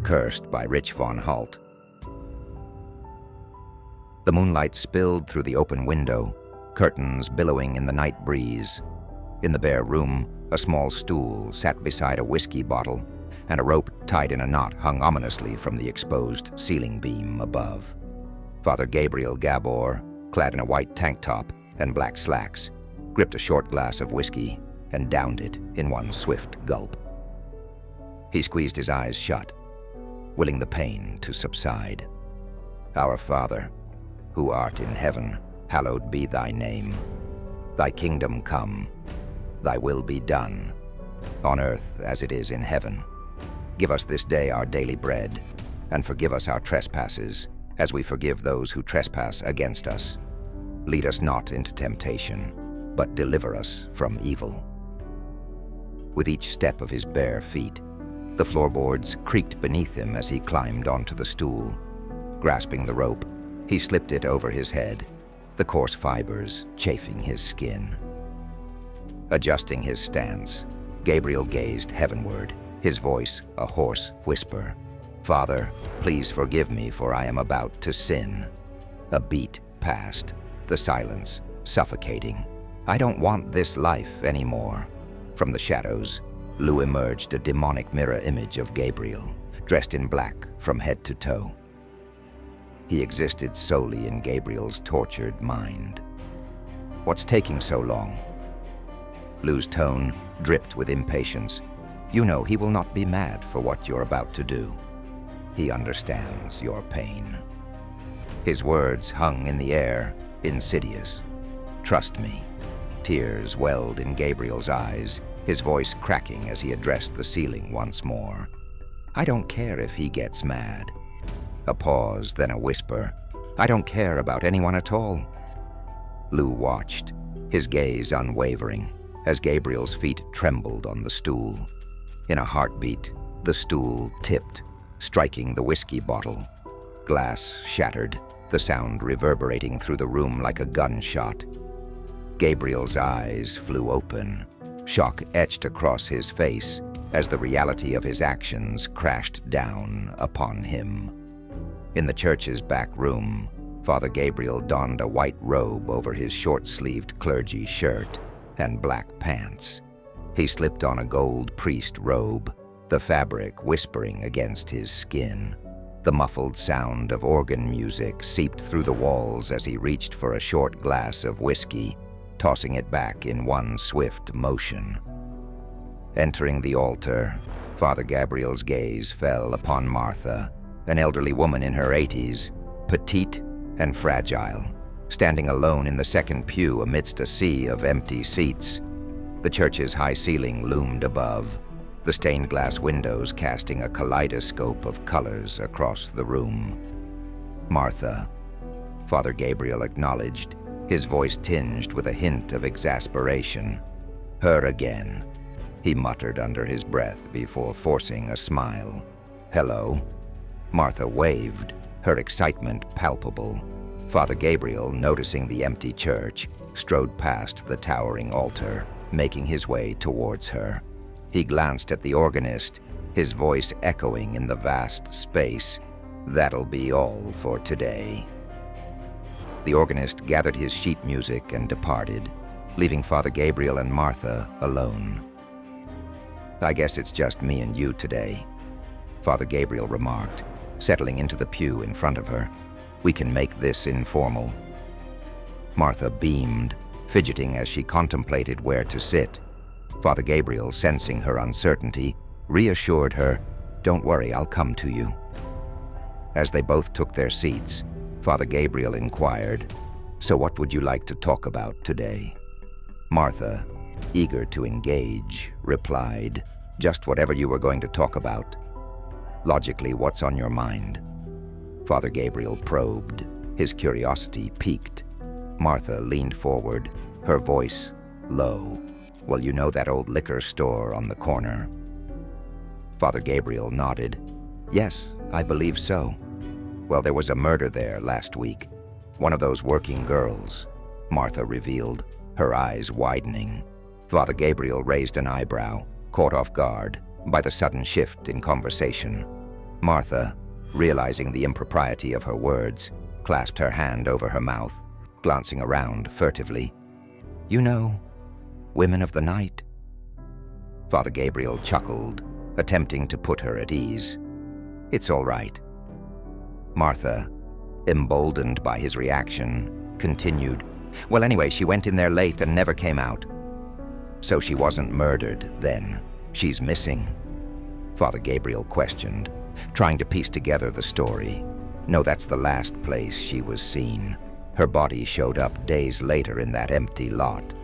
cursed by Rich von Halt. The moonlight spilled through the open window, curtains billowing in the night breeze. In the bare room, a small stool sat beside a whiskey bottle, and a rope tied in a knot hung ominously from the exposed ceiling beam above. Father Gabriel Gabor, clad in a white tank top and black slacks, gripped a short glass of whiskey and downed it in one swift gulp. He squeezed his eyes shut, willing the pain to subside. Our Father, who art in heaven, hallowed be thy name. Thy kingdom come, thy will be done, on earth as it is in heaven. Give us this day our daily bread, and forgive us our trespasses, as we forgive those who trespass against us. Lead us not into temptation, but deliver us from evil. With each step of his bare feet, the floorboards creaked beneath him as he climbed onto the stool. Grasping the rope, he slipped it over his head, the coarse fibers chafing his skin. Adjusting his stance, Gabriel gazed heavenward, his voice a hoarse whisper. Father, please forgive me, for I am about to sin. A beat passed, the silence suffocating. I don't want this life anymore. From the shadows, Lou emerged, a demonic mirror image of Gabriel, dressed in black from head to toe. He existed solely in Gabriel's tortured mind. What's taking so long? Lou's tone dripped with impatience. You know he will not be mad for what you're about to do. He understands your pain. His words hung in the air, insidious. Trust me. Tears welled in Gabriel's eyes, his voice cracking as he addressed the ceiling once more. I don't care if he gets mad. A pause, then a whisper. I don't care about anyone at all. Lou watched, his gaze unwavering, as Gabriel's feet trembled on the stool. In a heartbeat, the stool tipped, striking the whiskey bottle. Glass shattered, the sound reverberating through the room like a gunshot. Gabriel's eyes flew open, shock etched across his face as the reality of his actions crashed down upon him. In the church's back room, Father Gabriel donned a white robe over his short-sleeved clergy shirt and black pants. He slipped on a gold priest robe, the fabric whispering against his skin. The muffled sound of organ music seeped through the walls as he reached for a short glass of whiskey, tossing it back in one swift motion. Entering the altar, Father Gabriel's gaze fell upon Martha, an elderly woman in her 80s, petite and fragile, standing alone in the second pew amidst a sea of empty seats. The church's high ceiling loomed above, the stained glass windows casting a kaleidoscope of colors across the room. Martha, Father Gabriel acknowledged, his voice tinged with a hint of exasperation. Her again, he muttered under his breath before forcing a smile. Hello? Martha waved, her excitement palpable. Father Gabriel, noticing the empty church, strode past the towering altar, making his way towards her. He glanced at the organist, his voice echoing in the vast space. That'll be all for today. The organist gathered his sheet music and departed, leaving Father Gabriel and Martha alone. I guess it's just me and you today, Father Gabriel remarked, settling into the pew in front of her. We can make this informal. Martha beamed, fidgeting as she contemplated where to sit. Father Gabriel, sensing her uncertainty, reassured her, Don't worry, I'll come to you. As they both took their seats, Father Gabriel inquired, So what would you like to talk about today? Martha, eager to engage, replied, Just whatever you were going to talk about. Logically, what's on your mind? Father Gabriel probed, his curiosity piqued. Martha leaned forward, her voice low. Well, you know that old liquor store on the corner? Father Gabriel nodded. Yes, I believe so. Well, there was a murder there last week. One of those working girls, Martha revealed, her eyes widening. Father Gabriel raised an eyebrow, caught off guard by the sudden shift in conversation. Martha, realizing the impropriety of her words, clasped her hand over her mouth, glancing around furtively. "You know, women of the night." Father Gabriel chuckled, attempting to put her at ease. "It's all right." Martha, emboldened by his reaction, continued, "Well, anyway, she went in there late and never came out." "So she wasn't murdered, then? She's missing?" Father Gabriel questioned, trying to piece together the story. "No, that's the last place she was seen. Her body showed up days later in that empty lot,"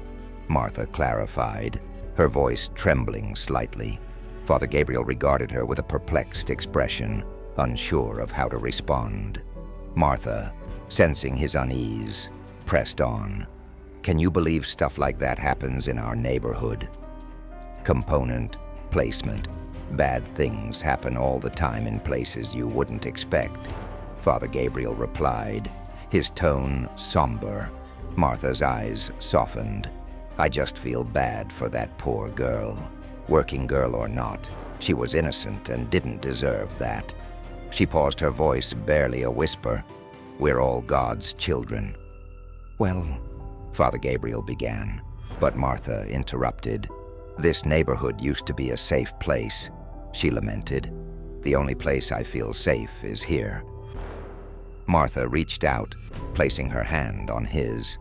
Martha clarified, her voice trembling slightly. Father Gabriel regarded her with a perplexed expression, unsure of how to respond. Martha, sensing his unease, pressed on. "Can you believe stuff like that happens in our neighborhood? Component, placement, bad things happen all the time in places you wouldn't expect," Father Gabriel replied, his tone somber. Martha's eyes softened. "I just feel bad for that poor girl. Working girl or not, she was innocent and didn't deserve that." She paused, her voice barely a whisper. "We're all God's children." "Well," Father Gabriel began, but Martha interrupted. "This neighborhood used to be a safe place," she lamented. "The only place I feel safe is here." Martha reached out, placing her hand on his.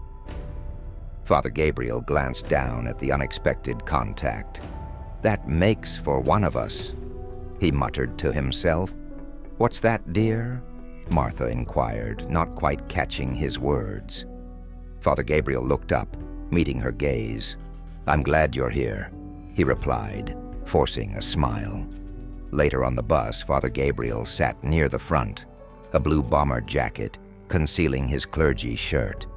Father Gabriel glanced down at the unexpected contact. "That makes for one of us," he muttered to himself. "What's that, dear?" Martha inquired, not quite catching his words. Father Gabriel looked up, meeting her gaze. "I'm glad you're here," he replied, forcing a smile. Later on the bus, Father Gabriel sat near the front, a blue bomber jacket concealing his clergy shirt.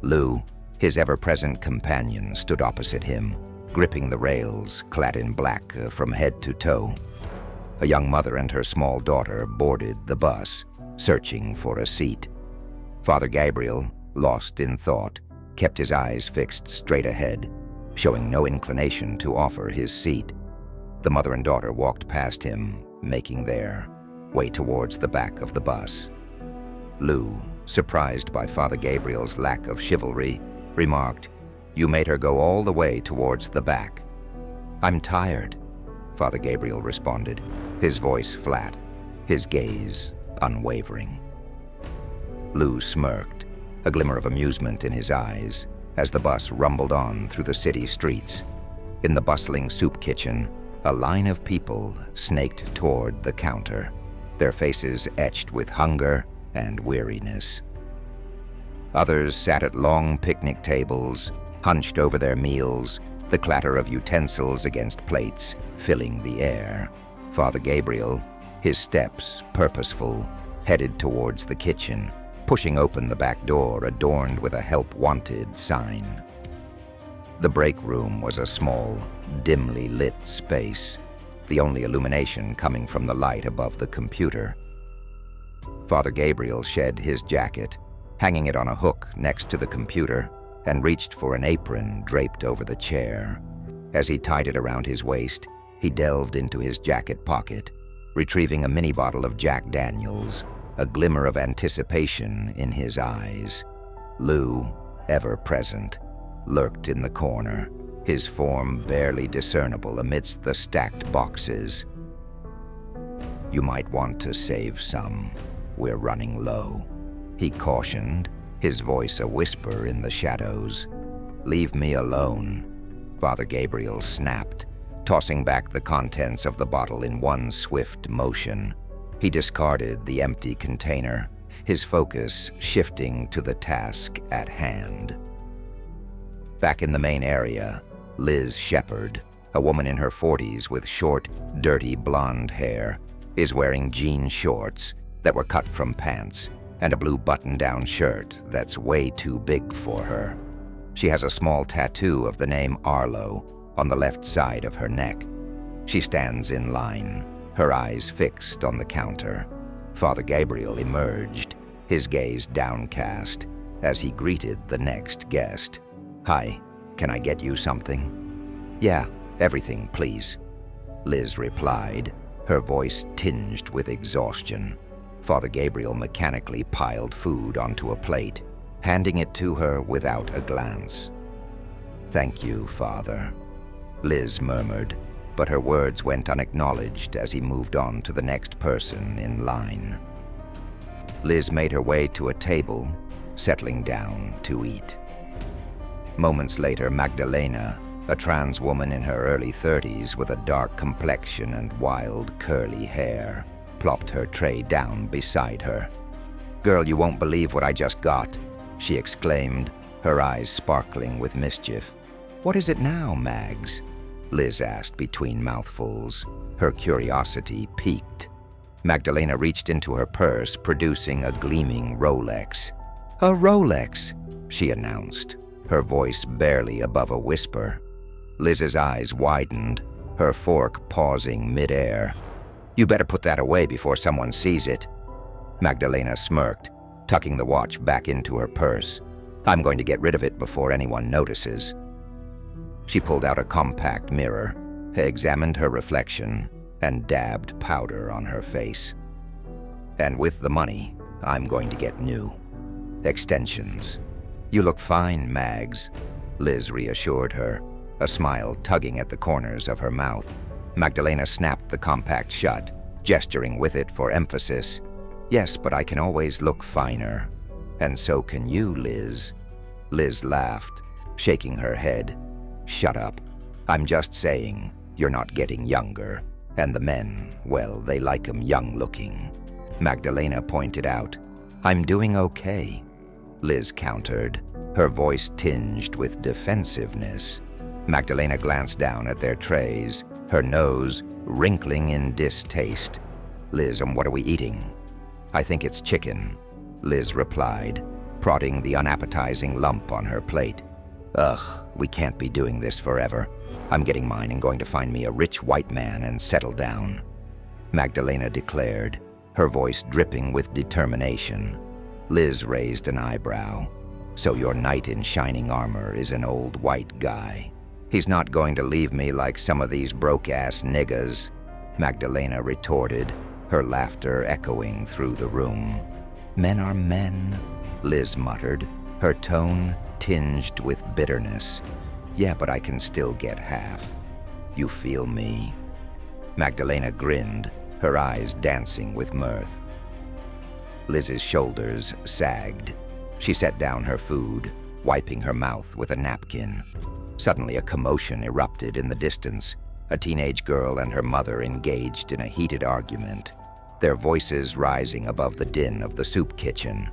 Lou, his ever-present companion, stood opposite him, gripping the rails, clad in black from head to toe. A young mother and her small daughter boarded the bus, searching for a seat. Father Gabriel, lost in thought, kept his eyes fixed straight ahead, showing no inclination to offer his seat. The mother and daughter walked past him, making their way towards the back of the bus. Lou, surprised by Father Gabriel's lack of chivalry, remarked, "You made her go all the way towards the back." "I'm tired," Father Gabriel responded, his voice flat, his gaze unwavering. Lou smirked, a glimmer of amusement in his eyes, as the bus rumbled on through the city streets. In the bustling soup kitchen, a line of people snaked toward the counter, their faces etched with hunger and weariness. Others sat at long picnic tables, hunched over their meals, the clatter of utensils against plates filling the air. Father Gabriel, his steps purposeful, headed towards the kitchen, pushing open the back door adorned with a "Help Wanted" sign. The break room was a small, dimly lit space, the only illumination coming from the light above the computer. Father Gabriel shed his jacket, hanging it on a hook next to the computer, and reached for an apron draped over the chair. As he tied it around his waist, he delved into his jacket pocket, retrieving a mini bottle of Jack Daniels, a glimmer of anticipation in his eyes. Lou, ever present, lurked in the corner, his form barely discernible amidst the stacked boxes. "You might want to save some. We're running low," he cautioned, his voice a whisper in the shadows. "Leave me alone," Father Gabriel snapped, tossing back the contents of the bottle in one swift motion. He discarded the empty container, his focus shifting to the task at hand. Back in the main area, Liz Shepard, a woman in her 40s with short, dirty blonde hair, is wearing jean shorts that were cut from pants and a blue button-down shirt that's way too big for her. She has a small tattoo of the name Arlo on the left side of her neck. She stands in line, her eyes fixed on the counter. Father Gabriel emerged, his gaze downcast, as he greeted the next guest. "Hi, can I get you something?" "Yeah, everything, please," Liz replied, her voice tinged with exhaustion. Father Gabriel mechanically piled food onto a plate, handing it to her without a glance. "Thank you, Father," Liz murmured, but her words went unacknowledged as he moved on to the next person in line. Liz made her way to a table, settling down to eat. Moments later, Magdalena, a trans woman in her early 30s with a dark complexion and wild, curly hair, plopped her tray down beside her. "Girl, you won't believe what I just got," she exclaimed, her eyes sparkling with mischief. "What is it now, Mags?" Liz asked between mouthfuls, her curiosity piqued. Magdalena reached into her purse, producing a gleaming Rolex. "A Rolex," she announced, her voice barely above a whisper. Liz's eyes widened, her fork pausing midair. "You better put that away before someone sees it." Magdalena smirked, tucking the watch back into her purse. "I'm going to get rid of it before anyone notices." She pulled out a compact mirror, examined her reflection, and dabbed powder on her face. "And with the money, I'm going to get new extensions." "You look fine, Mags," Liz reassured her, a smile tugging at the corners of her mouth. Magdalena snapped the compact shut, gesturing with it for emphasis. "Yes, but I can always look finer. And so can you, Liz." Liz laughed, shaking her head. "Shut up. I'm just saying, you're not getting younger. And the men, well, they like 'em young-looking." Magdalena pointed out. "I'm doing okay," Liz countered, her voice tinged with defensiveness. Magdalena glanced down at their trays, her nose wrinkling in distaste. "Liz, what are we eating?" "I think it's chicken," Liz replied, prodding the unappetizing lump on her plate. "Ugh, we can't be doing this forever. I'm getting mine and going to find me a rich white man and settle down," Magdalena declared, her voice dripping with determination. Liz raised an eyebrow. "So your knight in shining armor is an old white guy? He's not going to leave me like some of these broke-ass niggas," Magdalena retorted, her laughter echoing through the room. "Men are men," Liz muttered, her tone tinged with bitterness. "Yeah, but I can still get half. You feel me?" Magdalena grinned, her eyes dancing with mirth. Liz's shoulders sagged. She set down her food, wiping her mouth with a napkin. Suddenly, a commotion erupted in the distance. A teenage girl and her mother engaged in a heated argument, their voices rising above the din of the soup kitchen.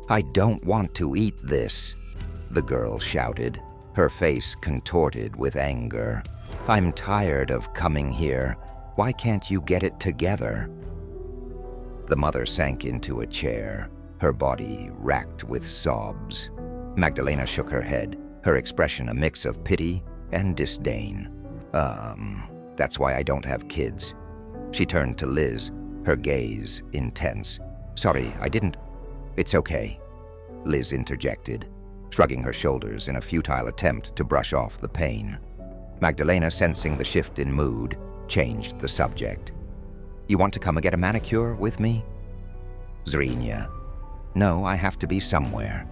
"I don't want to eat this," the girl shouted, her face contorted with anger. "I'm tired of coming here. Why can't you get it together?" The mother sank into a chair, her body racked with sobs. Magdalena shook her head, her expression a mix of pity and disdain. That's why I don't have kids." She turned to Liz, her gaze intense. "Sorry, I didn't—" "It's okay," Liz interjected, shrugging her shoulders in a futile attempt to brush off the pain. Magdalena, sensing the shift in mood, changed the subject. "You want to come and get a manicure with me?" "Zrinya." "No, I have to be somewhere,"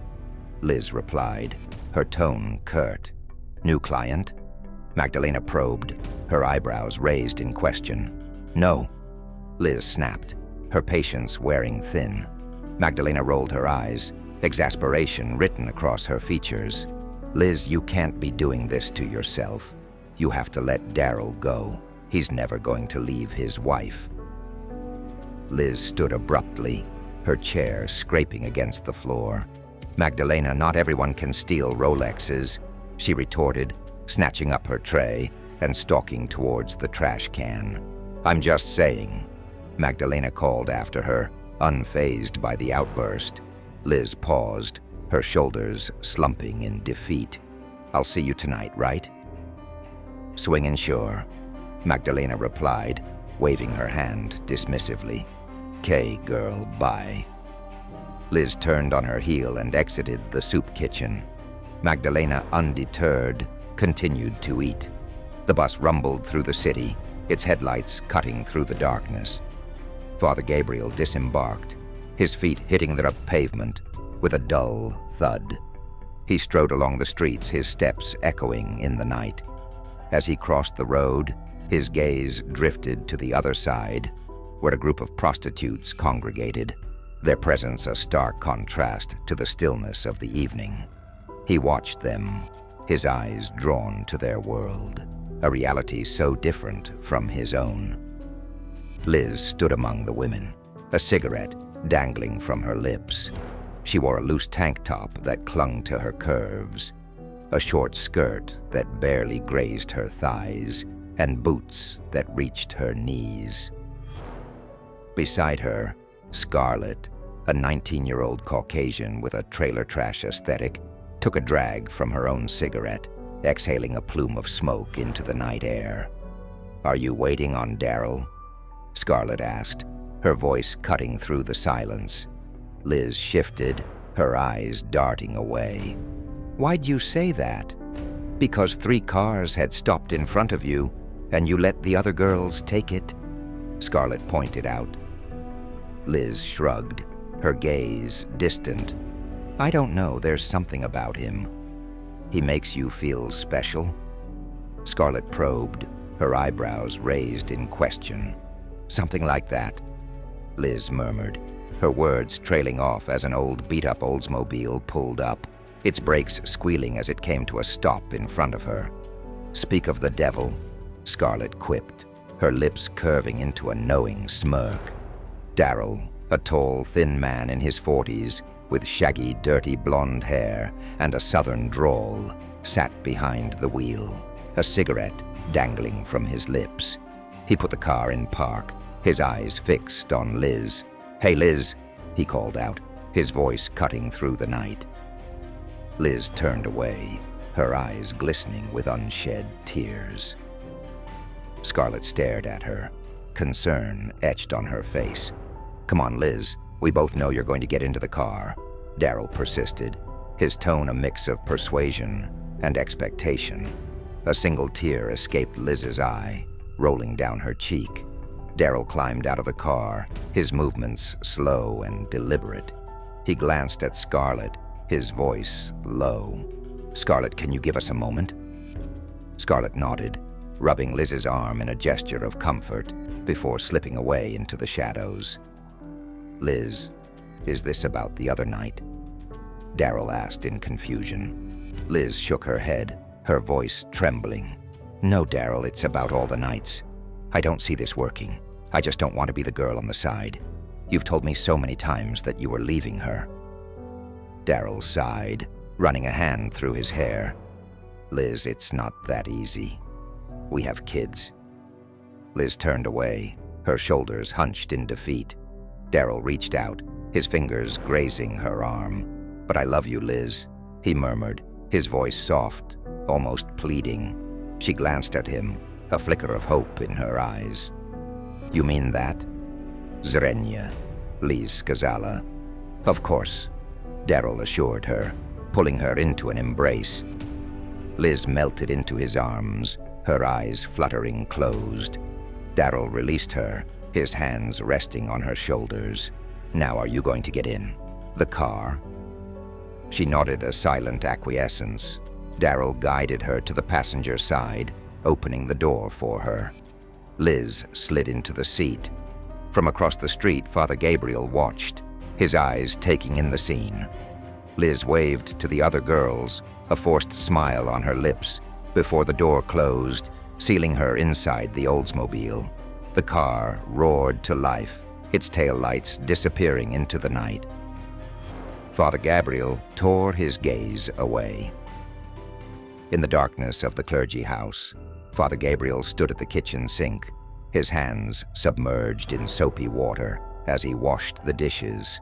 Liz replied, her tone curt. "New client?" Magdalena probed, her eyebrows raised in question. "No," Liz snapped, her patience wearing thin. Magdalena rolled her eyes, exasperation written across her features. "Liz, you can't be doing this to yourself. You have to let Daryl go. He's never going to leave his wife." Liz stood abruptly, her chair scraping against the floor. "Magdalena, not everyone can steal Rolexes," she retorted, snatching up her tray and stalking towards the trash can. "I'm just saying," Magdalena called after her, unfazed by the outburst. Liz paused, her shoulders slumping in defeat. "I'll see you tonight, right?" "Swingin' sure," Magdalena replied, waving her hand dismissively. "'Kay, girl, bye." Liz turned on her heel and exited the soup kitchen. Magdalena, undeterred, continued to eat. The bus rumbled through the city, its headlights cutting through the darkness. Father Gabriel disembarked, his feet hitting the pavement with a dull thud. He strode along the streets, his steps echoing in the night. As he crossed the road, his gaze drifted to the other side, where a group of prostitutes congregated, their presence a stark contrast to the stillness of the evening. He watched them, his eyes drawn to their world, a reality so different from his own. Liz stood among the women, a cigarette dangling from her lips. She wore a loose tank top that clung to her curves, a short skirt that barely grazed her thighs, and boots that reached her knees. Beside her, Scarlett, a 19-year-old Caucasian with a trailer trash aesthetic, took a drag from her own cigarette, exhaling a plume of smoke into the night air. "Are you waiting on Daryl?" Scarlett asked, her voice cutting through the silence. Liz shifted, her eyes darting away. "Why'd you say that?" "Because 3 cars had stopped in front of you, and you let the other girls take it," Scarlett pointed out. Liz shrugged, her gaze distant. "I don't know, there's something about him. He makes you feel special?" Scarlett probed, her eyebrows raised in question. "Something like that," Liz murmured, her words trailing off as an old beat-up Oldsmobile pulled up, its brakes squealing as it came to a stop in front of her. "Speak of the devil," Scarlett quipped, her lips curving into a knowing smirk. Daryl, a tall, thin man in his 40s, with shaggy, dirty blonde hair and a southern drawl, sat behind the wheel, a cigarette dangling from his lips. He put the car in park, his eyes fixed on Liz. "Hey, Liz," he called out, his voice cutting through the night. Liz turned away, her eyes glistening with unshed tears. Scarlett stared at her, concern etched on her face. "Come on, Liz. We both know you're going to get into the car," Daryl persisted, his tone a mix of persuasion and expectation. A single tear escaped Liz's eye, rolling down her cheek. Daryl climbed out of the car, his movements slow and deliberate. He glanced at Scarlett, his voice low. "Scarlett, can you give us a moment?" Scarlett nodded, rubbing Liz's arm in a gesture of comfort before slipping away into the shadows. "Liz, is this about the other night?" Daryl asked in confusion. Liz shook her head, her voice trembling. "No, Daryl, it's about all the nights. I don't see this working. I just don't want to be the girl on the side. You've told me so many times that you were leaving her." Daryl sighed, running a hand through his hair. "Liz, it's not that easy. We have kids." Liz turned away, her shoulders hunched in defeat. Daryl reached out, his fingers grazing her arm. "But I love you, Liz," he murmured, his voice soft, almost pleading. She glanced at him, a flicker of hope in her eyes. "You mean that?" "Zrenia," Liz skazala. "Of course," Daryl assured her, pulling her into an embrace. Liz melted into his arms, her eyes fluttering closed. Daryl released her, his hands resting on her shoulders. "Now are you going to get in the car?" She nodded a silent acquiescence. Daryl guided her to the passenger side, opening the door for her. Liz slid into the seat. From across the street, Father Gabriel watched, his eyes taking in the scene. Liz waved to the other girls, a forced smile on her lips, before the door closed, sealing her inside the Oldsmobile. The car roared to life, its taillights disappearing into the night. Father Gabriel tore his gaze away. In the darkness of the clergy house, Father Gabriel stood at the kitchen sink, his hands submerged in soapy water as he washed the dishes.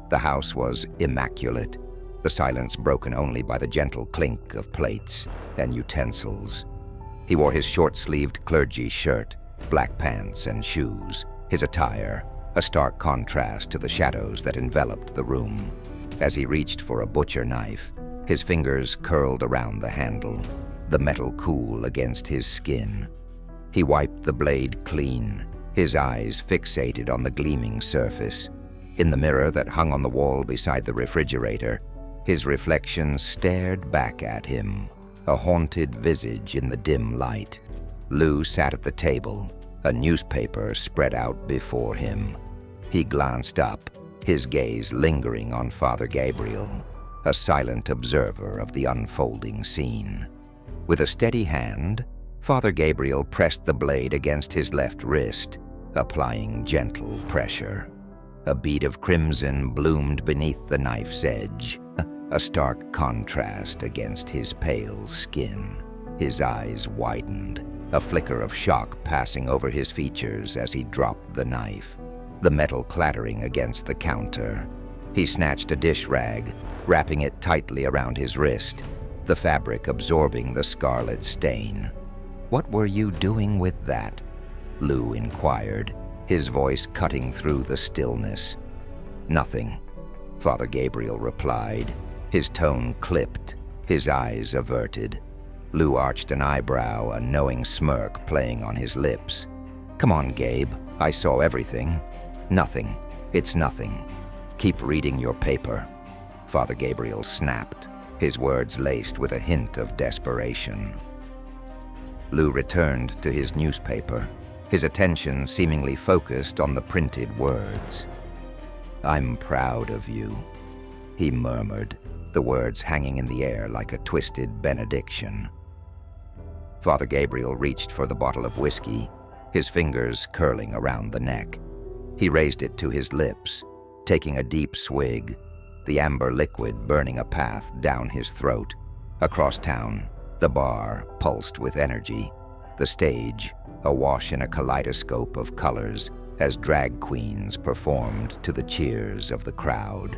The house was immaculate, the silence broken only by the gentle clink of plates and utensils. He wore his short-sleeved clergy shirt, black pants and shoes, his attire a stark contrast to the shadows that enveloped the room. As he reached for a butcher knife, his fingers curled around the handle, the metal cool against his skin. He wiped the blade clean, his eyes fixated on the gleaming surface. In the mirror that hung on the wall beside the refrigerator, his reflection stared back at him, a haunted visage in the dim light. Lou sat at the table, a newspaper spread out before him. He glanced up, his gaze lingering on Father Gabriel, a silent observer of the unfolding scene. With a steady hand, Father Gabriel pressed the blade against his left wrist, applying gentle pressure. A bead of crimson bloomed beneath the knife's edge, a stark contrast against his pale skin. His eyes widened, a flicker of shock passing over his features as he dropped the knife, the metal clattering against the counter. He snatched a dish rag, wrapping it tightly around his wrist, the fabric absorbing the scarlet stain. "What were you doing with that?" Lou inquired, his voice cutting through the stillness. "Nothing," Father Gabriel replied, his tone clipped, his eyes averted. Lou arched an eyebrow, a knowing smirk playing on his lips. "Come on, Gabe, I saw everything." "Nothing. It's nothing. Keep reading your paper," Father Gabriel snapped, his words laced with a hint of desperation. Lou returned to his newspaper, his attention seemingly focused on the printed words. "I'm proud of you," he murmured, the words hanging in the air like a twisted benediction. Father Gabriel reached for the bottle of whiskey, his fingers curling around the neck. He raised it to his lips, taking a deep swig, the amber liquid burning a path down his throat. Across town, the bar pulsed with energy, the stage awash in a kaleidoscope of colors as drag queens performed to the cheers of the crowd.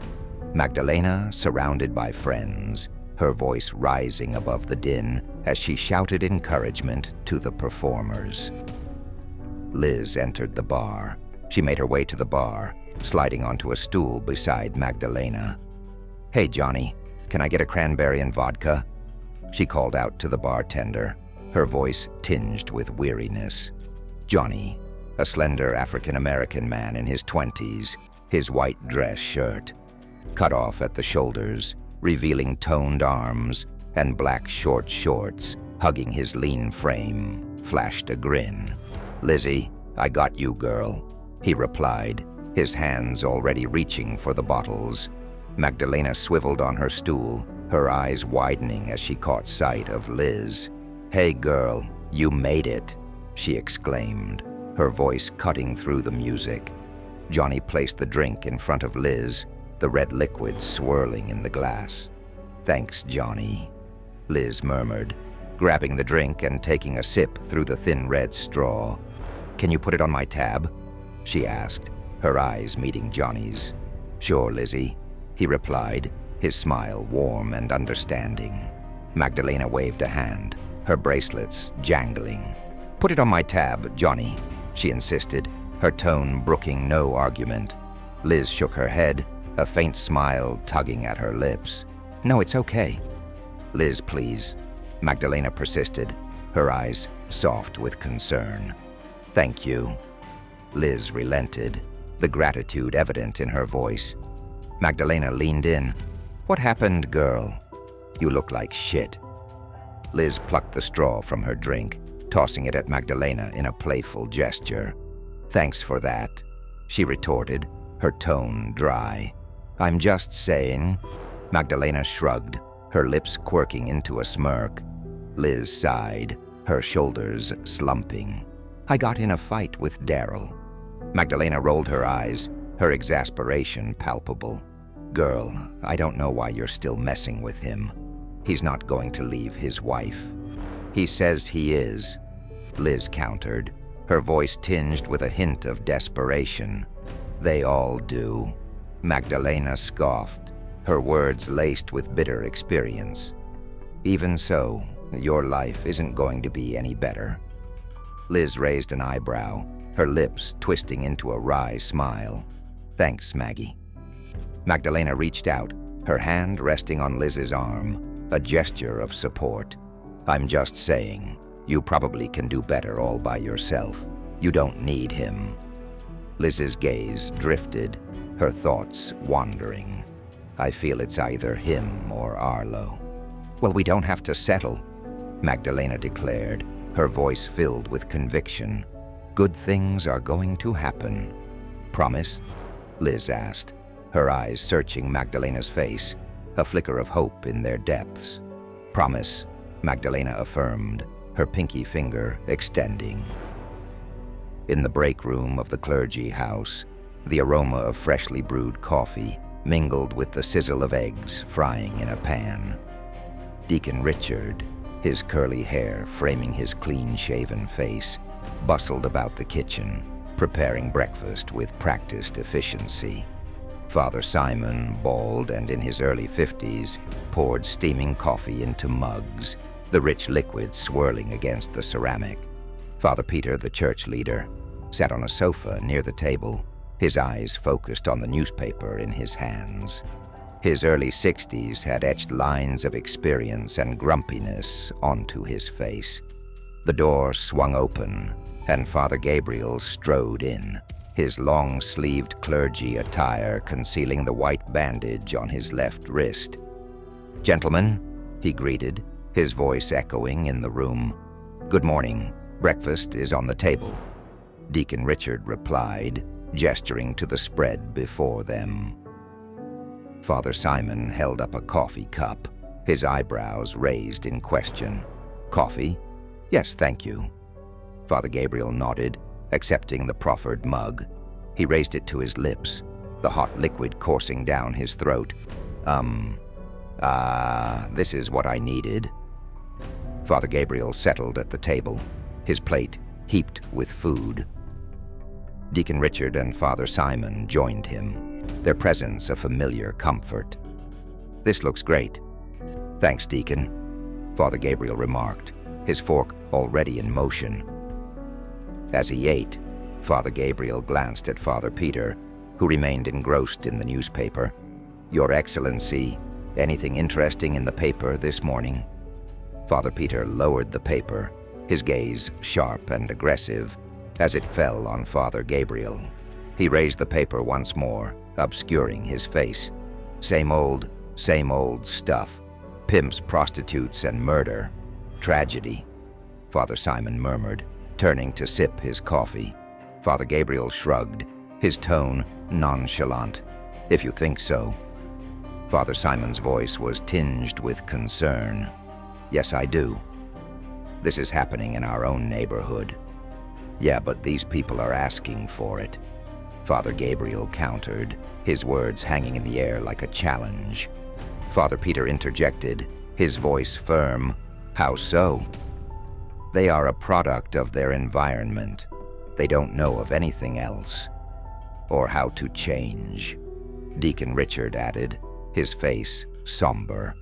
Magdalena, surrounded by friends, her voice rising above the din as she shouted encouragement to the performers. Liz entered the bar. She made her way to the bar, sliding onto a stool beside Magdalena. "Hey, Johnny, can I get a cranberry and vodka?" she called out to the bartender, her voice tinged with weariness. Johnny, a slender African-American man in his 20s, his white dress shirt, cut off at the shoulders, revealing toned arms, and black short shorts hugging his lean frame, flashed a grin. "Lizzie, I got you, girl," he replied, his hands already reaching for the bottles. Magdalena swiveled on her stool, her eyes widening as she caught sight of Liz. "Hey, girl, you made it," she exclaimed, her voice cutting through the music. Johnny placed the drink in front of Liz, the red liquid swirling in the glass. "Thanks, Johnny," Liz murmured, grabbing the drink and taking a sip through the thin red straw. "Can you put it on my tab?" she asked, her eyes meeting Johnny's. "Sure, Lizzie," he replied, his smile warm and understanding. Magdalena waved a hand, her bracelets jangling. "Put it on my tab, Johnny," she insisted, her tone brooking no argument. Liz shook her head, a faint smile tugging at her lips. "No, it's okay." "Liz, please," Magdalena persisted, her eyes soft with concern. "Thank you." Liz relented, the gratitude evident in her voice. Magdalena leaned in. "What happened, girl? You look like shit." Liz plucked the straw from her drink, tossing it at Magdalena in a playful gesture. "Thanks for that," she retorted, her tone dry. "I'm just saying." Magdalena shrugged, her lips quirking into a smirk. Liz sighed, her shoulders slumping. "I got in a fight with Daryl." Magdalena rolled her eyes, her exasperation palpable. "Girl, I don't know why you're still messing with him. He's not going to leave his wife." "He says he is," Liz countered, her voice tinged with a hint of desperation. "They all do." Magdalena scoffed, her words laced with bitter experience. "Even so, your life isn't going to be any better." Liz raised an eyebrow, her lips twisting into a wry smile. "Thanks, Maggie." Magdalena reached out, her hand resting on Liz's arm, a gesture of support. "I'm just saying, You probably can do better all by yourself. You don't need him." Liz's gaze drifted, her thoughts wandering. "I feel it's either him or Arlo." "Well, we don't have to settle," Magdalena declared, her voice filled with conviction. "Good things are going to happen." "Promise?" Liz asked, her eyes searching Magdalena's face, a flicker of hope in their depths. "Promise," Magdalena affirmed, her pinky finger extending. In the break room of the clergy house, the aroma of freshly brewed coffee mingled with the sizzle of eggs frying in a pan. Deacon Richard, his curly hair framing his clean-shaven face, bustled about the kitchen, preparing breakfast with practiced efficiency. Father Simon, bald and in his early 50s, poured steaming coffee into mugs, the rich liquid swirling against the ceramic. Father Peter, the church leader, sat on a sofa near the table, his eyes focused on the newspaper in his hands. His early 60s had etched lines of experience and grumpiness onto his face. The door swung open, and Father Gabriel strode in, his long-sleeved clergy attire concealing the white bandage on his left wrist. "Gentlemen," he greeted, his voice echoing in the room. "Good morning. Breakfast is on the table." Deacon Richard replied, gesturing to the spread before them. Father Simon held up a coffee cup, his eyebrows raised in question. "Coffee? Yes, thank you." Father Gabriel nodded, accepting the proffered mug. He raised it to his lips, the hot liquid coursing down his throat. This is what I needed." Father Gabriel settled at the table, his plate heaped with food. Deacon Richard and Father Simon joined him, their presence a familiar comfort. "This looks great." "Thanks, Deacon," Father Gabriel remarked, his fork already in motion. As he ate, Father Gabriel glanced at Father Peter, who remained engrossed in the newspaper. "Your Excellency, anything interesting in the paper this morning?" Father Peter lowered the paper, his gaze sharp and aggressive, as it fell on Father Gabriel. He raised the paper once more, obscuring his face. Same old stuff. Pimps, prostitutes, and murder. Tragedy," Father Simon murmured, turning to sip his coffee. Father Gabriel shrugged, his tone nonchalant. "If you think so." Father Simon's voice was tinged with concern. "Yes, I do. This is happening in our own neighborhood." "Yeah, but these people are asking for it," Father Gabriel countered, his words hanging in the air like a challenge. Father Peter interjected, his voice firm. "How so?" "They are a product of their environment. They don't know of anything else. Or how to change," Deacon Richard added, his face somber.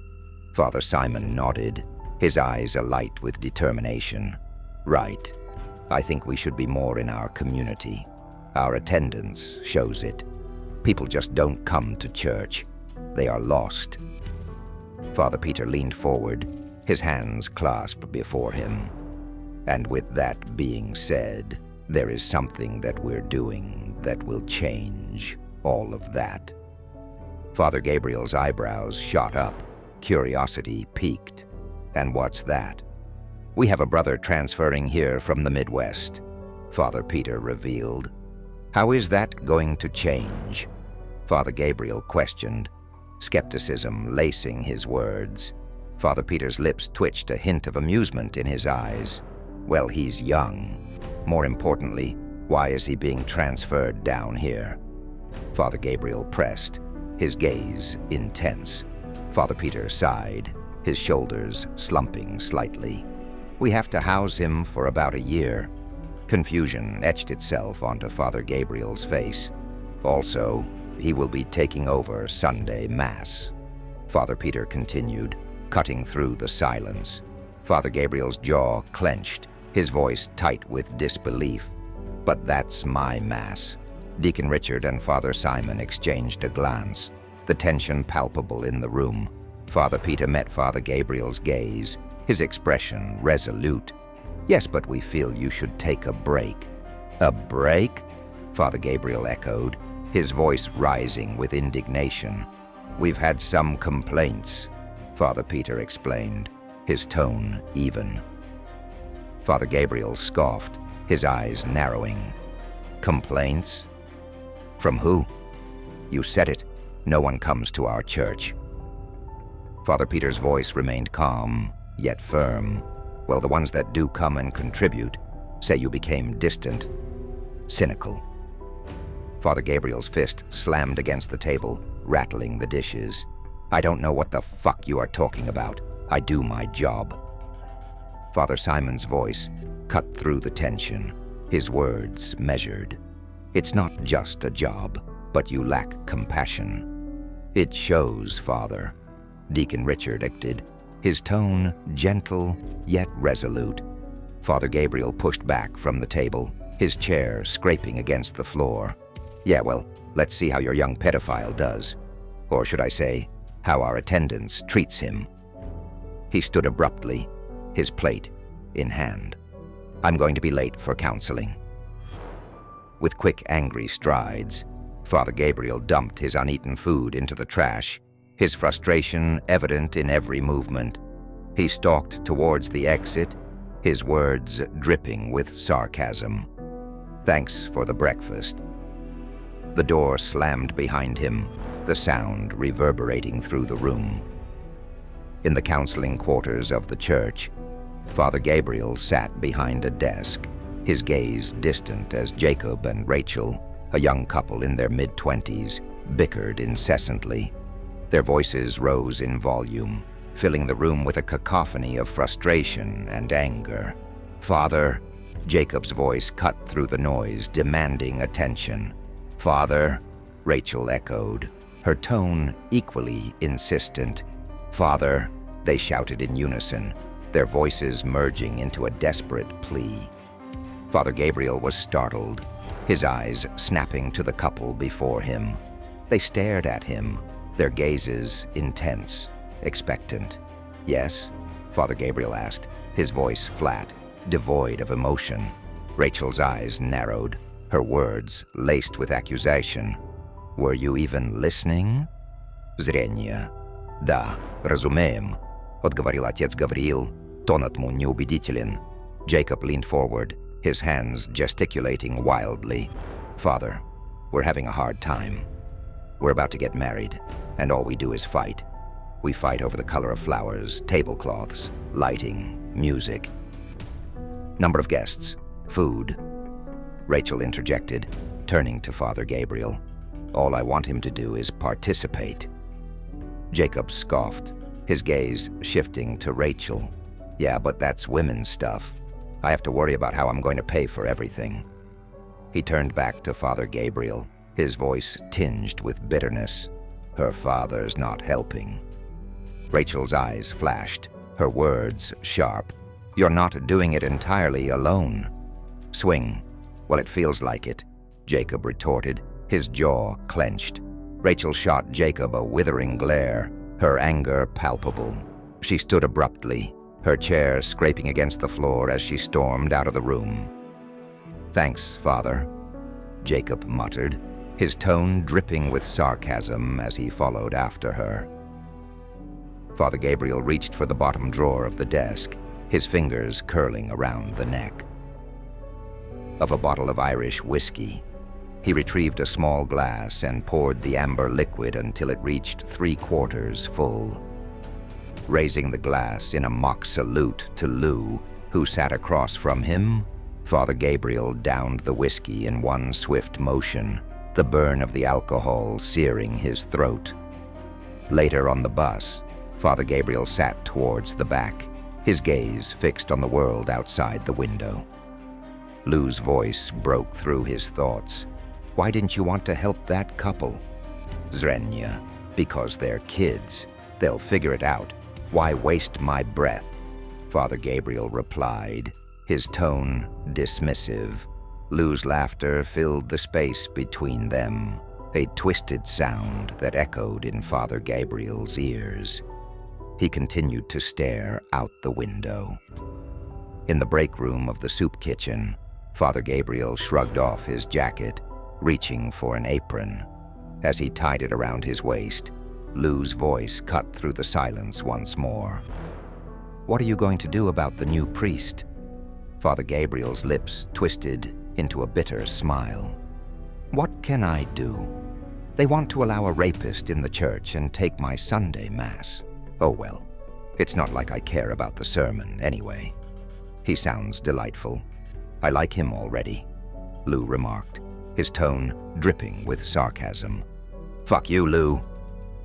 Father Simon nodded, his eyes alight with determination. "Right. I think we should be more in our community. Our attendance shows it. People just don't come to church. They are lost." Father Peter leaned forward, his hands clasped before him. "And with that being said, there is something that we're doing that will change all of that." Father Gabriel's eyebrows shot up, curiosity piqued. "And what's that?" "We have a brother transferring here from the Midwest," Father Peter revealed. "How is that going to change?" Father Gabriel questioned, skepticism lacing his words. Father Peter's lips twitched, a hint of amusement in his eyes. "Well, he's young. More importantly, why is he being transferred down here?" Father Gabriel pressed, his gaze intense. Father Peter sighed, his shoulders slumping slightly. "We have to house him for about a year." Confusion etched itself onto Father Gabriel's face. "Also, he will be taking over Sunday Mass," Father Peter continued, cutting through the silence. Father Gabriel's jaw clenched, his voice tight with disbelief. "But that's my Mass." Deacon Richard and Father Simon exchanged a glance, the tension palpable in the room. Father Peter met Father Gabriel's gaze, his expression resolute. Yes, but we feel you should take a break. A break? Father Gabriel echoed, his voice rising with indignation. We've had some complaints, Father Peter explained, his tone even. Father Gabriel scoffed, his eyes narrowing. Complaints? From who? You said it. No one comes to our church. Father Peter's voice remained calm, yet firm. Well, the ones that do come and contribute say you became distant, cynical. Father Gabriel's fist slammed against the table, rattling the dishes. I don't know what the fuck you are talking about. I do my job. Father Simon's voice cut through the tension, his words measured. It's not just a job, but you lack compassion. It shows, Father. Deacon Richard dictated, his tone gentle yet resolute. Father Gabriel pushed back from the table, his chair scraping against the floor. Yeah, well, let's see how your young pedophile does. Or should I say, how our attendance treats him. He stood abruptly, his plate in hand. I'm going to be late for counseling. With quick, angry strides, Father Gabriel dumped his uneaten food into the trash, his frustration evident in every movement. He stalked towards the exit, his words dripping with sarcasm. Thanks for the breakfast. The door slammed behind him, the sound reverberating through the room. In the counseling quarters of the church, Father Gabriel sat behind a desk, his gaze distant as Jacob and Rachel, a young couple in their mid-20s, bickered incessantly. Their voices rose in volume, filling the room with a cacophony of frustration and anger. Father, Jacob's voice cut through the noise, demanding attention. Father, Rachel echoed, her tone equally insistent. Father, they shouted in unison, their voices merging into a desperate plea. Father Gabriel was startled, his eyes snapping to the couple before him. They stared at him, their gazes intense, expectant. Yes? Father Gabriel asked, his voice flat, devoid of emotion. Rachel's eyes narrowed, her words laced with accusation. Were you even listening? Зрение. Да, разумеем, отговорил отец Гавриил, тон ему неубедителен. Jacob leaned forward, his hands gesticulating wildly. Father, we're having a hard time. We're about to get married, and all we do is fight. We fight over the color of flowers, tablecloths, lighting, music. Number of guests, food. Rachel interjected, turning to Father Gabriel. All I want him to do is participate. Jacob scoffed, his gaze shifting to Rachel. Yeah, but that's women's stuff. I have to worry about how I'm going to pay for everything. He turned back to Father Gabriel, his voice tinged with bitterness. Her father's not helping. Rachel's eyes flashed, her words sharp. You're not doing it entirely alone. Swing. Well, it feels like it, Jacob retorted, his jaw clenched. Rachel shot Jacob a withering glare, her anger palpable. She stood abruptly, her chair scraping against the floor as she stormed out of the room. Thanks, Father, Jacob muttered, his tone dripping with sarcasm as he followed after her. Father Gabriel reached for the bottom drawer of the desk, his fingers curling around the neck of a bottle of Irish whiskey. He retrieved a small glass and poured the amber liquid until it reached 3/4 full. Raising the glass in a mock salute to Lou, who sat across from him, Father Gabriel downed the whiskey in one swift motion, the burn of the alcohol searing his throat. Later on the bus, Father Gabriel sat towards the back, his gaze fixed on the world outside the window. Lou's voice broke through his thoughts. Why didn't you want to help that couple? Zrenya, because they're kids. They'll figure it out. Why waste my breath? Father Gabriel replied, his tone dismissive. Lou's laughter filled the space between them, a twisted sound that echoed in Father Gabriel's ears. He continued to stare out the window. In the break room of the soup kitchen, Father Gabriel shrugged off his jacket, reaching for an apron. As he tied it around his waist, Lou's voice cut through the silence once more. "What are you going to do about the new priest?" Father Gabriel's lips twisted into a bitter smile. "What can I do? They want to allow a rapist in the church and take my Sunday Mass. Oh well, it's not like I care about the sermon anyway. He sounds delightful. I like him already," Lou remarked, his tone dripping with sarcasm. "Fuck you, Lou,"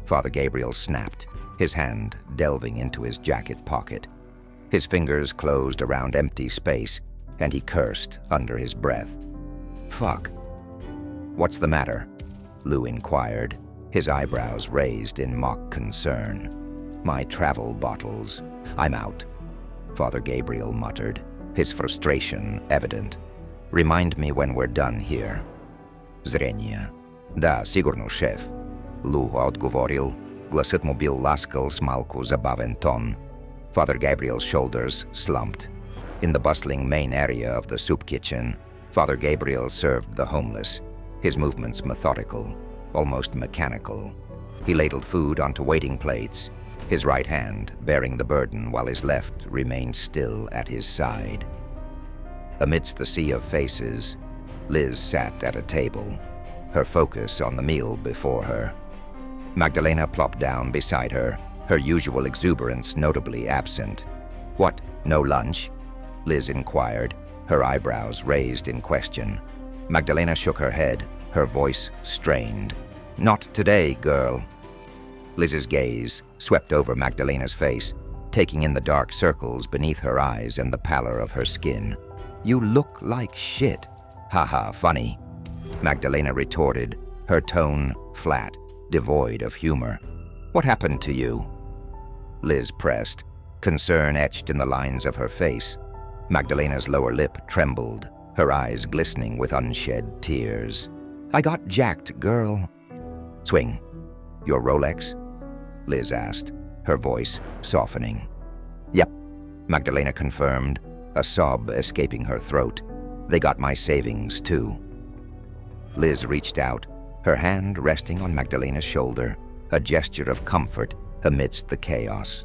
Father Gabriel snapped, his hand delving into his jacket pocket. His fingers closed around empty space, and he cursed under his breath. "Fuck." "What's the matter?" Lou inquired, his eyebrows raised in mock concern. "My travel bottles. I'm out," Father Gabriel muttered, his frustration evident. "Remind me when we're done here." "Zrение. Да, сигурно, шеф." Lou odgovoril, glasit mu bil laskal s malku zabaven ton. Father Gabriel's shoulders slumped. In the bustling main area of the soup kitchen, Father Gabriel served the homeless, his movements methodical, almost mechanical. He ladled food onto waiting plates, his right hand bearing the burden while his left remained still at his side. Amidst the sea of faces, Liz sat at a table, her focus on the meal before her. Magdalena plopped down beside her, her usual exuberance notably absent. "What, no lunch?" Liz inquired, her eyebrows raised in question. Magdalena shook her head, her voice strained. "Not today, girl." Liz's gaze swept over Magdalena's face, taking in the dark circles beneath her eyes and the pallor of her skin. "You look like shit." "Haha, funny," Magdalena retorted, her tone flat, devoid of humor. "What happened to you?" Liz pressed, concern etched in the lines of her face. Magdalena's lower lip trembled, her eyes glistening with unshed tears. "I got jacked, girl." "Swing. Your Rolex?" Liz asked, her voice softening. "Yep," Magdalena confirmed, a sob escaping her throat. "They got my savings, too." Liz reached out, her hand resting on Magdalena's shoulder, a gesture of comfort amidst the chaos.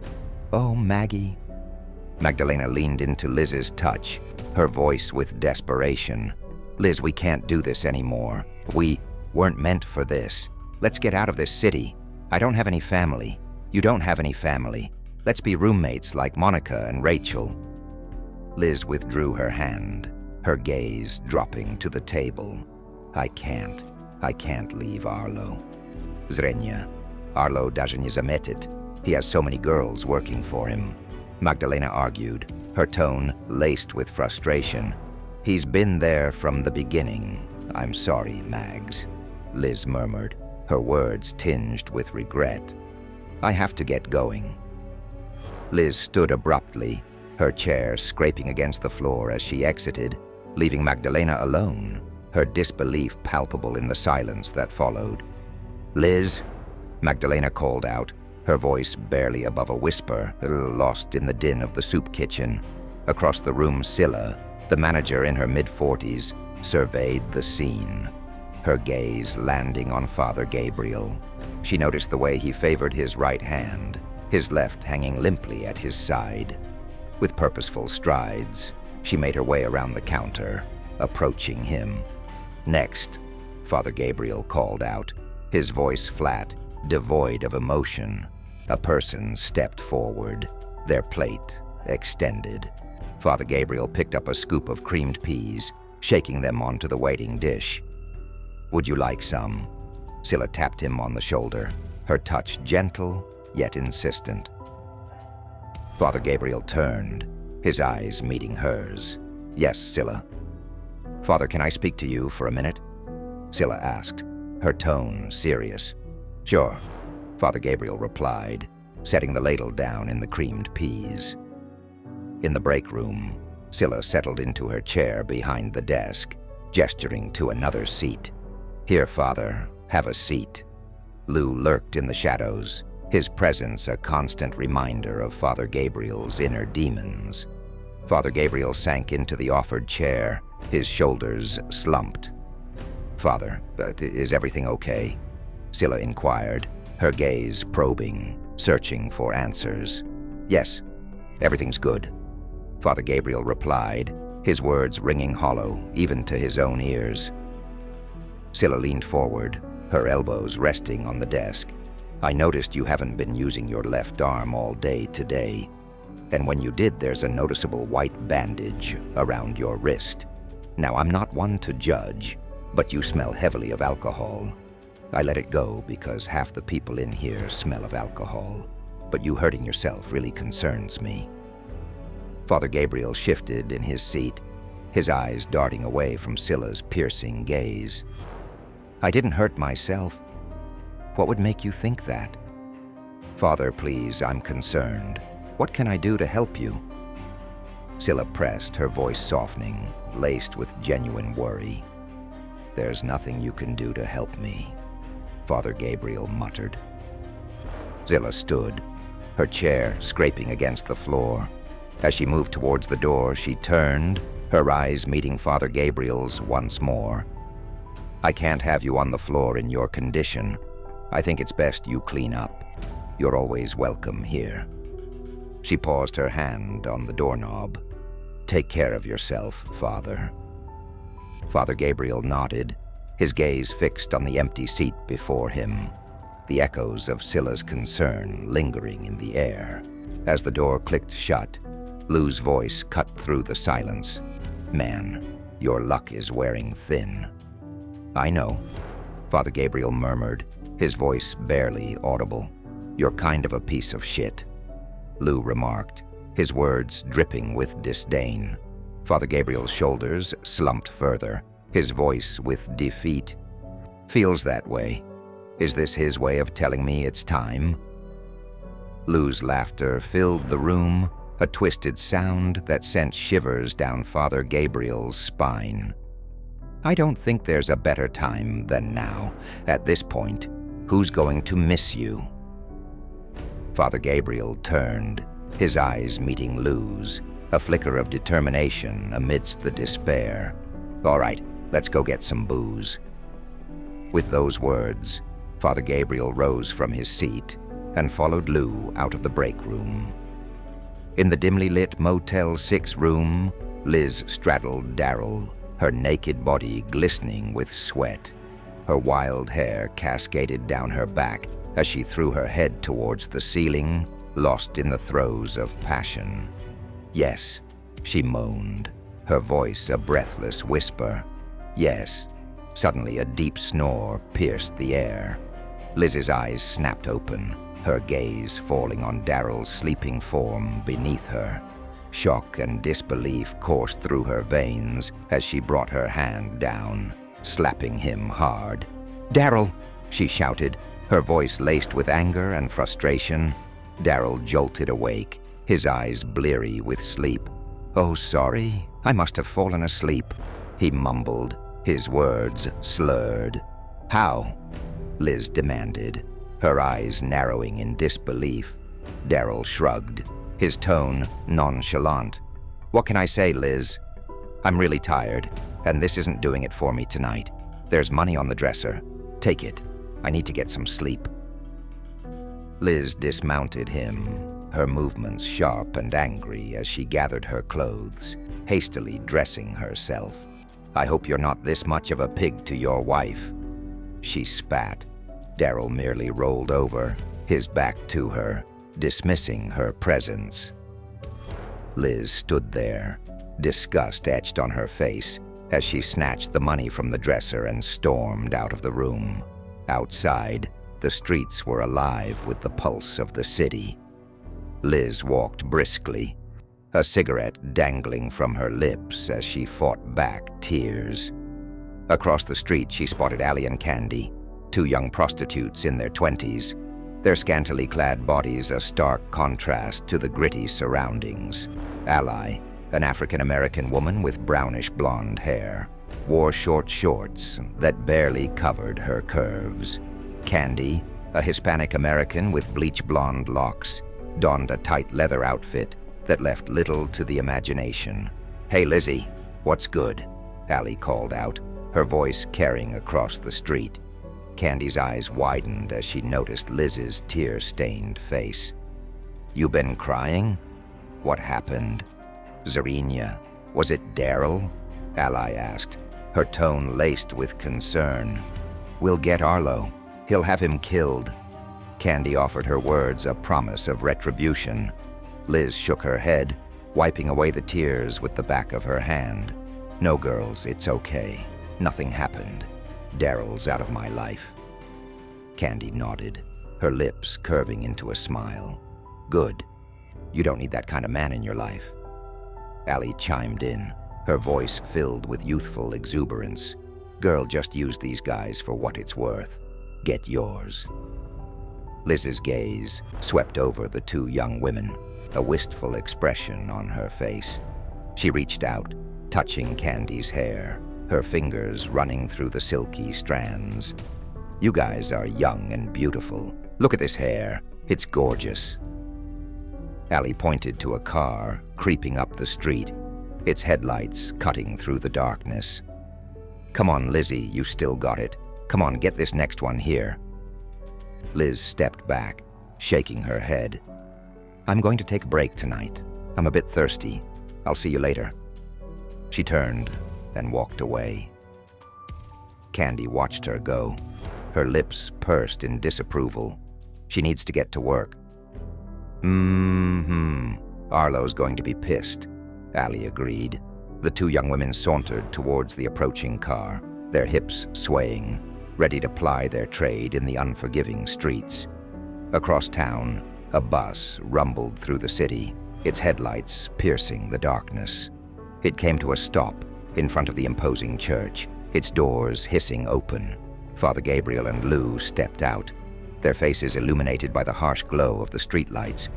"Oh, Maggie." Magdalena leaned into Liz's touch, her voice with desperation. "Liz, we can't do this anymore. We weren't meant for this. Let's get out of this city. I don't have any family. You don't have any family. Let's be roommates like Monica and Rachel." Liz withdrew her hand, her gaze dropping to the table. I can't leave Arlo." "Zrenia. Arlo даже не заметит. He has so many girls working for him," Magdalena argued, her tone laced with frustration. "He's been there from the beginning. I'm sorry, Mags," Liz murmured, her words tinged with regret. "I have to get going." Liz stood abruptly, her chair scraping against the floor as she exited, leaving Magdalena alone, her disbelief palpable in the silence that followed. "Liz," Magdalena called out, her voice barely above a whisper, lost in the din of the soup kitchen. Across the room, Scylla, the manager in her mid-40s, surveyed the scene, her gaze landing on Father Gabriel. She noticed the way he favored his right hand, his left hanging limply at his side. With purposeful strides, she made her way around the counter, approaching him. "Next," Father Gabriel called out, his voice flat, devoid of emotion. A person stepped forward, their plate extended. Father Gabriel picked up a scoop of creamed peas, shaking them onto the waiting dish. "Would you like some?" Scylla tapped him on the shoulder, her touch gentle yet insistent. Father Gabriel turned, his eyes meeting hers. "Yes, Scylla." "Father, can I speak to you for a minute?" Scylla asked, her tone serious. "Sure," Father Gabriel replied, setting the ladle down in the creamed peas. In the break room, Scylla settled into her chair behind the desk, gesturing to another seat. "Here, Father, have a seat." Lou lurked in the shadows, his presence a constant reminder of Father Gabriel's inner demons. Father Gabriel sank into the offered chair, his shoulders slumped. "Father, is everything okay?" Scylla inquired, her gaze probing, searching for answers. "Yes, everything's good," Father Gabriel replied, his words ringing hollow, even to his own ears. Scylla leaned forward, her elbows resting on the desk. "I noticed you haven't been using your left arm all day today, and when you did, there's a noticeable white bandage around your wrist. Now, I'm not one to judge, but you smell heavily of alcohol. I let it go because half the people in here smell of alcohol, but you hurting yourself really concerns me." Father Gabriel shifted in his seat, his eyes darting away from Scylla's piercing gaze. "I didn't hurt myself. What would make you think that?" "Father, please, I'm concerned. What can I do to help you?" Scylla pressed, her voice softening, laced with genuine worry. "There's nothing you can do to help me," Father Gabriel muttered. Scylla stood, her chair scraping against the floor. As she moved towards the door, she turned, her eyes meeting Father Gabriel's once more. "I can't have you on the floor in your condition. I think it's best you clean up. You're always welcome here." She paused, her hand on the doorknob. "Take care of yourself, Father." Father Gabriel nodded, his gaze fixed on the empty seat before him, the echoes of Scylla's concern lingering in the air. As the door clicked shut, Lou's voice cut through the silence. "Man, your luck is wearing thin." "I know," Father Gabriel murmured, his voice barely audible. "You're kind of a piece of shit," Lou remarked, his words dripping with disdain. Father Gabriel's shoulders slumped further, his voice with defeat. "Feels that way. Is this his way of telling me it's time?" Lou's laughter filled the room, a twisted sound that sent shivers down Father Gabriel's spine. "I don't think there's a better time than now. At this point, who's going to miss you?" Father Gabriel turned, his eyes meeting Lou's, a flicker of determination amidst the despair. "All right, let's go get some booze." With those words, Father Gabriel rose from his seat and followed Lou out of the break room. In the dimly lit Motel 6 room, Liz straddled Daryl, her naked body glistening with sweat. Her wild hair cascaded down her back as she threw her head towards the ceiling, lost in the throes of passion. "Yes," she moaned, her voice a breathless whisper. "Yes." Suddenly a deep snore pierced the air. Liz's eyes snapped open, her gaze falling on Daryl's sleeping form beneath her. Shock and disbelief coursed through her veins as she brought her hand down, slapping him hard. "Daryl!" she shouted, her voice laced with anger and frustration. Daryl jolted awake, his eyes bleary with sleep. "Oh, sorry, I must have fallen asleep," he mumbled, his words slurred. "How?" Liz demanded, her eyes narrowing in disbelief. Daryl shrugged, his tone nonchalant. "What can I say, Liz? I'm really tired, and this isn't doing it for me tonight. There's money on the dresser. Take it. I need to get some sleep." Liz dismounted him, her movements sharp and angry as she gathered her clothes, hastily dressing herself. "I hope you're not this much of a pig to your wife." She spat. Daryl merely rolled over, his back to her, dismissing her presence. Liz stood there, disgust etched on her face, as she snatched the money from the dresser and stormed out of the room. Outside, the streets were alive with the pulse of the city. Liz walked briskly, a cigarette dangling from her lips as she fought back tears. Across the street, she spotted Allie and Candy, two young prostitutes in their 20s, their scantily clad bodies a stark contrast to the gritty surroundings. Allie, an African-American woman with brownish blonde hair, wore short shorts that barely covered her curves. Candy, a Hispanic American with bleach blonde locks, donned a tight leather outfit that left little to the imagination. "Hey, Lizzie, what's good?" Allie called out, her voice carrying across the street. Candy's eyes widened as she noticed Liz's tear-stained face. "You been crying? What happened?" "Zarinya, was it Daryl?" Ally asked, her tone laced with concern. "We'll get Arlo. He'll have him killed." Candy offered her words a promise of retribution. Liz shook her head, wiping away the tears with the back of her hand. "No, girls, it's okay. Nothing happened. Daryl's out of my life." Candy nodded, her lips curving into a smile. "Good. You don't need that kind of man in your life." Allie chimed in, her voice filled with youthful exuberance. "Girl, just use these guys for what it's worth. Get yours." Liz's gaze swept over the two young women, a wistful expression on her face. She reached out, touching Candy's hair, her fingers running through the silky strands. "You guys are young and beautiful. Look at this hair. It's gorgeous." Allie pointed to a car creeping up the street, its headlights cutting through the darkness. "Come on, Lizzie, you still got it. Come on, get this next one here." Liz stepped back, shaking her head. "I'm going to take a break tonight. I'm a bit thirsty. I'll see you later." She turned and walked away. Candy watched her go, her lips pursed in disapproval. She needs to get to work. Arlo's going to be pissed," Allie agreed. The two young women sauntered towards the approaching car, their hips swaying, ready to ply their trade in the unforgiving streets. Across town, a bus rumbled through the city, its headlights piercing the darkness. It came to a stop in front of the imposing church, its doors hissing open. Father Gabriel and Lou stepped out, their faces illuminated by the harsh glow of the streetlights.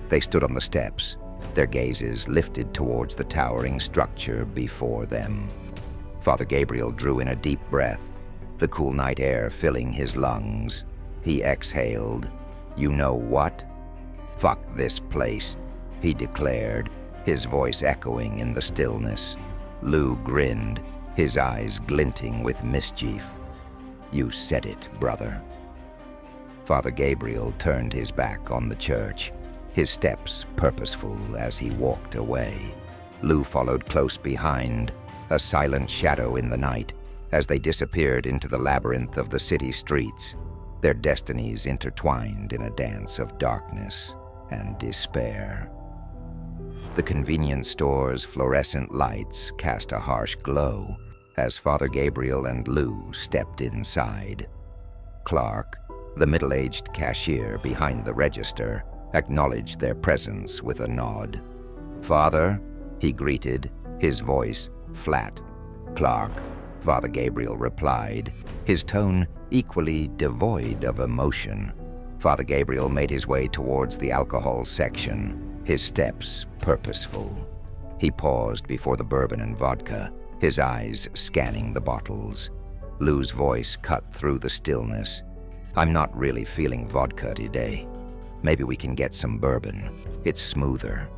They stood on the steps, their gazes lifted towards the towering structure before them. Father Gabriel drew in a deep breath, the cool night air filling his lungs. He exhaled. "You know what? Fuck this place," he declared, his voice echoing in the stillness. Lou grinned, his eyes glinting with mischief. "You said it, brother." Father Gabriel turned his back on the church, his steps purposeful as he walked away. Lou followed close behind, a silent shadow in the night, as they disappeared into the labyrinth of the city streets, their destinies intertwined in a dance of darkness and despair. The convenience store's fluorescent lights cast a harsh glow as Father Gabriel and Lou stepped inside. Clark, the middle-aged cashier behind the register, acknowledged their presence with a nod. "Father," he greeted, his voice flat. "Clark," Father Gabriel replied, his tone equally devoid of emotion. Father Gabriel made his way towards the alcohol section, his steps purposeful. He paused before the bourbon and vodka, his eyes scanning the bottles. Lou's voice cut through the stillness. "I'm not really feeling vodka today. Maybe we can get some bourbon. It's smoother."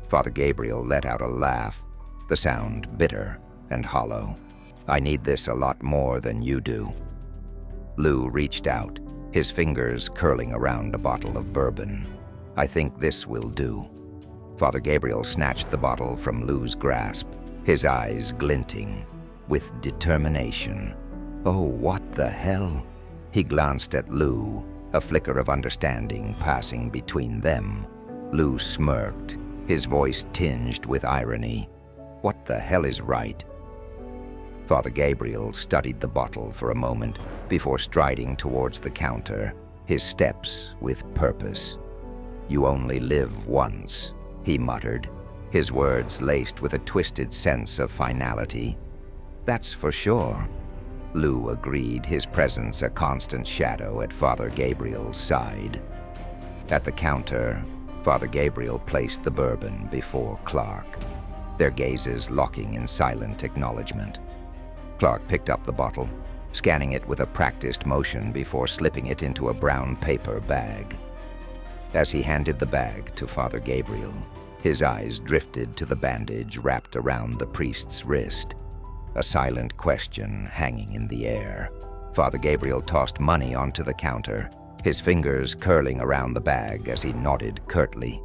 Father Gabriel let out a laugh, the sound bitter and hollow. "I need this a lot more than you do." Lou reached out, his fingers curling around a bottle of bourbon. "I think this will do." Father Gabriel snatched the bottle from Lou's grasp, his eyes glinting with determination. "Oh, what the hell?" He glanced at Lou, a flicker of understanding passing between them. Lou smirked, his voice tinged with irony. "What the hell is right?" Father Gabriel studied the bottle for a moment before striding towards the counter, his steps with purpose. "You only live once," he muttered, his words laced with a twisted sense of finality. "That's for sure," Lou agreed, his presence a constant shadow at Father Gabriel's side. At the counter, Father Gabriel placed the bourbon before Clark, their gazes locking in silent acknowledgement. Clark picked up the bottle, scanning it with a practiced motion before slipping it into a brown paper bag. As he handed the bag to Father Gabriel, His eyes drifted to the bandage wrapped around the priest's wrist, a silent question hanging in the air. Father Gabriel tossed money onto the counter, his fingers curling around the bag as he nodded curtly.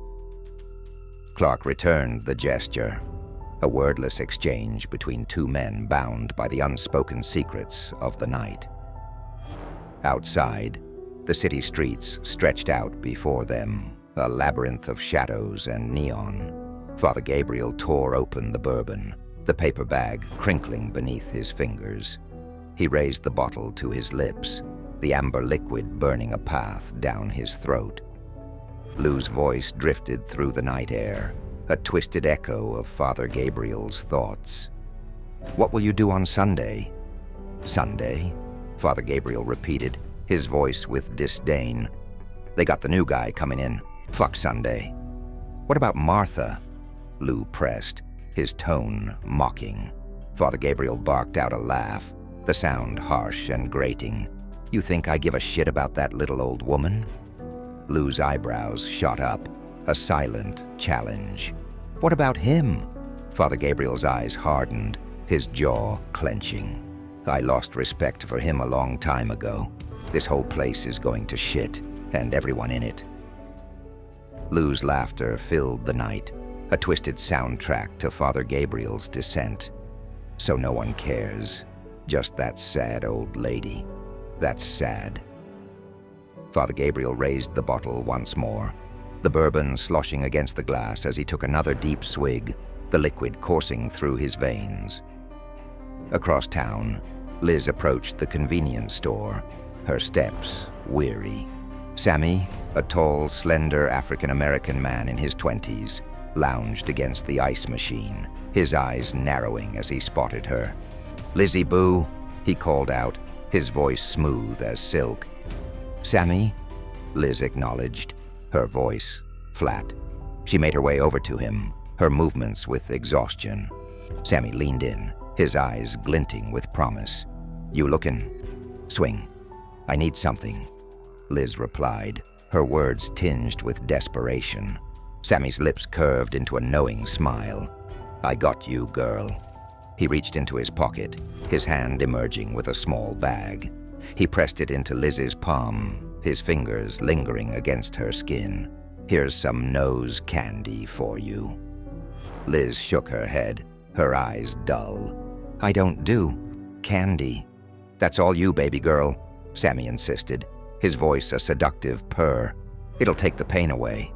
Clark returned the gesture, a wordless exchange between two men bound by the unspoken secrets of the night. Outside, the city streets stretched out before them, a labyrinth of shadows and neon. Father Gabriel tore open the bourbon, the paper bag crinkling beneath his fingers. He raised the bottle to his lips, the amber liquid burning a path down his throat. Lou's voice drifted through the night air, a twisted echo of Father Gabriel's thoughts. "What will you do on Sunday?" "Sunday?" Father Gabriel repeated, his voice with disdain. "They got the new guy coming in. Fuck Sunday." "What about Martha?" Lou pressed, his tone mocking. Father Gabriel barked out a laugh, the sound harsh and grating. "You think I give a shit about that little old woman?" Lou's eyebrows shot up, a silent challenge. "What about him?" Father Gabriel's eyes hardened, his jaw clenching. "I lost respect for him a long time ago. This whole place is going to shit, and everyone in it." Lou's laughter filled the night, a twisted soundtrack to Father Gabriel's descent. "So no one cares. Just that sad old lady. That's sad." Father Gabriel raised the bottle once more, the bourbon sloshing against the glass as he took another deep swig, the liquid coursing through his veins. Across town, Liz approached the convenience store, her steps weary. Sammy, a tall, slender African-American man in his 20s, lounged against the ice machine, his eyes narrowing as he spotted her. "Lizzie Boo," he called out, his voice smooth as silk. "Sammy," Liz acknowledged, her voice flat. She made her way over to him, her movements with exhaustion. Sammy leaned in, his eyes glinting with promise. "You lookin'? Swing. I need something," Liz replied, her words tinged with desperation. Sammy's lips curved into a knowing smile. "I got you, girl." He reached into his pocket, his hand emerging with a small bag. He pressed it into Liz's palm, his fingers lingering against her skin. "Here's some nose candy for you." Liz shook her head, her eyes dull. "I don't do candy." "That's all you, baby girl," Sammy insisted, his voice a seductive purr. "It'll take the pain away."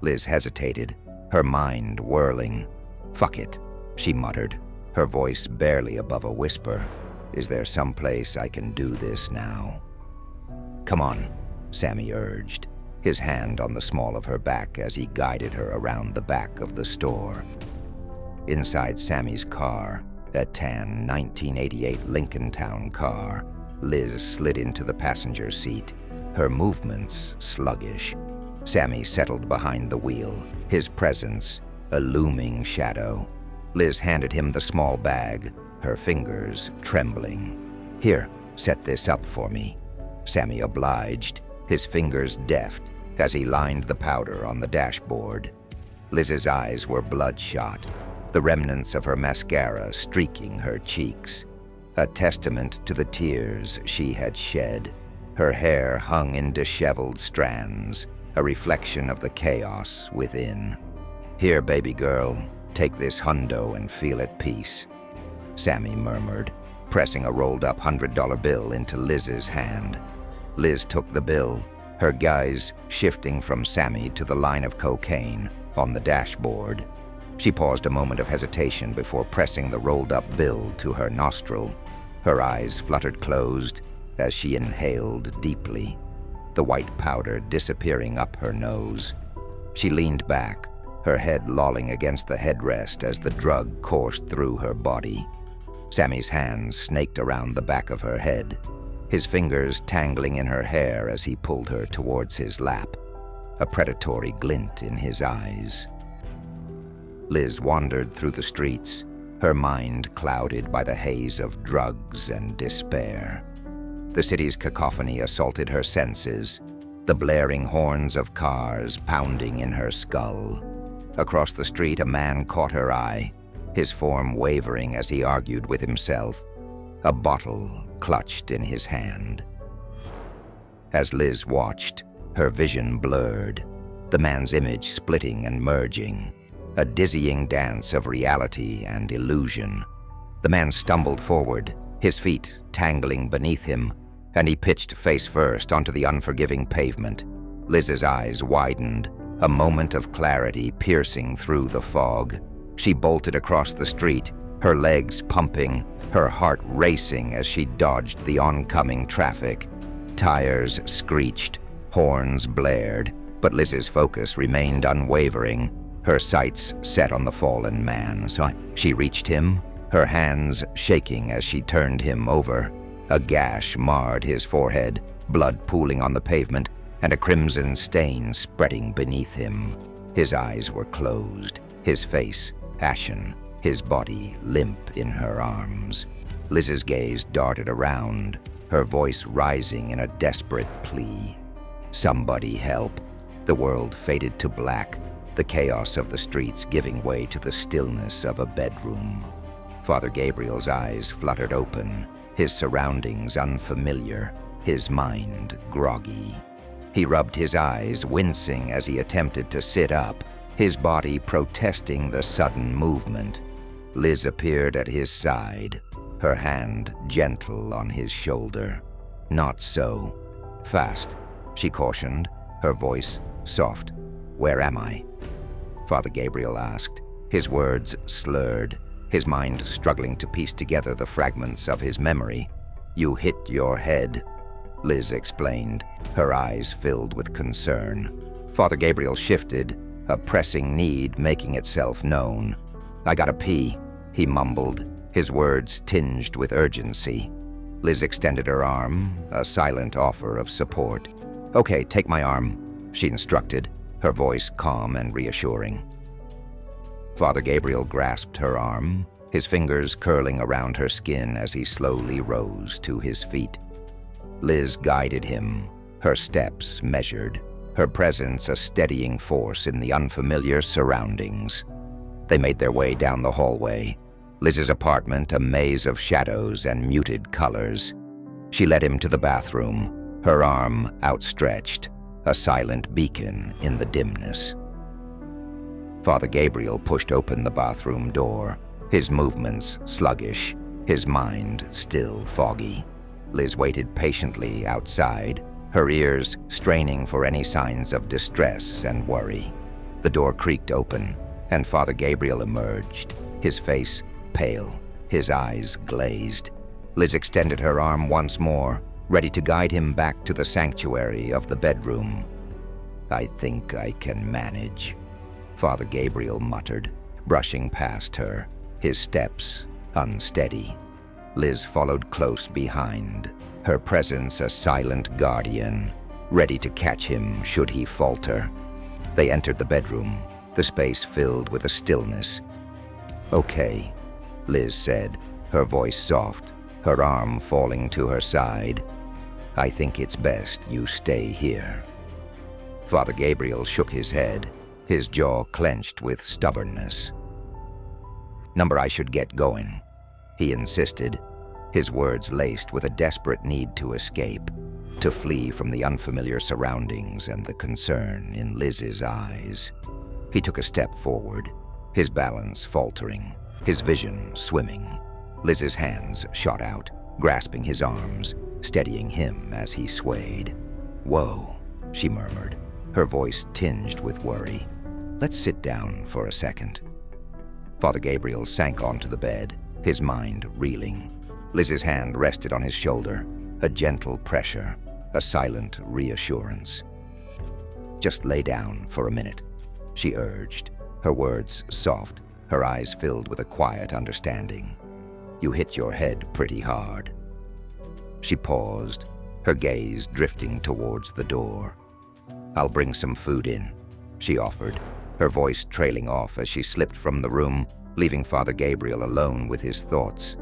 Liz hesitated, her mind whirling. "Fuck it," she muttered, her voice barely above a whisper. "Is there some place I can do this now?" "Come on," Sammy urged, his hand on the small of her back as he guided her around the back of the store. Inside Sammy's car, a tan 1988 Lincoln Town car, Liz slid into the passenger seat, her movements sluggish. Sammy settled behind the wheel, his presence a looming shadow. Liz handed him the small bag, her fingers trembling. "Here, set this up for me." Sammy obliged, his fingers deft as he lined the powder on the dashboard. Liz's eyes were bloodshot, the remnants of her mascara streaking her cheeks, a testament to the tears she had shed. Her hair hung in disheveled strands, a reflection of the chaos within. "Here, baby girl, take this hundo and feel at peace," Sammy murmured, pressing a rolled-up $100 bill into Liz's hand. Liz took the bill, her gaze shifting from Sammy to the line of cocaine on the dashboard. She paused a moment of hesitation before pressing the rolled-up bill to her nostril. Her eyes fluttered closed as she inhaled deeply, the white powder disappearing up her nose. She leaned back, her head lolling against the headrest as the drug coursed through her body. Sammy's hands snaked around the back of her head, his fingers tangling in her hair as he pulled her towards his lap, a predatory glint in his eyes. Liz wandered through the streets, her mind clouded by the haze of drugs and despair. The city's cacophony assaulted her senses, the blaring horns of cars pounding in her skull. Across the street, a man caught her eye, his form wavering as he argued with himself, a bottle clutched in his hand. As Liz watched, her vision blurred, the man's image splitting and merging, a dizzying dance of reality and illusion. The man stumbled forward, his feet tangling beneath him, and he pitched face first onto the unforgiving pavement. Liz's eyes widened, a moment of clarity piercing through the fog. She bolted across the street, her legs pumping, her heart racing as she dodged the oncoming traffic. Tires screeched, horns blared, but Liz's focus remained unwavering, her sights set on the fallen man. So she reached him, her hands shaking as she turned him over. A gash marred his forehead, blood pooling on the pavement, and a crimson stain spreading beneath him. His eyes were closed, his face ashen, his body limp in her arms. Liz's gaze darted around, her voice rising in a desperate plea. Somebody help. The world faded to black, the chaos of the streets giving way to the stillness of a bedroom. Father Gabriel's eyes fluttered open, his surroundings unfamiliar, his mind groggy. He rubbed his eyes, wincing as he attempted to sit up, his body protesting the sudden movement. Liz appeared at his side, her hand gentle on his shoulder. Not so. Fast, she cautioned, her voice soft. Where am I? Father Gabriel asked, his words slurred, his mind struggling to piece together the fragments of his memory. You hit your head, Liz explained, her eyes filled with concern. Father Gabriel shifted, a pressing need making itself known. I gotta pee, he mumbled, his words tinged with urgency. Liz extended her arm, a silent offer of support. Okay, take my arm, she instructed, her voice calm and reassuring. Father Gabriel grasped her arm, his fingers curling around her skin as he slowly rose to his feet. Liz guided him, her steps measured, her presence a steadying force in the unfamiliar surroundings. They made their way down the hallway, Liz's apartment a maze of shadows and muted colors. She led him to the bathroom, her arm outstretched, a silent beacon in the dimness. Father Gabriel pushed open the bathroom door, his movements sluggish, his mind still foggy. Liz waited patiently outside, her ears straining for any signs of distress and worry. The door creaked open, and Father Gabriel emerged, his face pale, his eyes glazed. Liz extended her arm once more, ready to guide him back to the sanctuary of the bedroom. I think I can manage, Father Gabriel muttered, brushing past her, his steps unsteady. Liz followed close behind, her presence a silent guardian, ready to catch him should he falter. They entered the bedroom, the space filled with a stillness. Okay, Liz said, her voice soft, her arm falling to her side. I think it's best you stay here. Father Gabriel shook his head, his jaw clenched with stubbornness. Number I should get going, he insisted, his words laced with a desperate need to escape, to flee from the unfamiliar surroundings and the concern in Liz's eyes. He took a step forward, his balance faltering, his vision swimming. Liz's hands shot out, grasping his arms, steadying him as he swayed. Whoa, she murmured, her voice tinged with worry. Let's sit down for a second. Father Gabriel sank onto the bed, his mind reeling. Liz's hand rested on his shoulder, a gentle pressure, a silent reassurance. Just lay down for a minute, she urged, her words soft, her eyes filled with a quiet understanding. You hit your head pretty hard. She paused, her gaze drifting towards the door. I'll bring some food in, she offered, her voice trailing off as she slipped from the room, leaving Father Gabriel alone with his thoughts.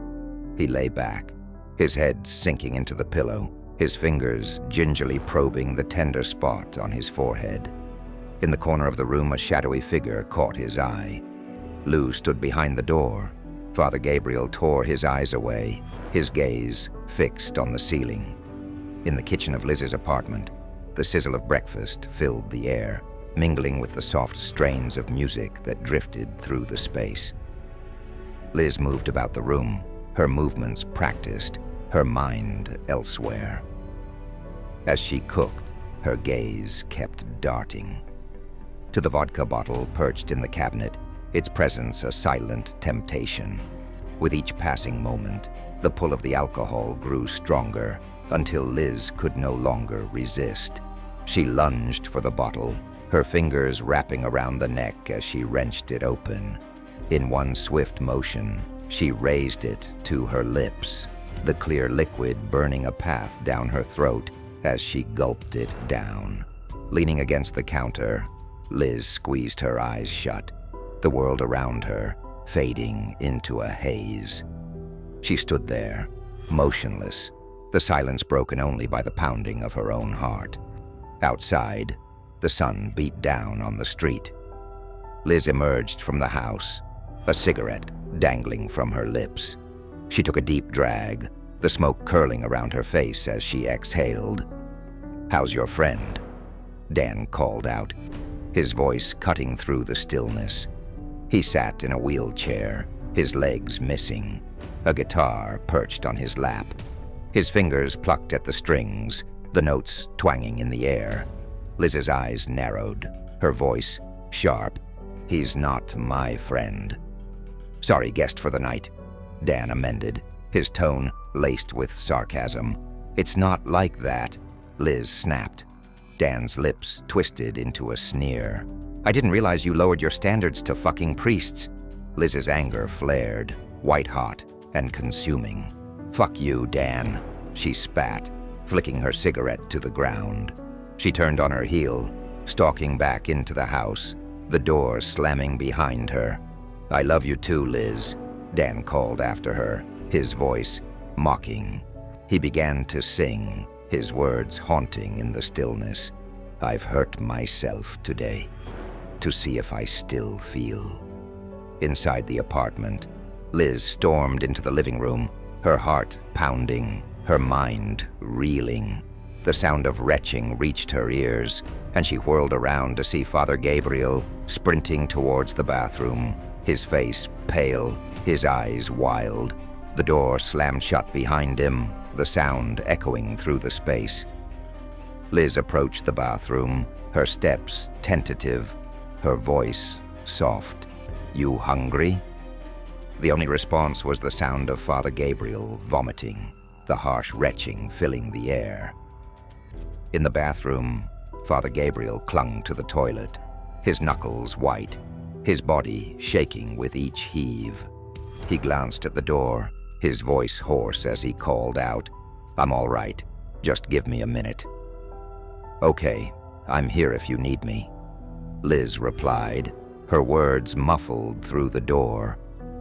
He lay back, his head sinking into the pillow, his fingers gingerly probing the tender spot on his forehead. In the corner of the room, a shadowy figure caught his eye. Lou stood behind the door. Father Gabriel tore his eyes away, his gaze fixed on the ceiling. In the kitchen of Liz's apartment, the sizzle of breakfast filled the air, mingling with the soft strains of music that drifted through the space. Liz moved about the room, her movements practiced, her mind elsewhere. As she cooked, her gaze kept darting. To the vodka bottle perched in the cabinet, its presence a silent temptation. With each passing moment, the pull of the alcohol grew stronger until Liz could no longer resist. She lunged for the bottle, her fingers wrapping around the neck as she wrenched it open. In one swift motion, she raised it to her lips, the clear liquid burning a path down her throat as she gulped it down. Leaning against the counter, Liz squeezed her eyes shut, the world around her fading into a haze. She stood there, motionless, the silence broken only by the pounding of her own heart. Outside, the sun beat down on the street. Liz emerged from the house, a cigarette dangling from her lips. She took a deep drag, the smoke curling around her face as she exhaled. "How's your friend?" Dan called out, his voice cutting through the stillness. He sat in a wheelchair, his legs missing, a guitar perched on his lap. His fingers plucked at the strings, the notes twanging in the air. Liz's eyes narrowed, her voice sharp. "He's not my friend." "Sorry, guest for the night," Dan amended, his tone laced with sarcasm. "It's not like that," Liz snapped. Dan's lips twisted into a sneer. "I didn't realize you lowered your standards to fucking priests." Liz's anger flared, white-hot and consuming. "Fuck you, Dan," she spat, flicking her cigarette to the ground. She turned on her heel, stalking back into the house, the door slamming behind her. "I love you too, Liz," Dan called after her, his voice mocking. He began to sing, his words haunting in the stillness. "I've hurt myself today, to see if I still feel." Inside the apartment, Liz stormed into the living room, her heart pounding, her mind reeling. The sound of retching reached her ears, and she whirled around to see Father Gabriel sprinting towards the bathroom, his face pale, his eyes wild. The door slammed shut behind him, the sound echoing through the space. Liz approached the bathroom, her steps tentative, her voice soft. "You hungry?" The only response was the sound of Father Gabriel vomiting, the harsh retching filling the air. In the bathroom, Father Gabriel clung to the toilet, his knuckles white, his body shaking with each heave. He glanced at the door, his voice hoarse as he called out, "I'm all right. Just give me a minute." "Okay, I'm here if you need me," Liz replied, her words muffled through the door.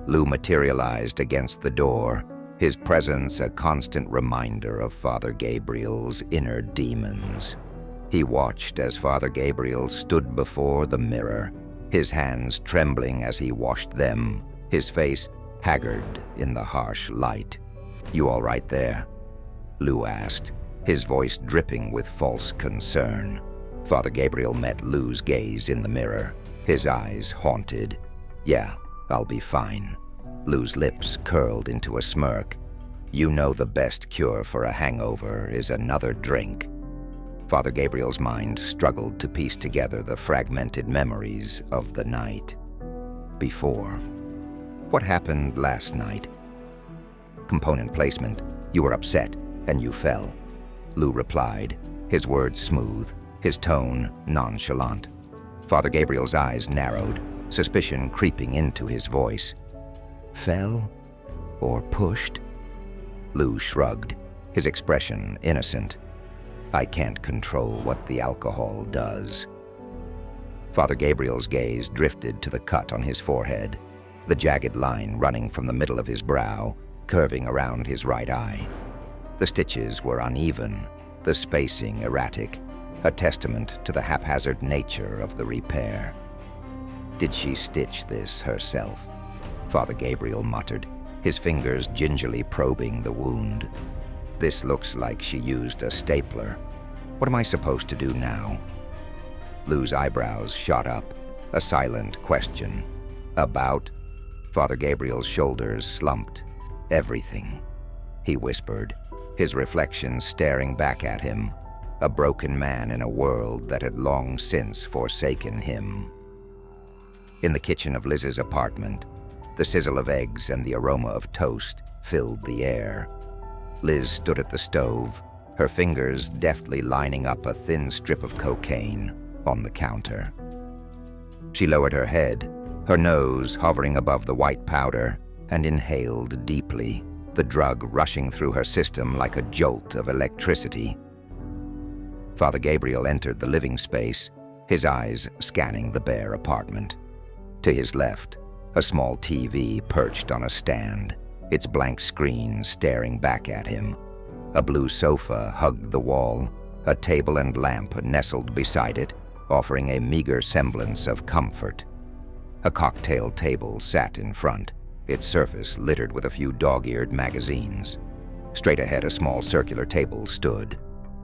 Lou materialized against the door, his presence a constant reminder of Father Gabriel's inner demons. He watched as Father Gabriel stood before the mirror, his hands trembling as he washed them, his face haggard in the harsh light. "You all right there?" Lou asked, his voice dripping with false concern. Father Gabriel met Lou's gaze in the mirror, his eyes haunted. "Yeah, I'll be fine." Lou's lips curled into a smirk. "You know the best cure for a hangover is another drink." Father Gabriel's mind struggled to piece together the fragmented memories of the night before. What happened last night? Component placement. "You were upset, and you fell," Lou replied, his words smooth, his tone nonchalant. Father Gabriel's eyes narrowed, suspicion creeping into his voice. "Fell? Or pushed?" Lou shrugged, his expression innocent. "I can't control what the alcohol does." Father Gabriel's gaze drifted to the cut on his forehead, the jagged line running from the middle of his brow, curving around his right eye. The stitches were uneven, the spacing erratic. a testament to the haphazard nature of the repair. "Did she stitch this herself?" Father Gabriel muttered, his fingers gingerly probing the wound. "This looks like she used a stapler. What am I supposed to do now?" Lou's eyebrows shot up, a silent question. "About?" Father Gabriel's shoulders slumped. "Everything," he whispered, his reflection staring back at him, a broken man in a world that had long since forsaken him. In the kitchen of Liz's apartment, the sizzle of eggs and the aroma of toast filled the air. Liz stood at the stove, her fingers deftly lining up a thin strip of cocaine on the counter. She lowered her head, her nose hovering above the white powder, and inhaled deeply, the drug rushing through her system like a jolt of electricity. Father Gabriel entered the living space, his eyes scanning the bare apartment. To his left, a small TV perched on a stand, its blank screen staring back at him. A blue sofa hugged the wall, a table and lamp nestled beside it, offering a meager semblance of comfort. A cocktail table sat in front, its surface littered with a few dog-eared magazines. Straight ahead, a small circular table stood,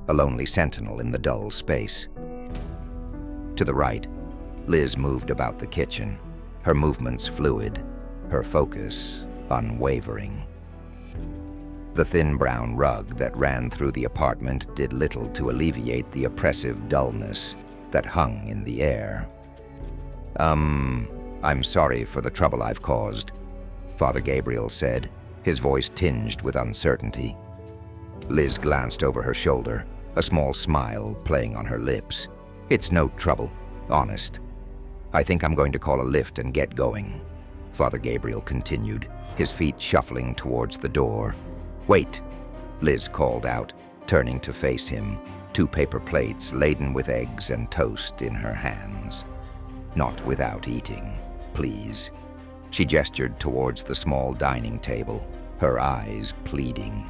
a lonely sentinel in the dull space. To the right, Liz moved about the kitchen, her movements fluid, her focus unwavering. The thin brown rug that ran through the apartment did little to alleviate the oppressive dullness that hung in the air. I'm sorry for the trouble I've caused," Father Gabriel said, his voice tinged with uncertainty. Liz glanced over her shoulder, a small smile playing on her lips. "It's no trouble, honest. I think I'm going to call a lift and get going," Father Gabriel continued, his feet shuffling towards the door. "Wait," Liz called out, turning to face him, 2 paper plates laden with eggs and toast in her hands. "Not without eating, please." She gestured towards the small dining table, her eyes pleading.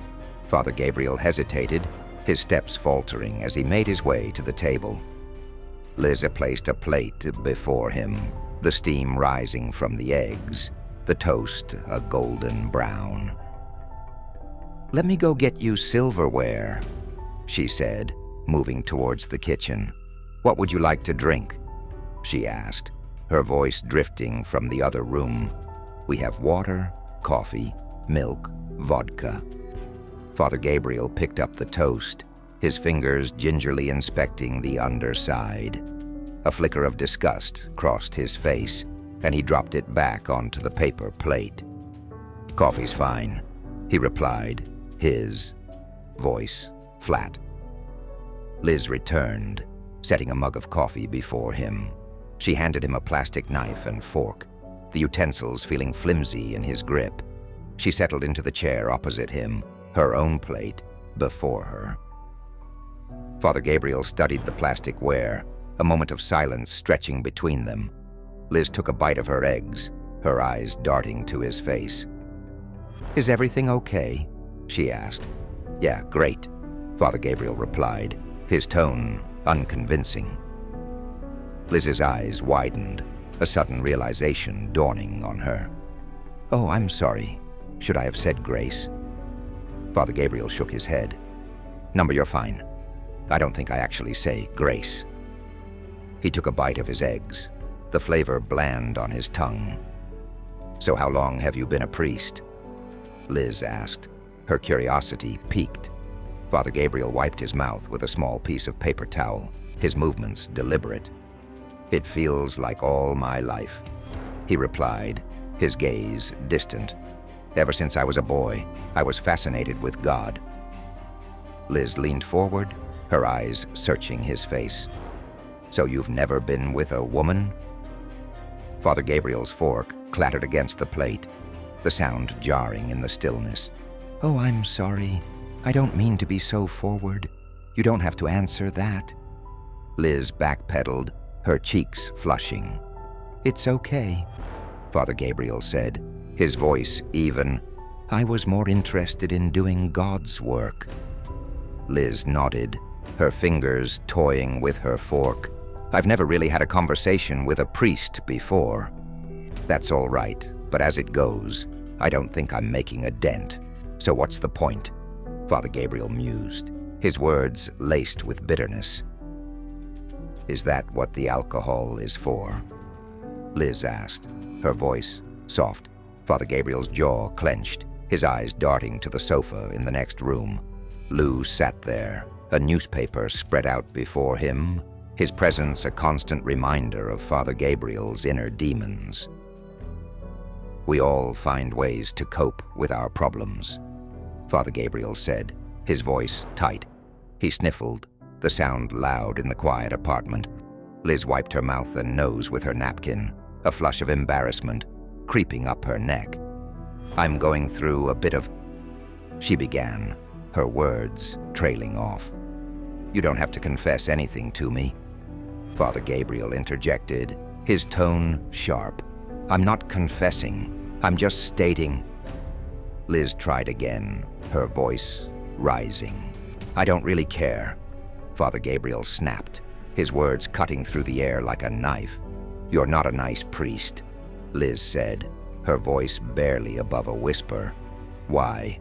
Father Gabriel hesitated, his steps faltering as he made his way to the table. Liz placed a plate before him, the steam rising from the eggs, the toast a golden brown. "Let me go get you silverware," she said, moving towards the kitchen. "What would you like to drink?" she asked, her voice drifting from the other room. "We have water, coffee, milk, vodka." Father Gabriel picked up the toast, his fingers gingerly inspecting the underside. A flicker of disgust crossed his face, and he dropped it back onto the paper plate. "Coffee's fine," he replied, his voice flat. Liz returned, setting a mug of coffee before him. She handed him a plastic knife and fork, the utensils feeling flimsy in his grip. She settled into the chair opposite him, her own plate before her. Father Gabriel studied the plastic ware, a moment of silence stretching between them. Liz took a bite of her eggs, her eyes darting to his face. "Is everything okay?" she asked. "Yeah, great," Father Gabriel replied, his tone unconvincing. Liz's eyes widened, a sudden realization dawning on her. "Oh, I'm sorry. Should I have said grace?" Father Gabriel shook his head. "Number, you're fine. I don't think I actually say grace." He took a bite of his eggs, the flavor bland on his tongue. "So how long have you been a priest?" Liz asked, her curiosity piqued. Father Gabriel wiped his mouth with a small piece of paper towel, his movements deliberate. "It feels like all my life," he replied, his gaze distant. "Ever since I was a boy, I was fascinated with God." Liz leaned forward, her eyes searching his face. "So you've never been with a woman?" Father Gabriel's fork clattered against the plate, the sound jarring in the stillness. "Oh, I'm sorry. I don't mean to be so forward. You don't have to answer that." Liz backpedaled, her cheeks flushing. "It's okay," Father Gabriel said, his voice even. "I was more interested in doing God's work." Liz nodded, her fingers toying with her fork. "I've never really had a conversation with a priest before." "That's all right, but as it goes, I don't think I'm making a dent. So what's the point?" Father Gabriel mused, his words laced with bitterness. "Is that what the alcohol is for?" Liz asked, her voice soft. Father Gabriel's jaw clenched, his eyes darting to the sofa in the next room. Lou sat there, a newspaper spread out before him, his presence a constant reminder of Father Gabriel's inner demons. "We all find ways to cope with our problems," Father Gabriel said, his voice tight. He sniffled, the sound loud in the quiet apartment. Liz wiped her mouth and nose with her napkin, a flush of embarrassment creeping up her neck. "I'm going through a bit of—" she began, her words trailing off. "You don't have to confess anything to me," Father Gabriel interjected, his tone sharp. "I'm not confessing. I'm just stating—" Liz tried again, her voice rising. "I don't really care," Father Gabriel snapped, his words cutting through the air like a knife. "You're not a nice priest," Liz said, her voice barely above a whisper. "Why?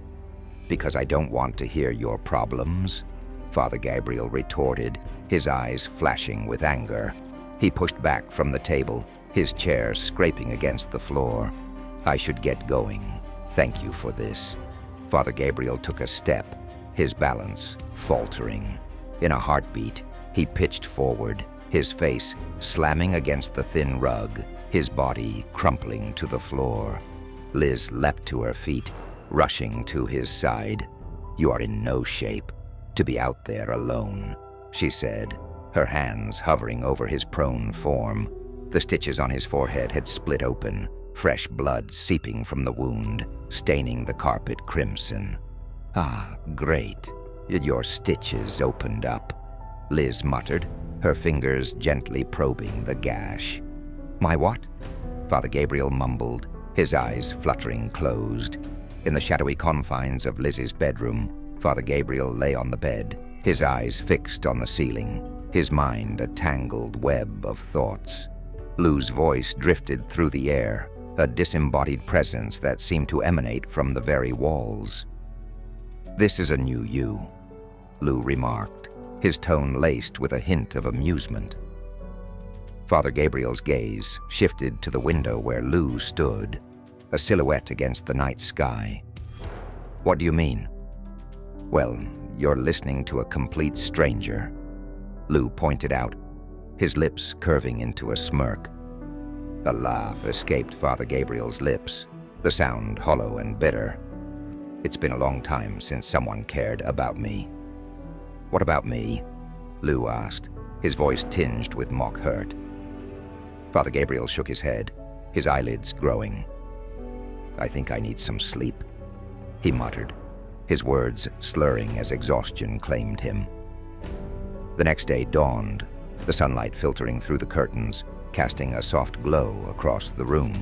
Because I don't want to hear your problems?" Father Gabriel retorted, his eyes flashing with anger. He pushed back from the table, his chair scraping against the floor. "I should get going. Thank you for this." Father Gabriel took a step, his balance faltering. In a heartbeat, he pitched forward, his face slamming against the thin rug, his body crumpling to the floor. Liz leapt to her feet, rushing to his side. "You are in no shape to be out there alone," she said, her hands hovering over his prone form. The stitches on his forehead had split open, fresh blood seeping from the wound, staining the carpet crimson. "Ah, great. Your stitches opened up," Liz muttered, her fingers gently probing the gash. "My what?" Father Gabriel mumbled, his eyes fluttering closed. In the shadowy confines of Liz's bedroom, Father Gabriel lay on the bed, his eyes fixed on the ceiling, his mind a tangled web of thoughts. Lou's voice drifted through the air, a disembodied presence that seemed to emanate from the very walls. "This is a new you," Lou remarked, his tone laced with a hint of amusement. Father Gabriel's gaze shifted to the window where Lou stood, a silhouette against the night sky. "What do you mean?" "Well, you're listening to a complete stranger," Lou pointed out, his lips curving into a smirk. A laugh escaped Father Gabriel's lips, the sound hollow and bitter. "It's been a long time since someone cared about me." "What about me?" Lou asked, his voice tinged with mock hurt. Father Gabriel shook his head, his eyelids growing. "I think I need some sleep," he muttered, his words slurring as exhaustion claimed him. The next day dawned, the sunlight filtering through the curtains, casting a soft glow across the room.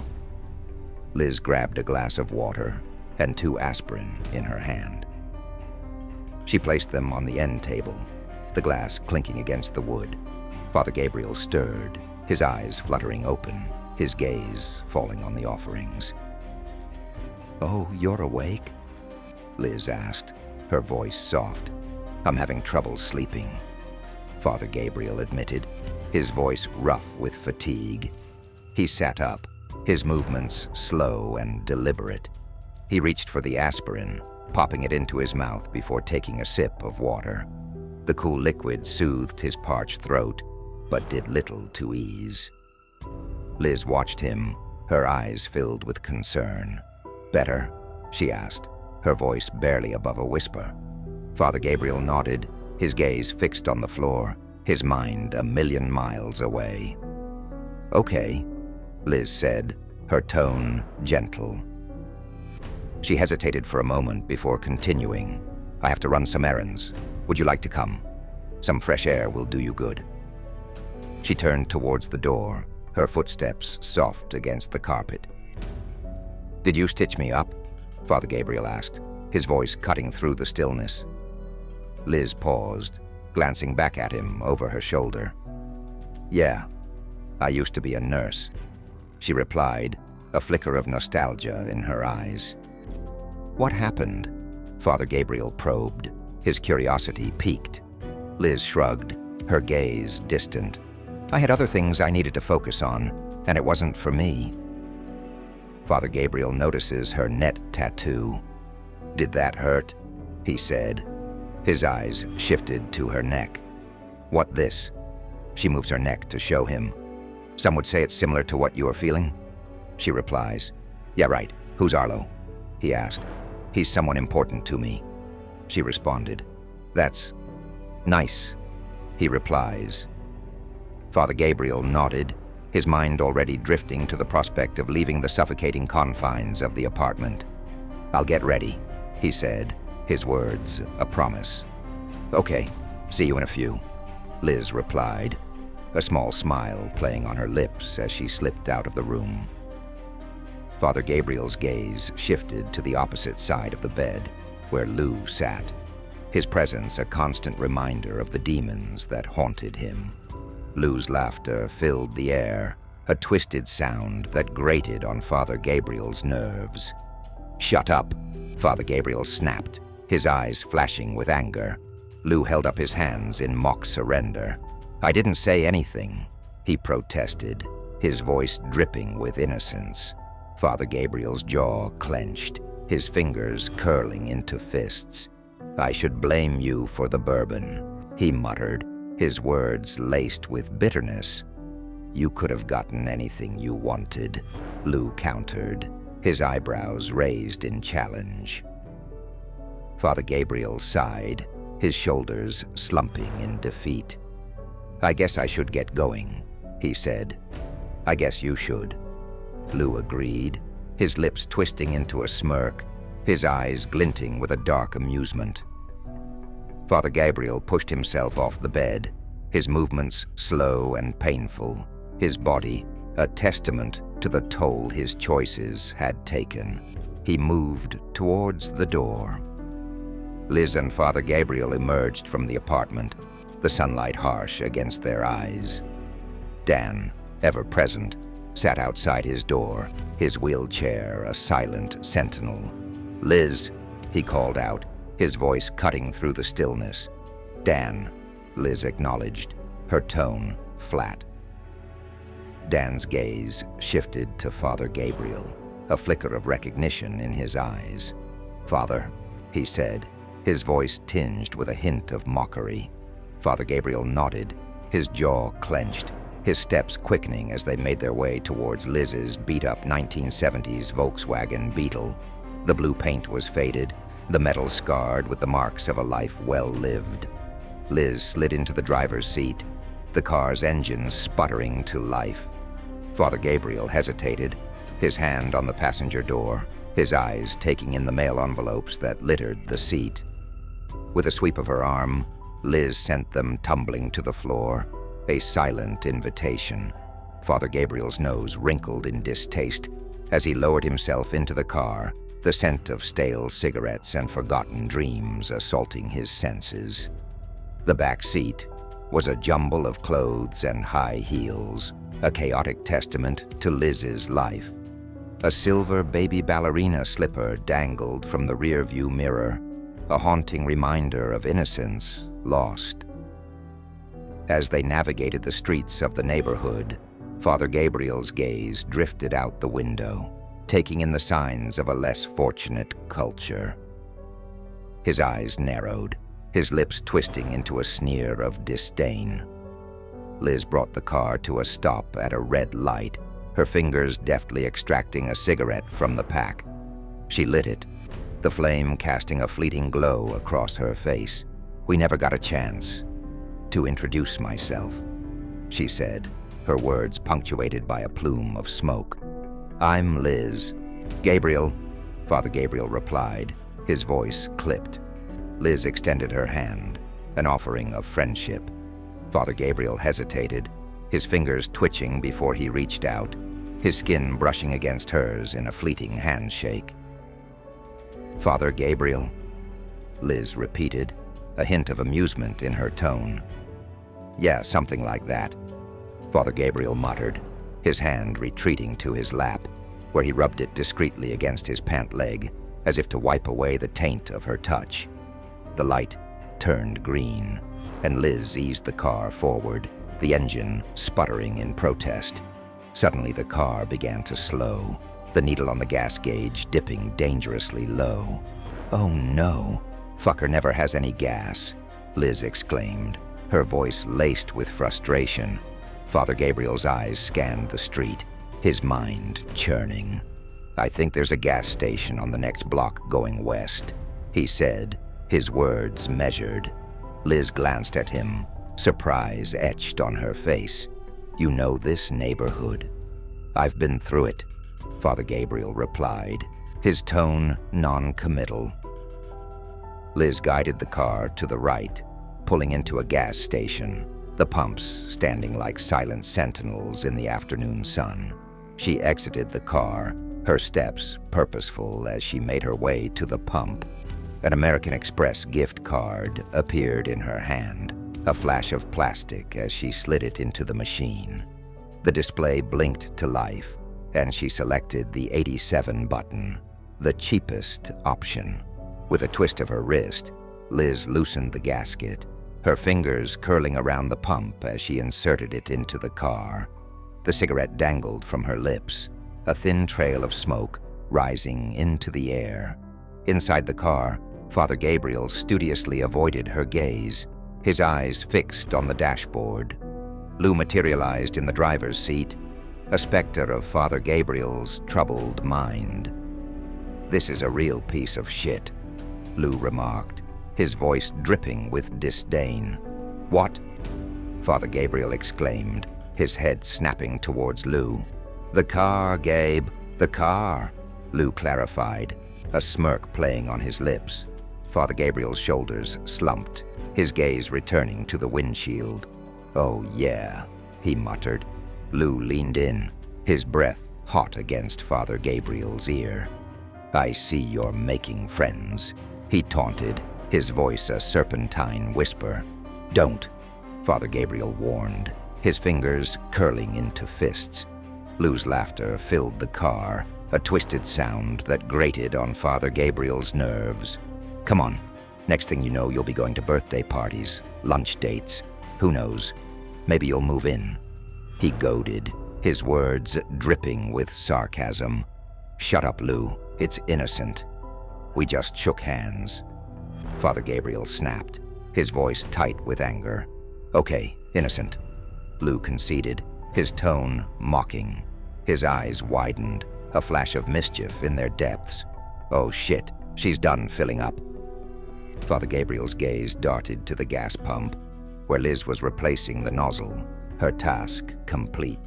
Liz grabbed a glass of water and 2 aspirin in her hand. She placed them on the end table, the glass clinking against the wood. Father Gabriel stirred, his eyes fluttering open, his gaze falling on the offerings. "Oh, you're awake?" Liz asked, her voice soft. "I'm having trouble sleeping," Father Gabriel admitted, his voice rough with fatigue. He sat up, his movements slow and deliberate. He reached for the aspirin, popping it into his mouth before taking a sip of water. The cool liquid soothed his parched throat, but did little to ease. Liz watched him, her eyes filled with concern. "Better?" she asked, her voice barely above a whisper. Father Gabriel nodded, his gaze fixed on the floor, his mind a million miles away. "Okay," Liz said, her tone gentle. She hesitated for a moment before continuing. "I have to run some errands. Would you like to come? Some fresh air will do you good." She turned towards the door, her footsteps soft against the carpet. "Did you stitch me up?" Father Gabriel asked, his voice cutting through the stillness. Liz paused, glancing back at him over her shoulder. "Yeah, I used to be a nurse," she replied, a flicker of nostalgia in her eyes. "What happened?" Father Gabriel probed, his curiosity piqued. Liz shrugged, her gaze distant. "I had other things I needed to focus on, and it wasn't for me." Father Gabriel notices her net tattoo. "Did that hurt?" he said. His eyes shifted to her neck. "What this?" She moves her neck to show him. "Some would say it's similar to what you are feeling." She replies. "Yeah, right. Who's Arlo?" he asked. "He's someone important to me." She responded. "That's nice," he replies. Father Gabriel nodded, his mind already drifting to the prospect of leaving the suffocating confines of the apartment. "I'll get ready," he said, his words a promise. "Okay, see you in a few," Liz replied, a small smile playing on her lips as she slipped out of the room. Father Gabriel's gaze shifted to the opposite side of the bed, where Lou sat, his presence a constant reminder of the demons that haunted him. Lou's laughter filled the air, a twisted sound that grated on Father Gabriel's nerves. "Shut up," Father Gabriel snapped, his eyes flashing with anger. Lou held up his hands in mock surrender. "I didn't say anything," he protested, his voice dripping with innocence. Father Gabriel's jaw clenched, his fingers curling into fists. "I should blame you for the bourbon," he muttered, his words laced with bitterness. "You could have gotten anything you wanted," Lou countered, his eyebrows raised in challenge. Father Gabriel sighed, his shoulders slumping in defeat. "I guess I should get going," he said. "I guess you should," Lou agreed, his lips twisting into a smirk, his eyes glinting with a dark amusement. Father Gabriel pushed himself off the bed, his movements slow and painful, his body a testament to the toll his choices had taken. He moved towards the door. Liz and Father Gabriel emerged from the apartment, the sunlight harsh against their eyes. Dan, ever present, sat outside his door, his wheelchair a silent sentinel. "Liz," he called out, his voice cutting through the stillness. "Dan," Liz acknowledged, her tone flat. Dan's gaze shifted to Father Gabriel, a flicker of recognition in his eyes. "Father," he said, his voice tinged with a hint of mockery. Father Gabriel nodded, his jaw clenched, his steps quickening as they made their way towards Liz's beat-up 1970s Volkswagen Beetle. The blue paint was faded, the metal scarred with the marks of a life well lived. Liz slid into the driver's seat, the car's engines sputtering to life. Father Gabriel hesitated, his hand on the passenger door, his eyes taking in the mail envelopes that littered the seat. With a sweep of her arm, Liz sent them tumbling to the floor, a silent invitation. Father Gabriel's nose wrinkled in distaste as he lowered himself into the car, the scent of stale cigarettes and forgotten dreams assaulting his senses. The back seat was a jumble of clothes and high heels, a chaotic testament to Liz's life. A silver baby ballerina slipper dangled from the rearview mirror, a haunting reminder of innocence lost. As they navigated the streets of the neighborhood, Father Gabriel's gaze drifted out the window, taking in the signs of a less fortunate culture. His eyes narrowed, his lips twisting into a sneer of disdain. Liz brought the car to a stop at a red light, her fingers deftly extracting a cigarette from the pack. She lit it, the flame casting a fleeting glow across her face. "We never got a chance to introduce myself," she said, her words punctuated by a plume of smoke. "I'm Liz." "Gabriel," Father Gabriel replied, his voice clipped. Liz extended her hand, an offering of friendship. Father Gabriel hesitated, his fingers twitching before he reached out, his skin brushing against hers in a fleeting handshake. "Father Gabriel," Liz repeated, a hint of amusement in her tone. "Yeah, something like that," Father Gabriel muttered, his hand retreating to his lap, where he rubbed it discreetly against his pant leg, as if to wipe away the taint of her touch. The light turned green, and Liz eased the car forward, the engine sputtering in protest. Suddenly the car began to slow, the needle on the gas gauge dipping dangerously low. "Oh no, fucker never has any gas," Liz exclaimed, her voice laced with frustration. Father Gabriel's eyes scanned the street, his mind churning. "I think there's a gas station on the next block going west," he said, his words measured. Liz glanced at him, surprise etched on her face. "You know this neighborhood?" "I've been through it," Father Gabriel replied, his tone non-committal. Liz guided the car to the right, pulling into a gas station, the pumps standing like silent sentinels in the afternoon sun. She exited the car, her steps purposeful as she made her way to the pump. An American Express gift card appeared in her hand, a flash of plastic as she slid it into the machine. The display blinked to life, and she selected the 87 button, the cheapest option. With a twist of her wrist, Liz loosened the gasket, her fingers curling around the pump as she inserted it into the car. The cigarette dangled from her lips, a thin trail of smoke rising into the air. Inside the car, Father Gabriel studiously avoided her gaze, his eyes fixed on the dashboard. Lou materialized in the driver's seat, a specter of Father Gabriel's troubled mind. "This is a real piece of shit," Lou remarked, his voice dripping with disdain. "What?" Father Gabriel exclaimed, his head snapping towards Lou. "The car, Gabe, the car," Lou clarified, a smirk playing on his lips. Father Gabriel's shoulders slumped, his gaze returning to the windshield. "Oh yeah," he muttered. Lou leaned in, his breath hot against Father Gabriel's ear. "I see you're making friends," he taunted, his voice a serpentine whisper. "Don't," Father Gabriel warned, his fingers curling into fists. Lou's laughter filled the car, a twisted sound that grated on Father Gabriel's nerves. "Come on. Next thing you know, you'll be going to birthday parties, lunch dates. Who knows? Maybe you'll move in." He goaded, his words dripping with sarcasm. "Shut up, Lou. It's innocent." "We just shook hands," Father Gabriel snapped, his voice tight with anger. "Okay, innocent," Lou conceded, his tone mocking. His eyes widened, a flash of mischief in their depths. "Oh shit, she's done filling up." Father Gabriel's gaze darted to the gas pump, where Liz was replacing the nozzle, her task complete.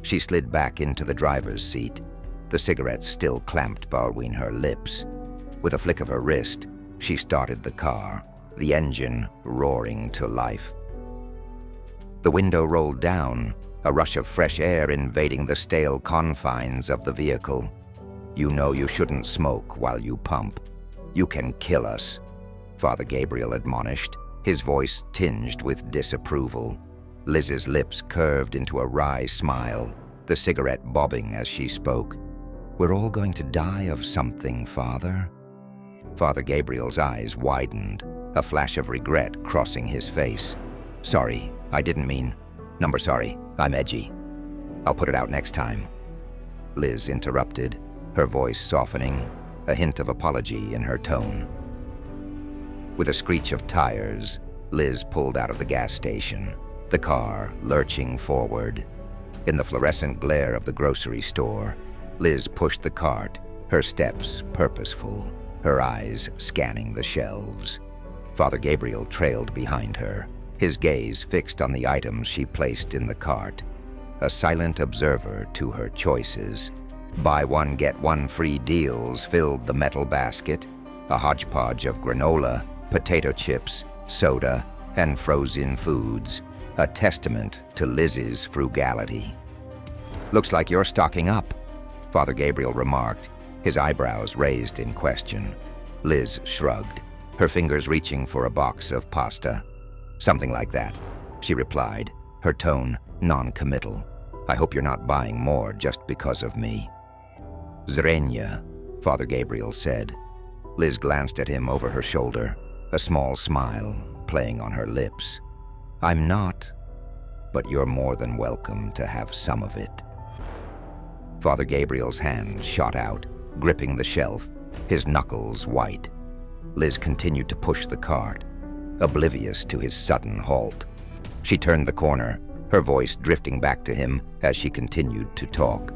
She slid back into the driver's seat, the cigarette still clamped between her lips. With a flick of her wrist, she started the car, the engine roaring to life. The window rolled down, a rush of fresh air invading the stale confines of the vehicle. "You know you shouldn't smoke while you pump. You can kill us," Father Gabriel admonished, his voice tinged with disapproval. Liz's lips curved into a wry smile, the cigarette bobbing as she spoke. "We're all going to die of something, Father." Father Gabriel's eyes widened, a flash of regret crossing his face. "Sorry, I didn't mean. Number sorry, I'm edgy. I'll put it out next time." Liz interrupted, her voice softening, a hint of apology in her tone. With a screech of tires, Liz pulled out of the gas station, the car lurching forward. In the fluorescent glare of the grocery store, Liz pushed the cart, her steps purposeful, her eyes scanning the shelves. Father Gabriel trailed behind her, his gaze fixed on the items she placed in the cart, a silent observer to her choices. Buy one, get one free deals filled the metal basket, a hodgepodge of granola, potato chips, soda, and frozen foods, a testament to Liz's frugality. "Looks like you're stocking up," Father Gabriel remarked, his eyebrows raised in question. Liz shrugged. her fingers reaching for a box of pasta. "Something like that," she replied, her tone non-committal. "I hope you're not buying more just because of me." "Zrenia," Father Gabriel said. Liz glanced at him over her shoulder, a small smile playing on her lips. "I'm not, but you're more than welcome to have some of it." Father Gabriel's hand shot out, gripping the shelf, his knuckles white. Liz continued to push the cart, oblivious to his sudden halt. She turned the corner, her voice drifting back to him as she continued to talk.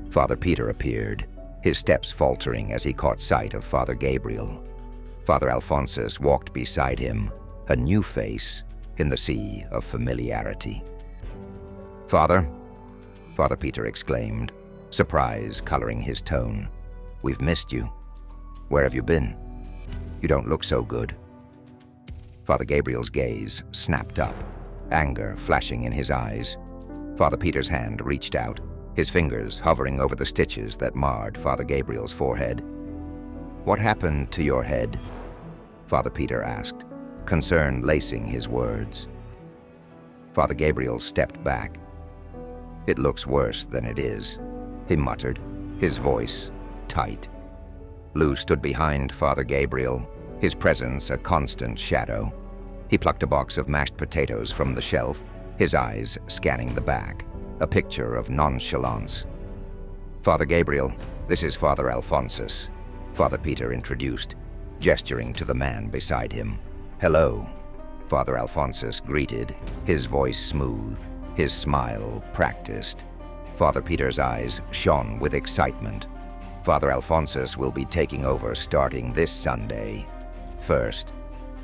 Father Peter appeared, his steps faltering as he caught sight of Father Gabriel. Father Alphonsus walked beside him, a new face in the sea of familiarity. "Father," Father Peter exclaimed, surprise coloring his tone. "We've missed you. Where have you been? You don't look so good." Father Gabriel's gaze snapped up, anger flashing in his eyes. Father Peter's hand reached out, his fingers hovering over the stitches that marred Father Gabriel's forehead. "What happened to your head?" Father Peter asked, concern lacing his words. Father Gabriel stepped back. "It looks worse than it is," he muttered, his voice tight. Lou stood behind Father Gabriel, his presence a constant shadow. He plucked a box of mashed potatoes from the shelf, his eyes scanning the back, a picture of nonchalance. "Father Gabriel, this is Father Alphonsus," Father Peter introduced, gesturing to the man beside him. "Hello," Father Alphonsus greeted, his voice smooth, his smile practiced. Father Peter's eyes shone with excitement. "Father Alphonsus will be taking over starting this Sunday. First,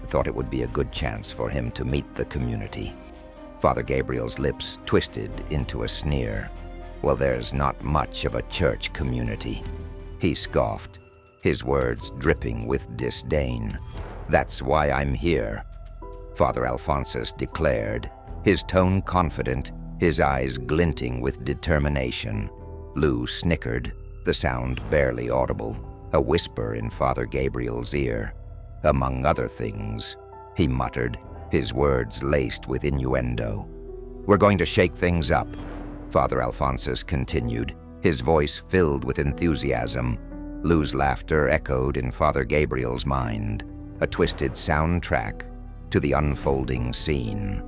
thought it would be a good chance for him to meet the community." Father Gabriel's lips twisted into a sneer. "Well, there's not much of a church community," he scoffed, his words dripping with disdain. "That's why I'm here," Father Alphonsus declared, his tone confident, his eyes glinting with determination. Lou snickered, the sound barely audible, a whisper in Father Gabriel's ear. "Among other things," he muttered, his words laced with innuendo. "We're going to shake things up," Father Alphonsus continued, his voice filled with enthusiasm. Lou's laughter echoed in Father Gabriel's mind, a twisted soundtrack to the unfolding scene.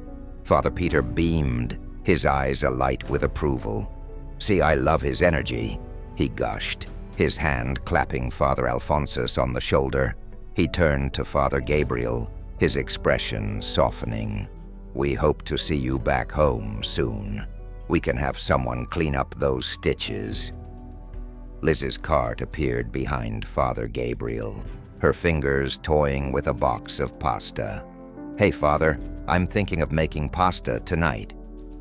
Father Peter beamed, his eyes alight with approval. "See, I love his energy," he gushed, his hand clapping Father Alphonsus on the shoulder. He turned to Father Gabriel, his expression softening. "We hope to see you back home soon. We can have someone clean up those stitches." Liz's cart appeared behind Father Gabriel, her fingers toying with a box of pasta. "Hey, Father, I'm thinking of making pasta tonight.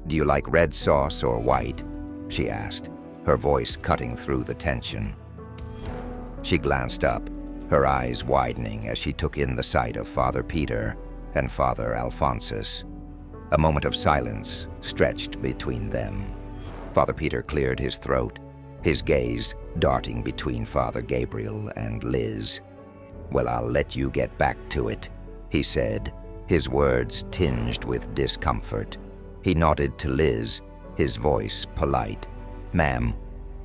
Do you like red sauce or white?" she asked, her voice cutting through the tension. She glanced up, her eyes widening as she took in the sight of Father Peter and Father Alphonsus. A moment of silence stretched between them. Father Peter cleared his throat, his gaze darting between Father Gabriel and Liz. "Well, I'll let you get back to it," he said, his words tinged with discomfort. He nodded to Liz, his voice polite. "Ma'am."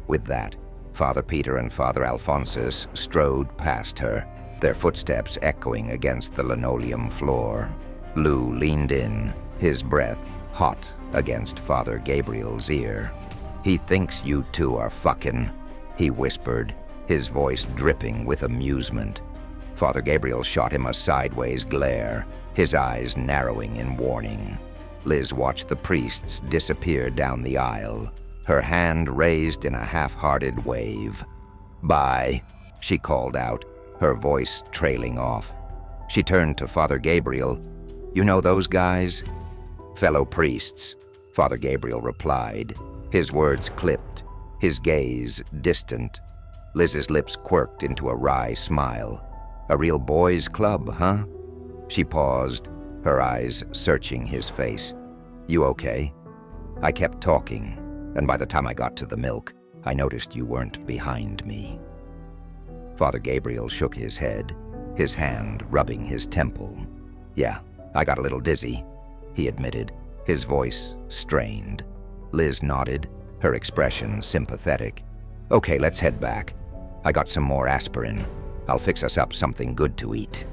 With that, Father Peter and Father Alphonsus strode past her, their footsteps echoing against the linoleum floor. Lou leaned in, his breath hot against Father Gabriel's ear. "He thinks you two are fucking," he whispered, his voice dripping with amusement. Father Gabriel shot him a sideways glare, his eyes narrowing in warning. Liz watched the priests disappear down the aisle, her hand raised in a half-hearted wave. "Bye," she called out, her voice trailing off. She turned to Father Gabriel. "You know those guys?" "Fellow priests," Father Gabriel replied, his words clipped, his gaze distant. Liz's lips quirked into a wry smile. "A real boys' club, huh?" She paused, her eyes searching his face. "You okay?" "I kept talking, and by the time I got to the milk, I noticed you weren't behind me." Father Gabriel shook his head, his hand rubbing his temple. "Yeah, I got a little dizzy," he admitted, his voice strained. Liz nodded, her expression sympathetic. "Okay, let's head back. I got some more aspirin. I'll fix us up something good to eat."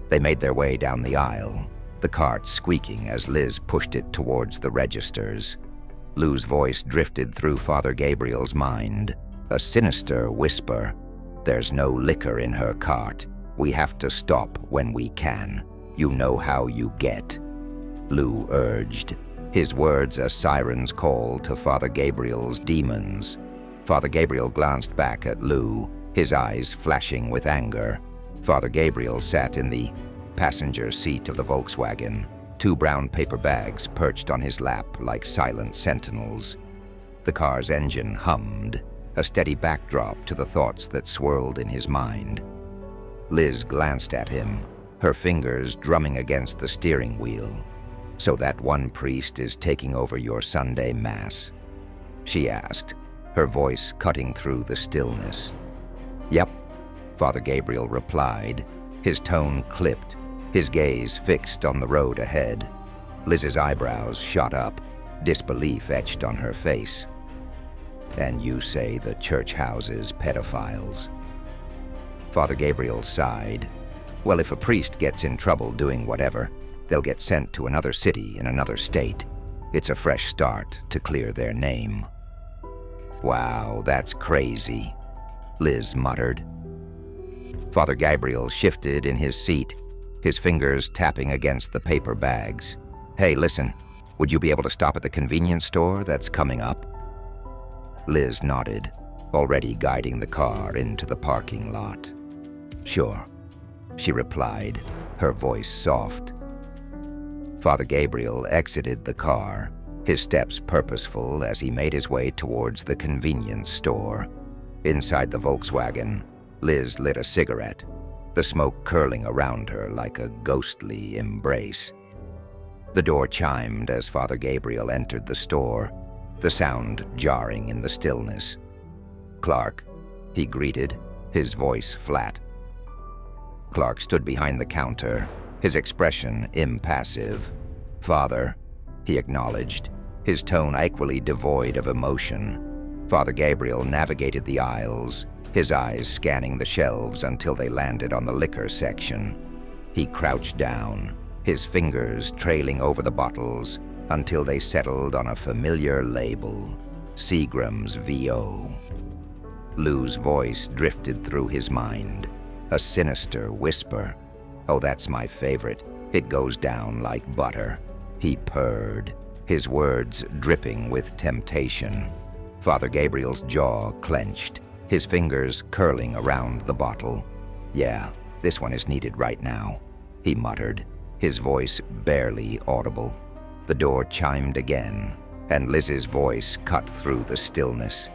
They made their way down the aisle, the cart squeaking as Liz pushed it towards the registers. Lou's voice drifted through Father Gabriel's mind, a sinister whisper. "There's no liquor in her cart. We have to stop when we can. You know how you get," Lou urged, his words a siren's call to Father Gabriel's demons. Father Gabriel glanced back at Lou, his eyes flashing with anger. Father Gabriel sat in the passenger seat of the Volkswagen, 2 brown paper bags perched on his lap like silent sentinels. The car's engine hummed, a steady backdrop to the thoughts that swirled in his mind. Liz glanced at him, her fingers drumming against the steering wheel. "So that one priest is taking over your Sunday Mass?" she asked, her voice cutting through the stillness. "Yep," Father Gabriel replied, his tone clipped, his gaze fixed on the road ahead. Liz's eyebrows shot up, disbelief etched on her face. "And you say the church houses pedophiles?" Father Gabriel sighed. "Well, if a priest gets in trouble doing whatever, they'll get sent to another city in another state. It's a fresh start to clear their name." "Wow, that's crazy," Liz muttered. Father Gabriel shifted in his seat, his fingers tapping against the paper bags. "Hey, listen, would you be able to stop at the convenience store that's coming up?" Liz nodded, already guiding the car into the parking lot. "Sure," she replied, her voice soft. Father Gabriel exited the car, his steps purposeful as he made his way towards the convenience store. Inside the Volkswagen, Liz lit a cigarette, the smoke curling around her like a ghostly embrace. The door chimed as Father Gabriel entered the store, the sound jarring in the stillness. "Clark," he greeted, his voice flat. Clark stood behind the counter, his expression impassive. "Father," he acknowledged, his tone equally devoid of emotion. Father Gabriel navigated the aisles, his eyes scanning the shelves until they landed on the liquor section. He crouched down, his fingers trailing over the bottles until they settled on a familiar label, Seagram's VO. Lou's voice drifted through his mind, a sinister whisper. "Oh, that's my favorite. It goes down like butter," he purred, his words dripping with temptation. Father Gabriel's jaw clenched, his fingers curling around the bottle. "Yeah, this one is needed right now," he muttered, his voice barely audible. The door chimed again, and Liz's voice cut through the stillness.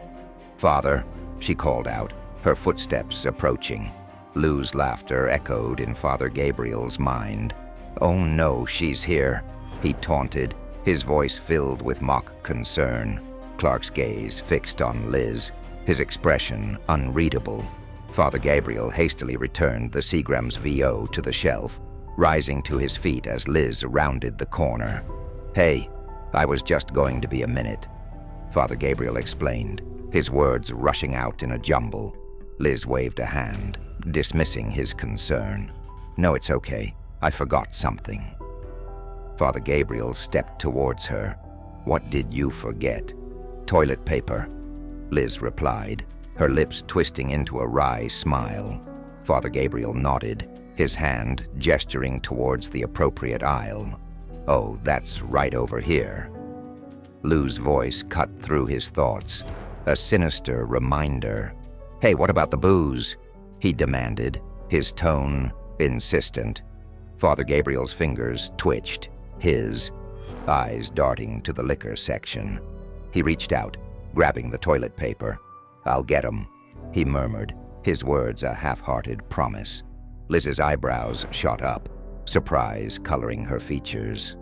"Father," she called out, her footsteps approaching. Lou's laughter echoed in Father Gabriel's mind. "Oh no, she's here," he taunted, his voice filled with mock concern. Clark's gaze fixed on Liz, his expression unreadable. Father Gabriel hastily returned the Seagram's VO to the shelf, rising to his feet as Liz rounded the corner. "Hey, I was just going to be a minute," Father Gabriel explained, his words rushing out in a jumble. Liz waved a hand, dismissing his concern. "No, it's okay. I forgot something." Father Gabriel stepped towards her. "What did you forget?" "Toilet paper," Liz replied, her lips twisting into a wry smile. Father Gabriel nodded, his hand gesturing towards the appropriate aisle. "Oh, that's right over here." Lou's voice cut through his thoughts, a sinister reminder. "Hey, what about the booze?" he demanded, his tone insistent. Father Gabriel's fingers twitched, his eyes darting to the liquor section. He reached out, grabbing the toilet paper. "I'll get 'em," he murmured, his words a half-hearted promise. Liz's eyebrows shot up, surprise coloring her features.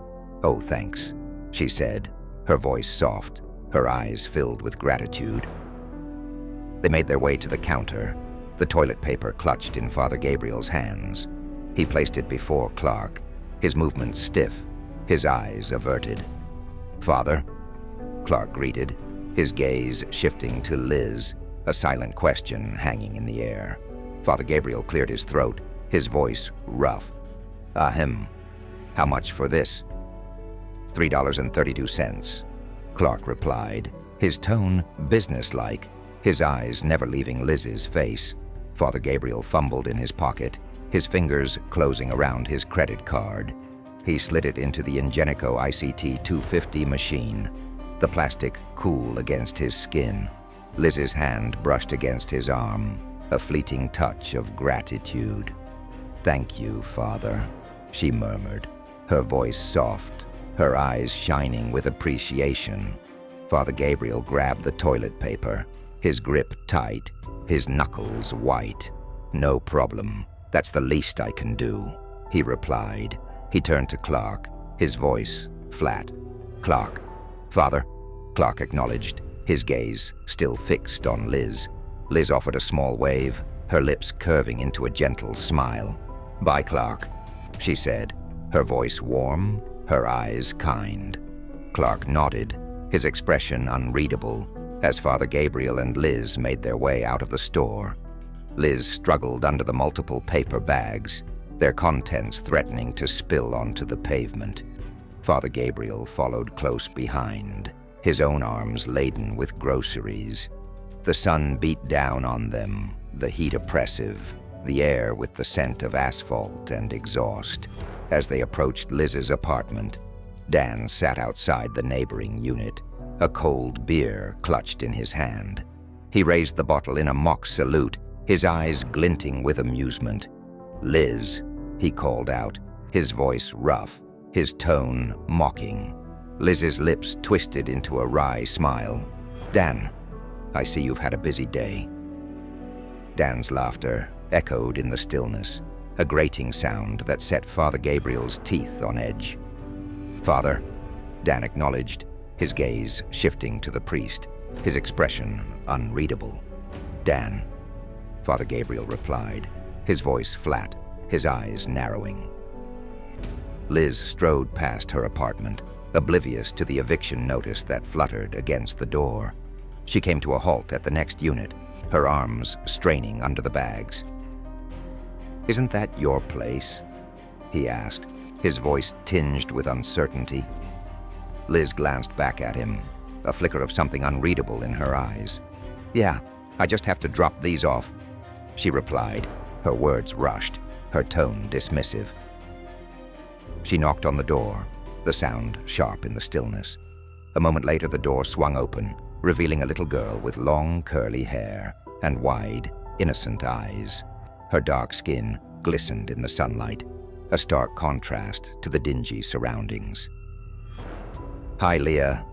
"Oh, thanks," she said, her voice soft, her eyes filled with gratitude. They made their way to the counter, the toilet paper clutched in Father Gabriel's hands. He placed it before Clark, his movements stiff, his eyes averted. "Father?" Clark greeted, his gaze shifting to Liz, a silent question hanging in the air. Father Gabriel cleared his throat, his voice rough. "Ahem. How much for this?" $3.32, Clark replied, his tone businesslike, his eyes never leaving Liz's face. Father Gabriel fumbled in his pocket, his fingers closing around his credit card. He slid it into the Ingenico ICT 250 machine, the plastic cool against his skin. Liz's hand brushed against his arm, a fleeting touch of gratitude. "Thank you, Father," she murmured, her voice soft, her eyes shining with appreciation. Father Gabriel grabbed the toilet paper, his grip tight, his knuckles white. "No problem. That's the least I can do," he replied. He turned to Clark, his voice flat. "Clark." "Father?" Clark acknowledged, his gaze still fixed on Liz. Liz offered a small wave, her lips curving into a gentle smile. "Bye, Clark," she said, her voice warm, her eyes kind. Clark nodded, his expression unreadable, as Father Gabriel and Liz made their way out of the store. Liz struggled under the multiple paper bags, their contents threatening to spill onto the pavement. Father Gabriel followed close behind, his own arms laden with groceries. The sun beat down on them, the heat oppressive, the air with the scent of asphalt and exhaust. As they approached Liz's apartment, Dan sat outside the neighboring unit, a cold beer clutched in his hand. He raised the bottle in a mock salute, his eyes glinting with amusement. "Liz," he called out, his voice rough, his tone mocking. Liz's lips twisted into a wry smile. "Dan, I see you've had a busy day." Dan's laughter echoed in the stillness, a grating sound that set Father Gabriel's teeth on edge. "Father," Dan acknowledged, his gaze shifting to the priest, his expression unreadable. "Dan," Father Gabriel replied, his voice flat, his eyes narrowing. Liz strode past her apartment, oblivious to the eviction notice that fluttered against the door. She came to a halt at the next unit, her arms straining under the bags. "Isn't that your place?" he asked, his voice tinged with uncertainty. Liz glanced back at him, a flicker of something unreadable in her eyes. "Yeah, I just have to drop these off," she replied, her words rushed, her tone dismissive. She knocked on the door, the sound sharp in the stillness. A moment later, the door swung open, revealing a little girl with long, curly hair and wide, innocent eyes. Her dark skin glistened in the sunlight, a stark contrast to the dingy surroundings. "Hi, Leah.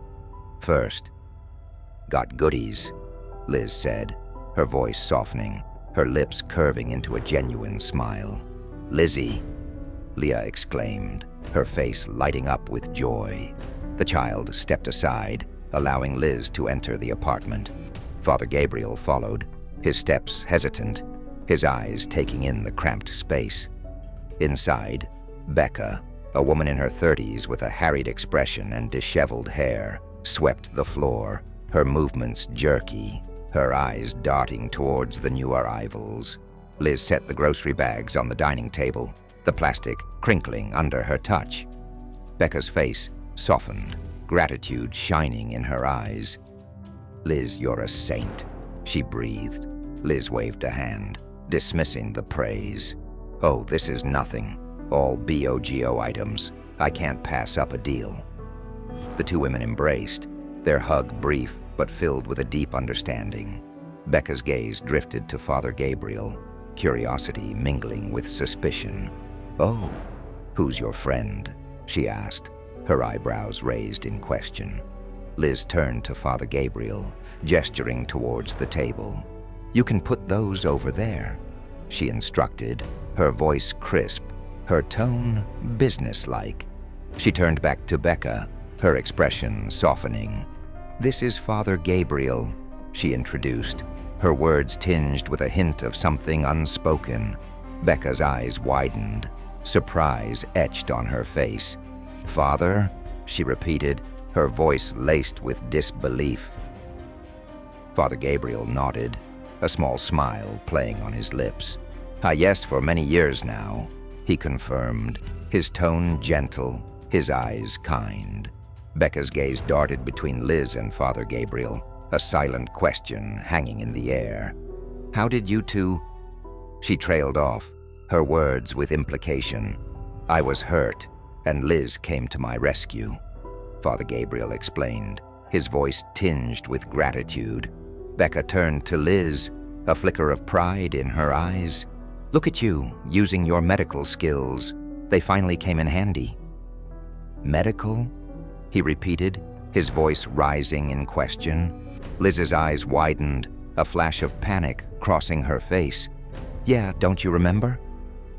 First." "Got goodies," Liz said, her voice softening, her lips curving into a genuine smile. "Lizzie," Leah exclaimed, her face lighting up with joy. The child stepped aside, allowing Liz to enter the apartment. Father Gabriel followed, his steps hesitant, his eyes taking in the cramped space. Inside, Becca, a woman in her 30s with a harried expression and disheveled hair, swept the floor, her movements jerky, her eyes darting towards the new arrivals. Liz set the grocery bags on the dining table, the plastic crinkling under her touch. Becca's face softened, gratitude shining in her eyes. "Liz, you're a saint," she breathed. Liz waved a hand, dismissing the praise. "Oh, this is nothing. All BOGO items. I can't pass up a deal." The two women embraced, their hug brief but filled with a deep understanding. Becca's gaze drifted to Father Gabriel, curiosity mingling with suspicion. "Oh, who's your friend?" she asked, her eyebrows raised in question. Liz turned to Father Gabriel, gesturing towards the table. "You can put those over there," she instructed, her voice crisp, her tone businesslike. She turned back to Becca, her expression softening. "This is Father Gabriel," she introduced, her words tinged with a hint of something unspoken. Becca's eyes widened, surprise etched on her face. "Father?" she repeated, her voice laced with disbelief. Father Gabriel nodded, a small smile playing on his lips. "Yes, for many years now," he confirmed, his tone gentle, his eyes kind. Becca's gaze darted between Liz and Father Gabriel, a silent question hanging in the air. "How did you two—" She trailed off, her words with implication. "I was hurt, and Liz came to my rescue," Father Gabriel explained, his voice tinged with gratitude. Becca turned to Liz, a flicker of pride in her eyes. "Look at you, using your medical skills. They finally came in handy." "Medical?" he repeated, his voice rising in question. Liz's eyes widened, a flash of panic crossing her face. "Yeah, don't you remember?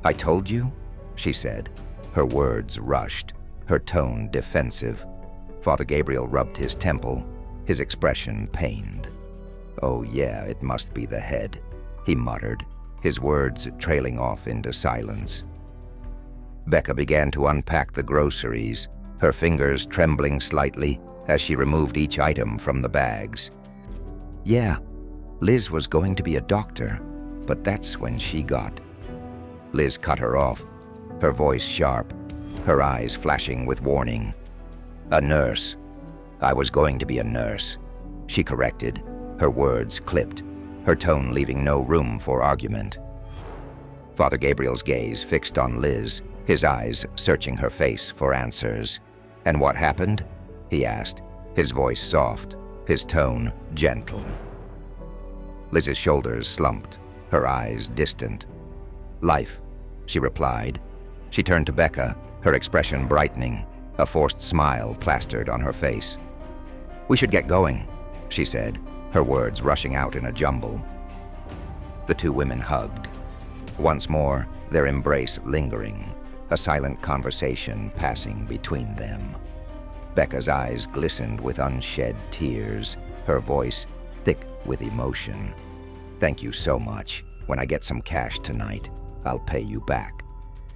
I told you," she said. Her words rushed, her tone defensive. Father Gabriel rubbed his temple, his expression pained. "Oh yeah, it must be the head," he muttered, his words trailing off into silence. Becca began to unpack the groceries, her fingers trembling slightly as she removed each item from the bags. "Yeah, Liz was going to be a doctor, but that's when she got—" Liz cut her off, her voice sharp, her eyes flashing with warning. "A nurse. I was going to be a nurse," she corrected, her words clipped, her tone leaving no room for argument. Father Gabriel's gaze fixed on Liz, his eyes searching her face for answers. "And what happened?" he asked, his voice soft, his tone gentle. Liz's shoulders slumped, her eyes distant. "Life," she replied. She turned to Becca, her expression brightening, a forced smile plastered on her face. "We should get going," she said, her words rushing out in a jumble. The two women hugged. Once more, their embrace lingering, a silent conversation passing between them. Becca's eyes glistened with unshed tears, her voice thick with emotion. "Thank you so much. When I get some cash tonight, I'll pay you back."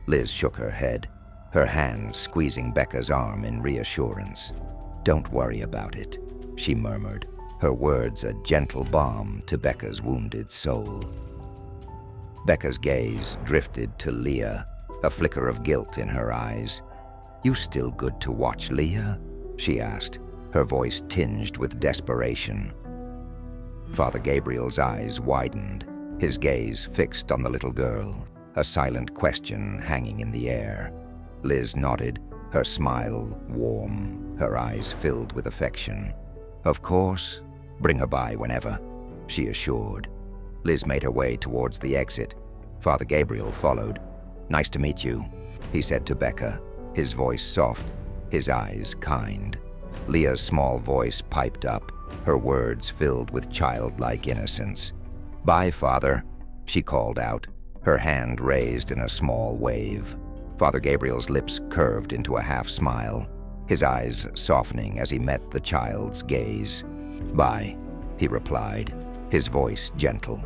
Liz shook her head, her hand squeezing Becca's arm in reassurance. "Don't worry about it," she murmured, her words a gentle balm to Becca's wounded soul. Becca's gaze drifted to Leah, a flicker of guilt in her eyes. "You still good to watch, Leah?" she asked, her voice tinged with desperation. Father Gabriel's eyes widened, his gaze fixed on the little girl, a silent question hanging in the air. Liz nodded, her smile warm, her eyes filled with affection. "Of course, bring her by whenever," she assured. Liz made her way towards the exit. Father Gabriel followed. "Nice to meet you," he said to Becca, his voice soft, his eyes kind. Leah's small voice piped up, her words filled with childlike innocence. "Bye, Father," she called out, her hand raised in a small wave. Father Gabriel's lips curved into a half-smile, his eyes softening as he met the child's gaze. "Bye," he replied, his voice gentle.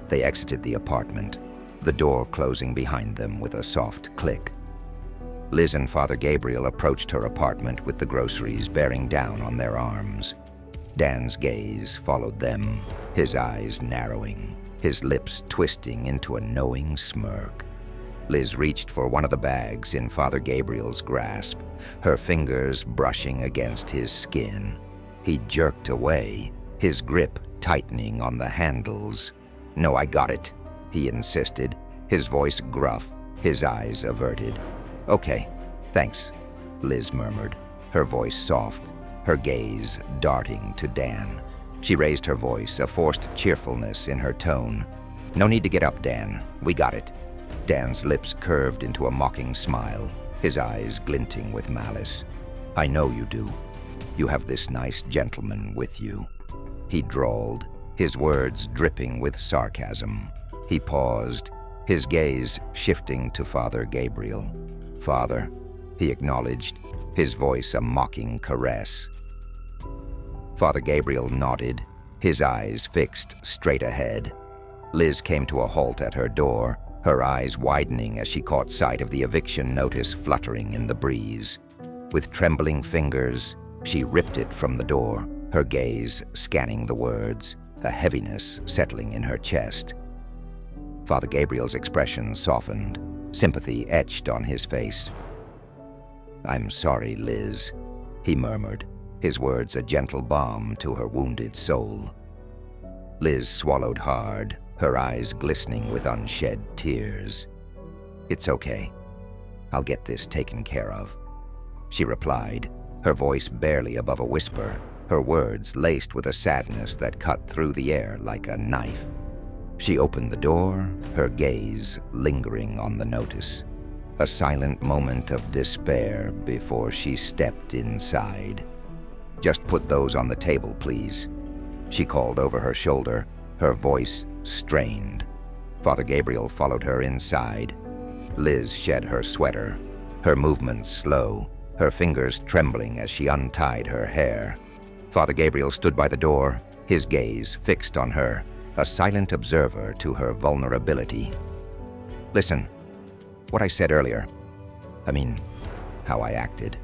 They exited the apartment, the door closing behind them with a soft click. Liz and Father Gabriel approached her apartment with the groceries bearing down on their arms. Dan's gaze followed them, his eyes narrowing, his lips twisting into a knowing smirk. Liz reached for one of the bags in Father Gabriel's grasp, her fingers brushing against his skin. He jerked away, his grip tightening on the handles. "No, I got it," he insisted, his voice gruff, his eyes averted. "Okay, thanks," Liz murmured, her voice soft, her gaze darting to Dan. She raised her voice, a forced cheerfulness in her tone. "No need to get up, Dan. We got it." Dan's lips curved into a mocking smile, his eyes glinting with malice. "I know you do. You have this nice gentleman with you," he drawled, his words dripping with sarcasm. He paused, his gaze shifting to Father Gabriel. "Father," he acknowledged, his voice a mocking caress. Father Gabriel nodded, his eyes fixed straight ahead. Liz came to a halt at her door, her eyes widening as she caught sight of the eviction notice fluttering in the breeze. With trembling fingers, she ripped it from the door, her gaze scanning the words, a heaviness settling in her chest. Father Gabriel's expression softened, sympathy etched on his face. "I'm sorry, Liz," he murmured, his words a gentle balm to her wounded soul. Liz swallowed hard, her eyes glistening with unshed tears. "It's okay. I'll get this taken care of," she replied, her voice barely above a whisper, her words laced with a sadness that cut through the air like a knife. She opened the door, her gaze lingering on the notice. A silent moment of despair before she stepped inside. "Just put those on the table, please," she called over her shoulder, her voice strained. Father Gabriel followed her inside. Liz shed her sweater, her movements slow, her fingers trembling as she untied her hair. Father Gabriel stood by the door, his gaze fixed on her, a silent observer to her vulnerability. "Listen, what I said earlier, how I acted,"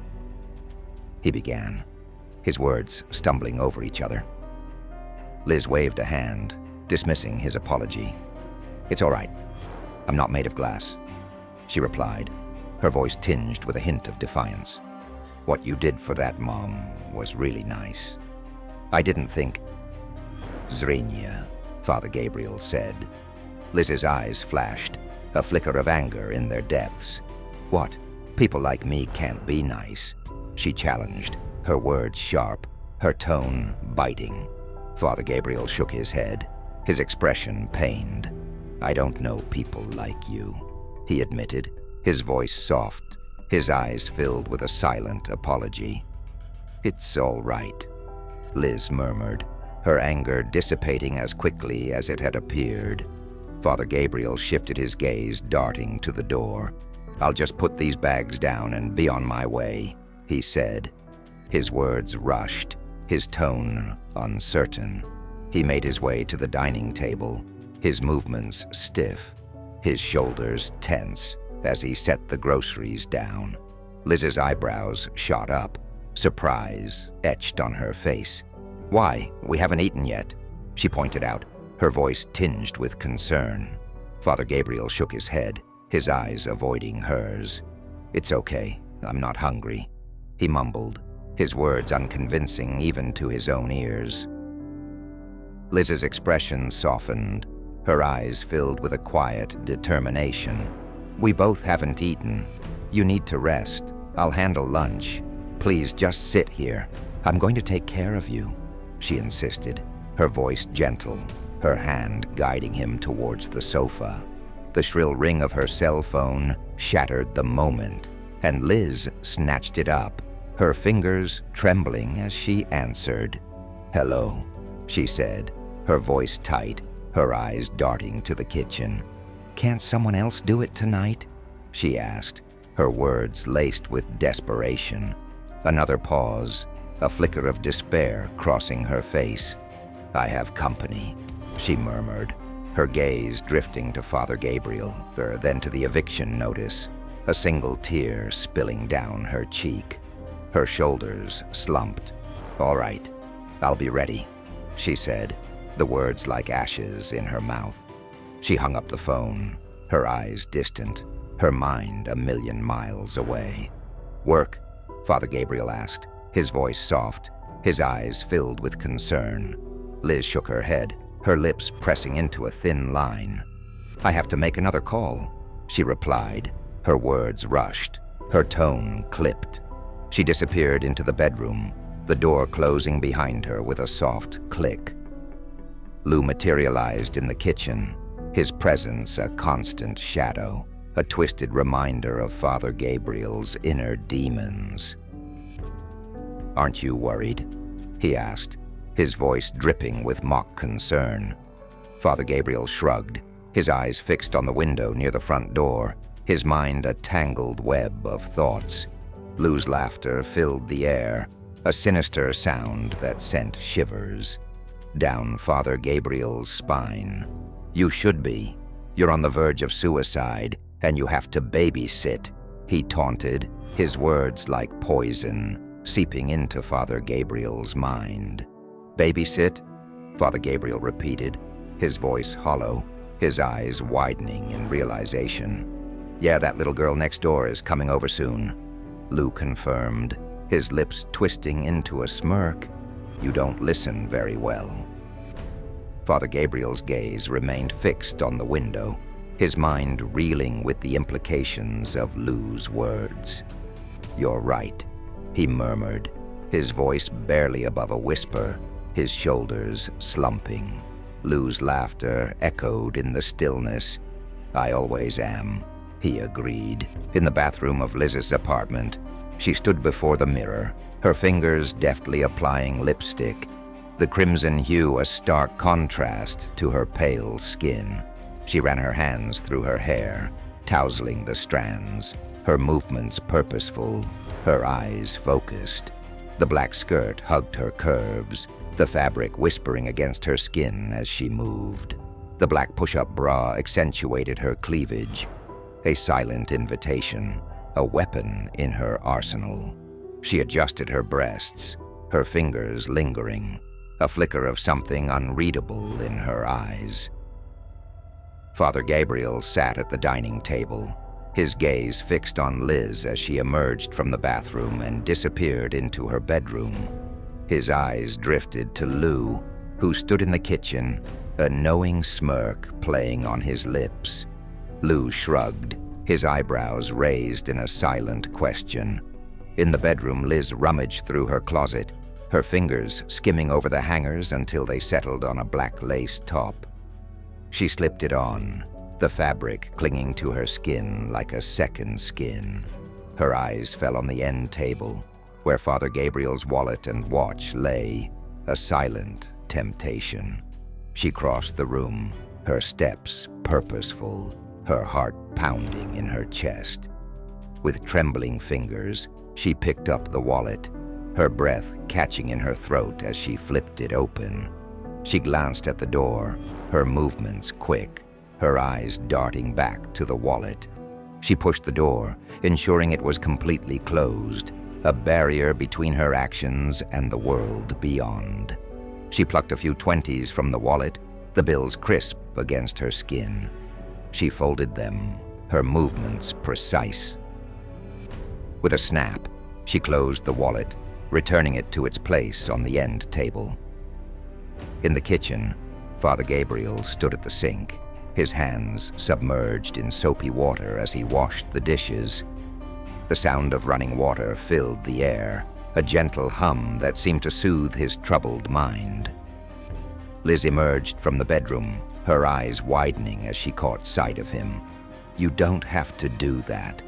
he began, his words stumbling over each other. Liz waved a hand, dismissing his apology. "It's all right. I'm not made of glass," she replied, her voice tinged with a hint of defiance. "What you did for that mom was really nice. I didn't think—" "Zrenia," Father Gabriel said. Liz's eyes flashed, a flicker of anger in their depths. "What? People like me can't be nice," she challenged, her words sharp, her tone biting. Father Gabriel shook his head, his expression pained. "I don't know people like you," he admitted, his voice soft, his eyes filled with a silent apology. "It's all right," Liz murmured, her anger dissipating as quickly as it had appeared. Father Gabriel shifted his gaze, darting to the door. "I'll just put these bags down and be on my way," he said. His words rushed, his tone uncertain. He made his way to the dining table, his movements stiff, his shoulders tense as he set the groceries down. Liz's eyebrows shot up, surprise etched on her face. "Why, we haven't eaten yet," she pointed out, her voice tinged with concern. Father Gabriel shook his head, his eyes avoiding hers. "It's okay, I'm not hungry," he mumbled, his words unconvincing even to his own ears. Liz's expression softened, her eyes filled with a quiet determination. "We both haven't eaten. You need to rest. I'll handle lunch. Please just sit here. I'm going to take care of you," she insisted, her voice gentle, her hand guiding him towards the sofa. The shrill ring of her cell phone shattered the moment, and Liz snatched it up, her fingers trembling as she answered. "Hello," she said, her voice tight, her eyes darting to the kitchen. "Can't someone else do it tonight?" she asked, her words laced with desperation. Another pause, a flicker of despair crossing her face. "I have company," she murmured, her gaze drifting to Father Gabriel, then to the eviction notice, a single tear spilling down her cheek. Her shoulders slumped. "All right, I'll be ready," she said, the words like ashes in her mouth. She hung up the phone, her eyes distant, her mind a million miles away. "Work?" Father Gabriel asked, his voice soft, his eyes filled with concern. Liz shook her head, her lips pressing into a thin line. "I have to make another call," she replied, her words rushed, her tone clipped. She disappeared into the bedroom, the door closing behind her with a soft click. Lou materialized in the kitchen, his presence a constant shadow, a twisted reminder of Father Gabriel's inner demons. "Aren't you worried?" he asked, his voice dripping with mock concern. Father Gabriel shrugged, his eyes fixed on the window near the front door, his mind a tangled web of thoughts. Lou's laughter filled the air, a sinister sound that sent shivers. down Father Gabriel's spine. "You should be. You're on the verge of suicide, and you have to babysit," he taunted, his words like poison, seeping into Father Gabriel's mind. "Babysit?" Father Gabriel repeated, his voice hollow, his eyes widening in realization. "Yeah, that little girl next door is coming over soon," Lou confirmed, his lips twisting into a smirk. "You don't listen very well." Father Gabriel's gaze remained fixed on the window, his mind reeling with the implications of Lou's words. "You're right," he murmured, his voice barely above a whisper, his shoulders slumping. Lou's laughter echoed in the stillness. "I always am," he agreed. In the bathroom of Liz's apartment, she stood before the mirror, her fingers deftly applying lipstick, the crimson hue a stark contrast to her pale skin. She ran her hands through her hair, tousling the strands, her movements purposeful, her eyes focused. The black skirt hugged her curves, the fabric whispering against her skin as she moved. The black push-up bra accentuated her cleavage, a silent invitation, a weapon in her arsenal. She adjusted her breasts, her fingers lingering, a flicker of something unreadable in her eyes. Father Gabriel sat at the dining table, his gaze fixed on Liz as she emerged from the bathroom and disappeared into her bedroom. His eyes drifted to Lou, who stood in the kitchen, a knowing smirk playing on his lips. Lou shrugged, his eyebrows raised in a silent question. In the bedroom, Liz rummaged through her closet, her fingers skimming over the hangers until they settled on a black lace top. She slipped it on, the fabric clinging to her skin like a second skin. Her eyes fell on the end table, where Father Gabriel's wallet and watch lay, a silent temptation. She crossed the room, her steps purposeful, her heart pounding in her chest. With trembling fingers, she picked up the wallet, her breath catching in her throat as she flipped it open. She glanced at the door, her movements quick, her eyes darting back to the wallet. She pushed the door, ensuring it was completely closed, a barrier between her actions and the world beyond. She plucked a few 20s from the wallet, the bills crisp against her skin. She folded them, her movements precise. With a snap, she closed the wallet, returning it to its place on the end table. In the kitchen, Father Gabriel stood at the sink, his hands submerged in soapy water as he washed the dishes. The sound of running water filled the air, a gentle hum that seemed to soothe his troubled mind. Liz emerged from the bedroom, her eyes widening as she caught sight of him. "You don't have to do that,"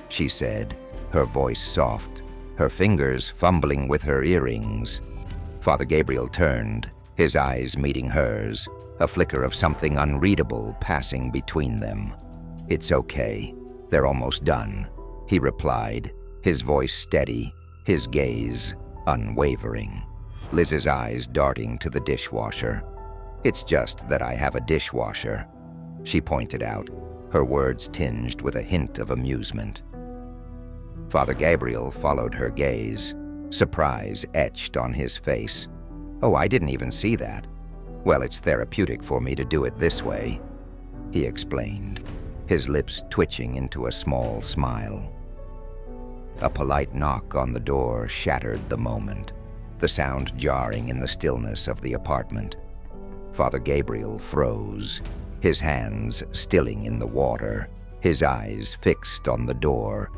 she said, her voice soft, her fingers fumbling with her earrings. Father Gabriel turned, his eyes meeting hers, a flicker of something unreadable passing between them. "It's okay. They're almost done," he replied, his voice steady, his gaze unwavering. Liz's eyes darting to the dishwasher. "It's just that I have a dishwasher," she pointed out, her words tinged with a hint of amusement. Father Gabriel followed her gaze, surprise etched on his face. "Oh, I didn't even see that. Well, it's therapeutic for me to do it this way," he explained, his lips twitching into a small smile. A polite knock on the door shattered the moment, the sound jarring in the stillness of the apartment. Father Gabriel froze, his hands stilling in the water, his eyes fixed on the door.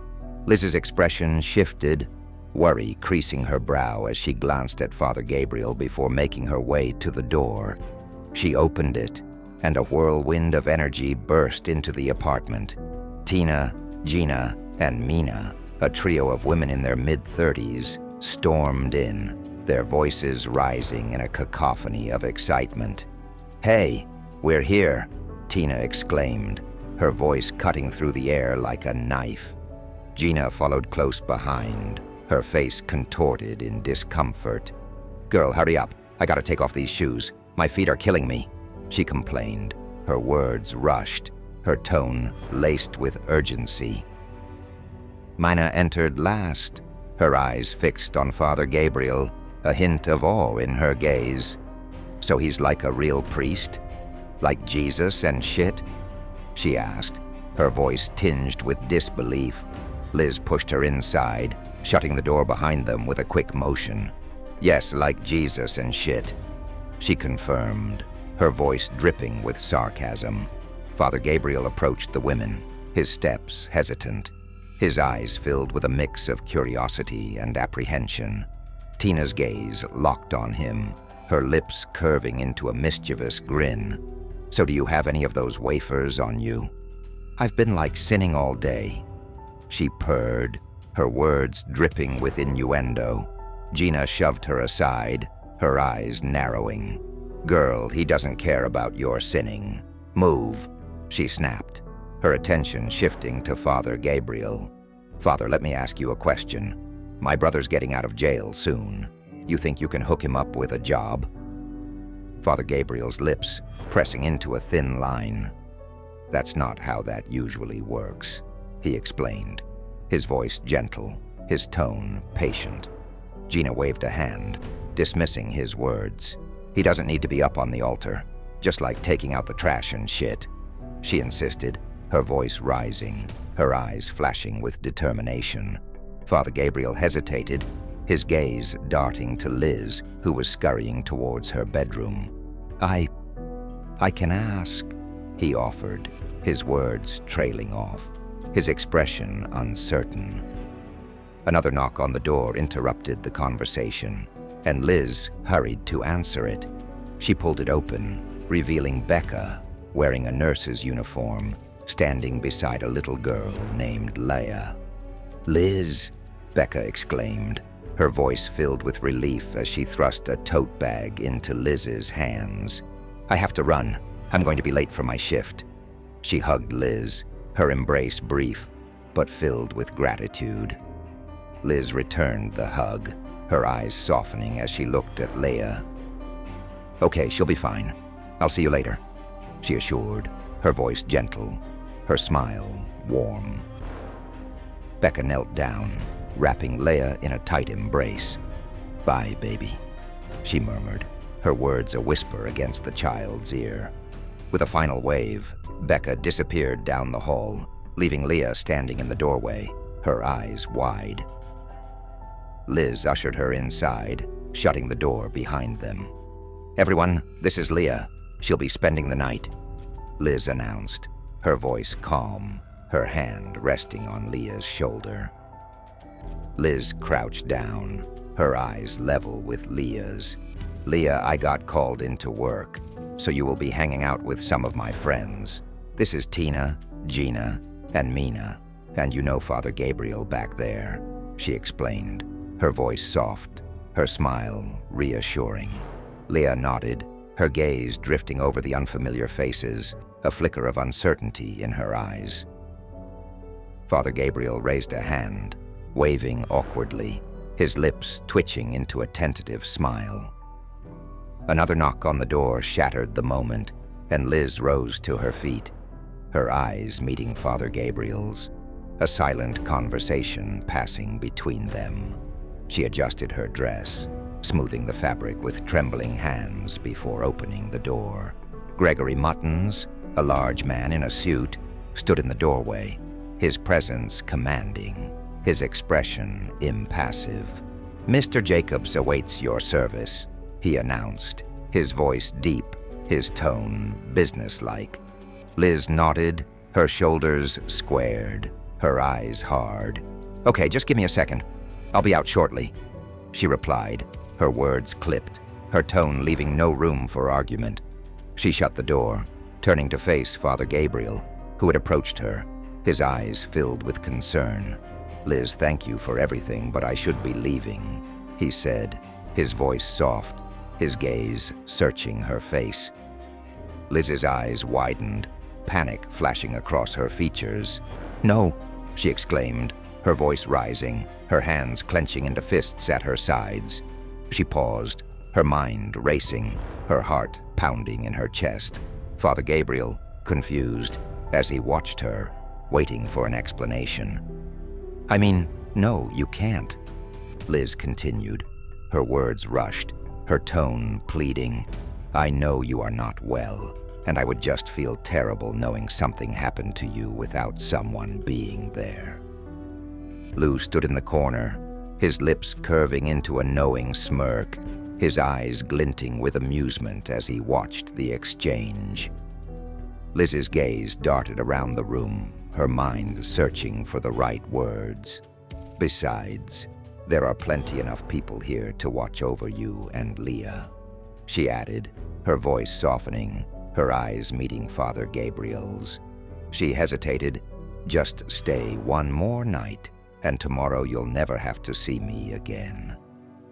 Liz's expression shifted, worry creasing her brow as she glanced at Father Gabriel before making her way to the door. She opened it, and a whirlwind of energy burst into the apartment. Tina, Gina, and Mina, a trio of women in their mid-30s, stormed in, their voices rising in a cacophony of excitement. "Hey, we're here," Tina exclaimed, her voice cutting through the air like a knife. Gina followed close behind, her face contorted in discomfort. "Girl, hurry up. I gotta take off these shoes. My feet are killing me," she complained. Her words rushed, her tone laced with urgency. Mina entered last, her eyes fixed on Father Gabriel, a hint of awe in her gaze. "So he's like a real priest? Like Jesus and shit?" she asked, her voice tinged with disbelief. Liz pushed her inside, shutting the door behind them with a quick motion. "Yes, like Jesus and shit," she confirmed, her voice dripping with sarcasm. Father Gabriel approached the women, his steps hesitant, his eyes filled with a mix of curiosity and apprehension. Tina's gaze locked on him, her lips curving into a mischievous grin. "So do you have any of those wafers on you?" "I've been like sinning all day," she purred, her words dripping with innuendo. Gina shoved her aside, her eyes narrowing. "Girl, he doesn't care about your sinning. Move," she snapped, her attention shifting to Father Gabriel. "Father, let me ask you a question. My brother's getting out of jail soon. You think you can hook him up with a job?" Father Gabriel's lips pressing into a thin line. "That's not how that usually works," he explained, his voice gentle, his tone patient. Gina waved a hand, dismissing his words. "He doesn't need to be up on the altar, just like taking out the trash and shit," she insisted, her voice rising, her eyes flashing with determination. Father Gabriel hesitated, his gaze darting to Liz, who was scurrying towards her bedroom. I can ask," he offered, his words trailing off, his expression uncertain. Another knock on the door interrupted the conversation, and Liz hurried to answer it. She pulled it open, revealing Becca, wearing a nurse's uniform, standing beside a little girl named Leia. "Liz," Becca exclaimed, her voice filled with relief as she thrust a tote bag into Liz's hands. "I have to run. I'm going to be late for my shift." She hugged Liz, her embrace brief, but filled with gratitude. Liz returned the hug, her eyes softening as she looked at Leia. "Okay, she'll be fine. I'll see you later," she assured, her voice gentle, her smile warm. Becca knelt down, wrapping Leia in a tight embrace. "Bye, baby," she murmured, her words a whisper against the child's ear. With a final wave, Becca disappeared down the hall, leaving Leia standing in the doorway, her eyes wide. Liz ushered her inside, shutting the door behind them. "Everyone, this is Leia. She'll be spending the night," Liz announced, her voice calm, her hand resting on Leah's shoulder. Liz crouched down, her eyes level with Leah's. "Leia, I got called into work, so you will be hanging out with some of my friends. This is Tina, Gina, and Mina, and you know Father Gabriel back there," she explained, her voice soft, her smile reassuring. Leia nodded, her gaze drifting over the unfamiliar faces, a flicker of uncertainty in her eyes. Father Gabriel raised a hand, waving awkwardly, his lips twitching into a tentative smile. Another knock on the door shattered the moment, and Liz rose to her feet, her eyes meeting Father Gabriel's, a silent conversation passing between them. She adjusted her dress, smoothing the fabric with trembling hands before opening the door. Gregory Muttons, a large man in a suit, stood in the doorway, his presence commanding, his expression impassive. "Mr. Jacobs awaits your service," he announced, his voice deep, his tone businesslike. Liz nodded, her shoulders squared, her eyes hard. "Okay, just give me a second. I'll be out shortly," she replied, her words clipped, her tone leaving no room for argument. She shut the door, turning to face Father Gabriel, who had approached her, his eyes filled with concern. "Liz, thank you for everything, but I should be leaving," he said, his voice soft, his gaze searching her face. Liz's eyes widened, panic flashing across her features. "No," she exclaimed, her voice rising, her hands clenching into fists at her sides. She paused, her mind racing, her heart pounding in her chest. Father Gabriel, confused, as he watched her, waiting for an explanation. "I mean, no, you can't," Liz continued, her words rushed, her tone pleading. "I know you are not well, and I would just feel terrible knowing something happened to you without someone being there." Lou stood in the corner, his lips curving into a knowing smirk, his eyes glinting with amusement as he watched the exchange. Liz's gaze darted around the room, her mind searching for the right words. "Besides, there are plenty enough people here to watch over you and Leah," she added, her voice softening, her eyes meeting Father Gabriel's. She hesitated. "Just stay one more night, and tomorrow you'll never have to see me again,"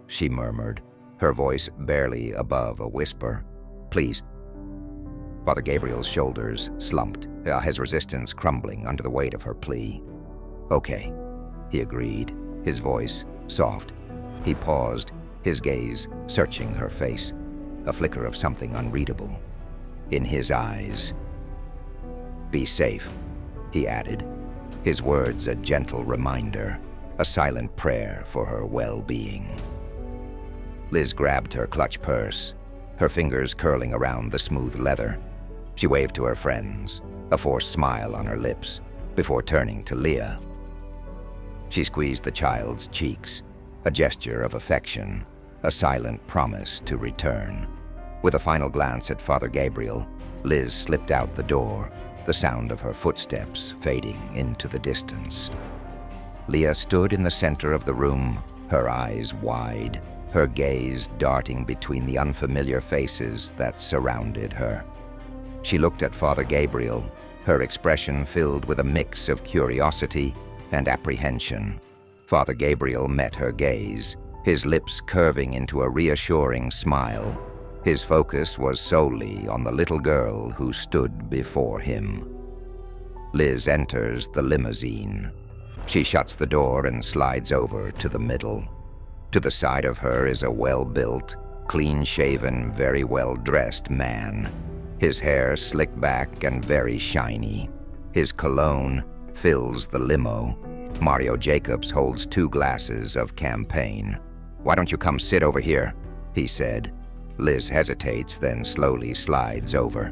she murmured, her voice barely above a whisper. "Please." Father Gabriel's shoulders slumped, his resistance crumbling under the weight of her plea. "Okay," he agreed, his voice soft. He paused, his gaze searching her face, a flicker of something unreadable in his eyes. "Be safe," he added, his words a gentle reminder, a silent prayer for her well-being. Liz grabbed her clutch purse, her fingers curling around the smooth leather. She waved to her friends, a forced smile on her lips, before turning to Leah. She squeezed the child's cheeks, a gesture of affection, a silent promise to return. With a final glance at Father Gabriel, Liz slipped out the door, the sound of her footsteps fading into the distance. Leah stood in the center of the room, her eyes wide, her gaze darting between the unfamiliar faces that surrounded her. She looked at Father Gabriel, her expression filled with a mix of curiosity and apprehension. Father Gabriel met her gaze, his lips curving into a reassuring smile. His focus was solely on the little girl who stood before him. Liz enters the limousine. She shuts the door and slides over to the middle. To the side of her is a well-built, clean-shaven, very well-dressed man, his hair slicked back and very shiny. His cologne fills the limo. Mario Jacobs holds 2 glasses of champagne. "Why don't you come sit over here?" he said. Liz hesitates, then slowly slides over.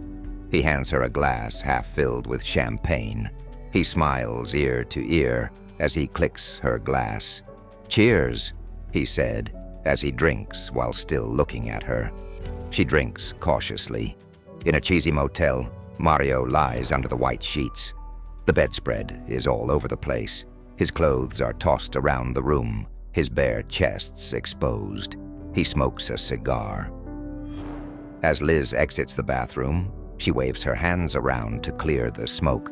He hands her a glass half filled with champagne. He smiles ear to ear as he clicks her glass. "Cheers," he said, as he drinks while still looking at her. She drinks cautiously. In a cheesy motel, Mario lies under the white sheets. The bedspread is all over the place. His clothes are tossed around the room, his bare chest's exposed. He smokes a cigar. As Liz exits the bathroom, she waves her hands around to clear the smoke.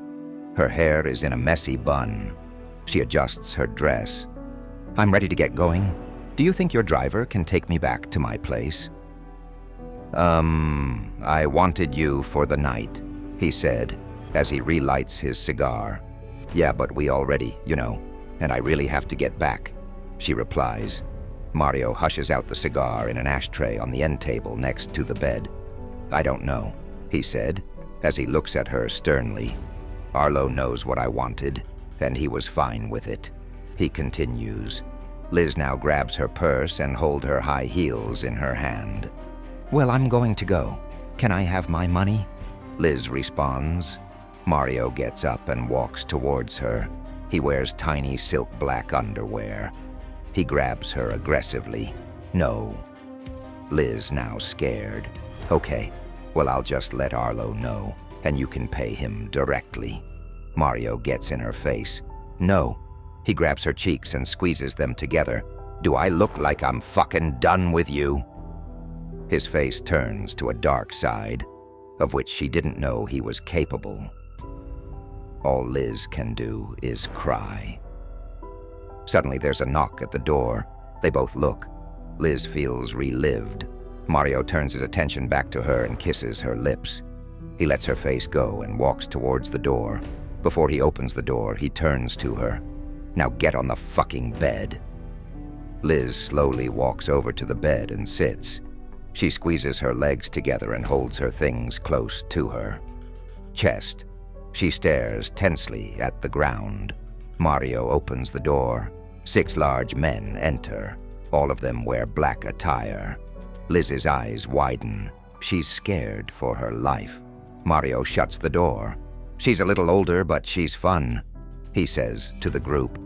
Her hair is in a messy bun. She adjusts her dress. "I'm ready to get going. Do you think your driver can take me back to my place?" I wanted you for the night," he said, as he relights his cigar. "Yeah, but we already, and I really have to get back," she replies. Mario hushes out the cigar in an ashtray on the end table next to the bed. "I don't know," he said, as he looks at her sternly. "Arlo knows what I wanted, and he was fine with it." He continues. Liz now grabs her purse and holds her high heels in her hand. "Well, I'm going to go. Can I have my money?" Liz responds. Mario gets up and walks towards her. He wears tiny silk black underwear. He grabs her aggressively. "No." Liz now scared. "Okay, well, I'll just let Arlo know, and you can pay him directly." Mario gets in her face. "No." He grabs her cheeks and squeezes them together. "Do I look like I'm fucking done with you?" His face turns to a dark side, of which she didn't know he was capable. All Liz can do is cry. Suddenly there's a knock at the door. They both look. Liz feels relived. Mario turns his attention back to her and kisses her lips. He lets her face go and walks towards the door. Before he opens the door, he turns to her. "Now get on the fucking bed." Liz slowly walks over to the bed and sits. She squeezes her legs together and holds her things close to her. Chest. She stares tensely at the ground. Mario opens the door. 6 large men enter. All of them wear black attire. Liz's eyes widen. She's scared for her life. Mario shuts the door. She's a little older, but she's fun, he says to the group.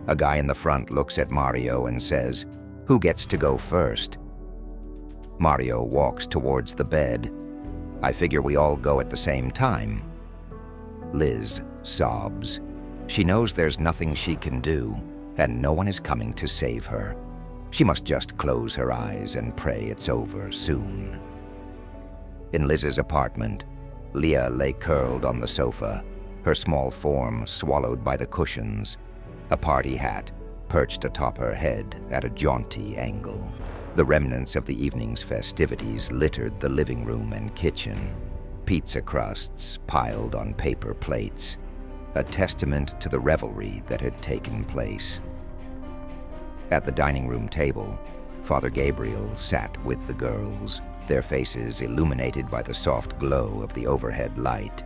A guy in the front looks at Mario and says, "Who gets to go first?" Mario walks towards the bed. "I figure we all go at the same time." Liz sobs. She knows there's nothing she can do, and no one is coming to save her. She must just close her eyes and pray it's over soon. In Liz's apartment, Leah lay curled on the sofa, her small form swallowed by the cushions. A party hat perched atop her head at a jaunty angle. The remnants of the evening's festivities littered the living room and kitchen. Pizza crusts piled on paper plates, a testament to the revelry that had taken place. At the dining room table, Father Gabriel sat with the girls, their faces illuminated by the soft glow of the overhead light.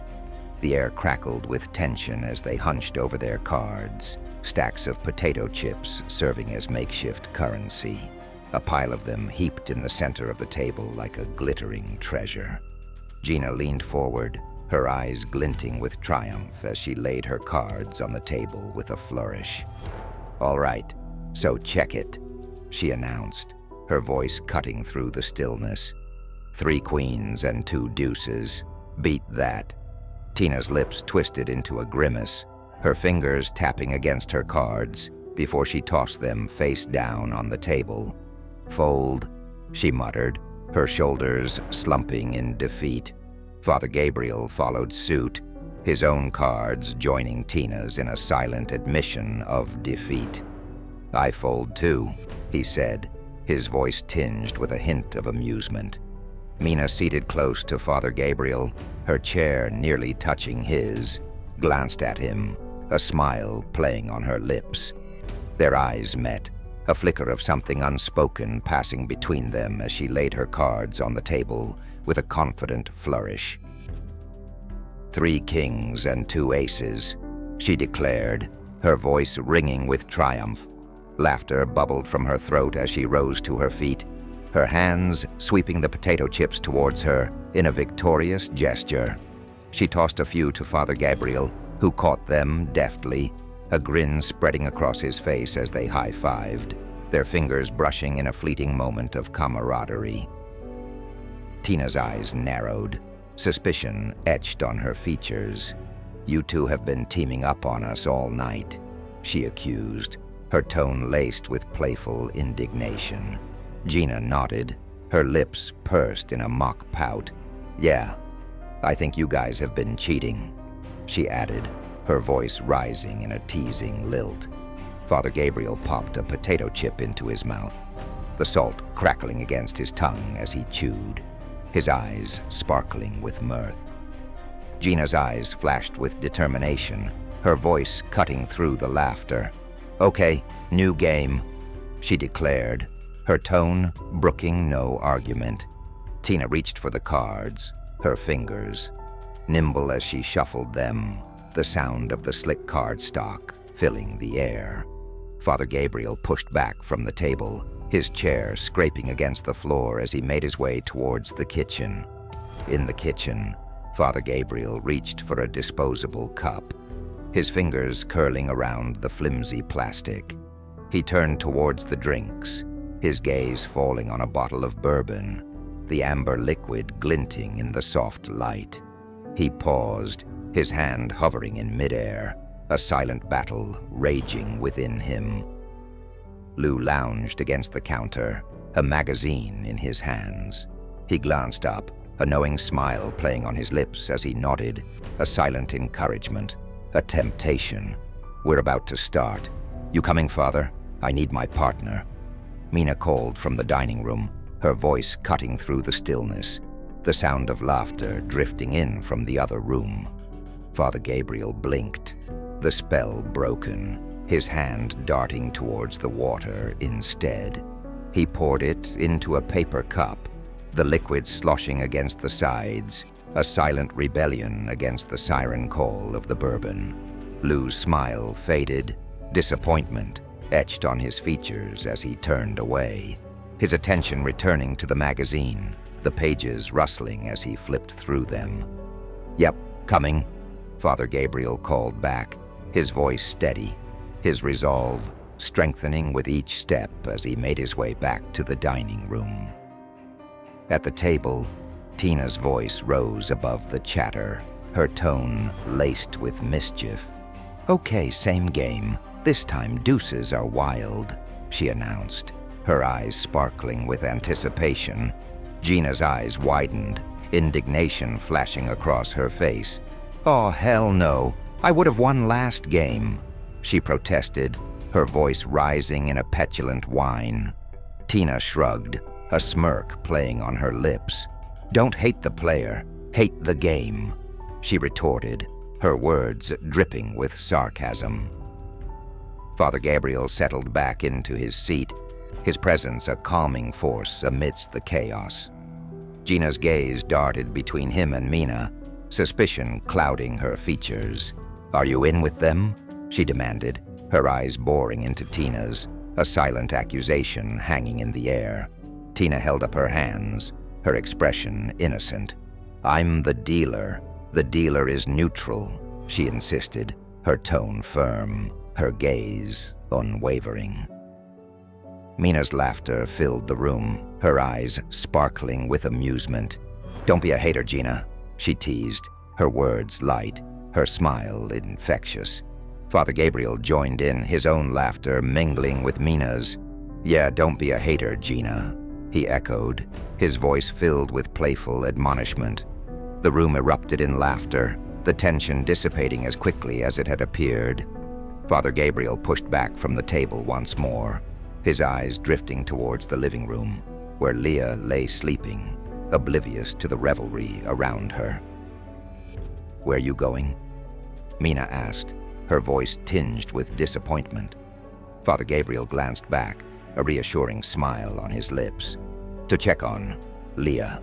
The air crackled with tension as they hunched over their cards, stacks of potato chips serving as makeshift currency, a pile of them heaped in the center of the table like a glittering treasure. Gina leaned forward, her eyes glinting with triumph as she laid her cards on the table with a flourish. "All right, so check it," she announced, her voice cutting through the stillness. 3 queens and 2 deuces. Beat that. Tina's lips twisted into a grimace, her fingers tapping against her cards before she tossed them face down on the table. "Fold," she muttered, her shoulders slumping in defeat. Father Gabriel followed suit, his own cards joining Tina's in a silent admission of defeat. "I fold too," he said, his voice tinged with a hint of amusement. Mina, seated close to Father Gabriel, her chair nearly touching his, glanced at him, a smile playing on her lips. Their eyes met, a flicker of something unspoken passing between them as she laid her cards on the table with a confident flourish. 3 kings and 2 aces, she declared, her voice ringing with triumph. Laughter bubbled from her throat as she rose to her feet, her hands sweeping the potato chips towards her in a victorious gesture. She tossed a few to Father Gabriel, who caught them deftly, a grin spreading across his face as they high-fived, their fingers brushing in a fleeting moment of camaraderie. Tina's eyes narrowed, suspicion etched on her features. "You two have been teaming up on us all night," she accused, her tone laced with playful indignation. Gina nodded, her lips pursed in a mock pout. "Yeah, I think you guys have been cheating," she added, her voice rising in a teasing lilt. Father Gabriel popped a potato chip into his mouth, the salt crackling against his tongue as he chewed, his eyes sparkling with mirth. Gina's eyes flashed with determination, her voice cutting through the laughter. "Okay, new game," she declared, her tone brooking no argument. Tina reached for the cards, her fingers, nimble as she shuffled them, the sound of the slick cardstock filling the air. Father Gabriel pushed back from the table, his chair scraping against the floor as he made his way towards the kitchen. In the kitchen, Father Gabriel reached for a disposable cup, his fingers curling around the flimsy plastic. He turned towards the drinks, his gaze falling on a bottle of bourbon, the amber liquid glinting in the soft light. He paused, his hand hovering in midair, a silent battle raging within him. Lou lounged against the counter, a magazine in his hands. He glanced up, a knowing smile playing on his lips as he nodded, a silent encouragement, a temptation. "We're about to start. You coming, Father? I need my partner." Mina called from the dining room, her voice cutting through the stillness, the sound of laughter drifting in from the other room. Father Gabriel blinked, the spell broken, his hand darting towards the water instead. He poured it into a paper cup, the liquid sloshing against the sides, a silent rebellion against the siren call of the bourbon. Lou's smile faded, disappointment etched on his features as he turned away, his attention returning to the magazine, the pages rustling as he flipped through them. "Yep, coming," Father Gabriel called back, his voice steady, his resolve strengthening with each step as he made his way back to the dining room. At the table, Tina's voice rose above the chatter, her tone laced with mischief. "Okay, same game. This time deuces are wild," she announced, her eyes sparkling with anticipation. Gina's eyes widened, indignation flashing across her face. "Oh, hell no. I would have won last game," she protested, her voice rising in a petulant whine. Tina shrugged, a smirk playing on her lips. "Don't hate the player, hate the game," she retorted, her words dripping with sarcasm. Father Gabriel settled back into his seat, his presence a calming force amidst the chaos. Gina's gaze darted between him and Mina, suspicion clouding her features. "Are you in with them?" she demanded, her eyes boring into Tina's, a silent accusation hanging in the air. Tina held up her hands, her expression innocent. "I'm the dealer. The dealer is neutral," she insisted, her tone firm, her gaze unwavering. Mina's laughter filled the room, her eyes sparkling with amusement. "Don't be a hater, Gina," she teased, her words light, her smile infectious. Father Gabriel joined in, his own laughter mingling with Mina's. "Yeah, don't be a hater, Gina," he echoed, his voice filled with playful admonishment. The room erupted in laughter, the tension dissipating as quickly as it had appeared. Father Gabriel pushed back from the table once more, his eyes drifting towards the living room, where Leah lay sleeping, oblivious to the revelry around her. "Where you going?" Mina asked, her voice tinged with disappointment. Father Gabriel glanced back, a reassuring smile on his lips. "To check on Leah,"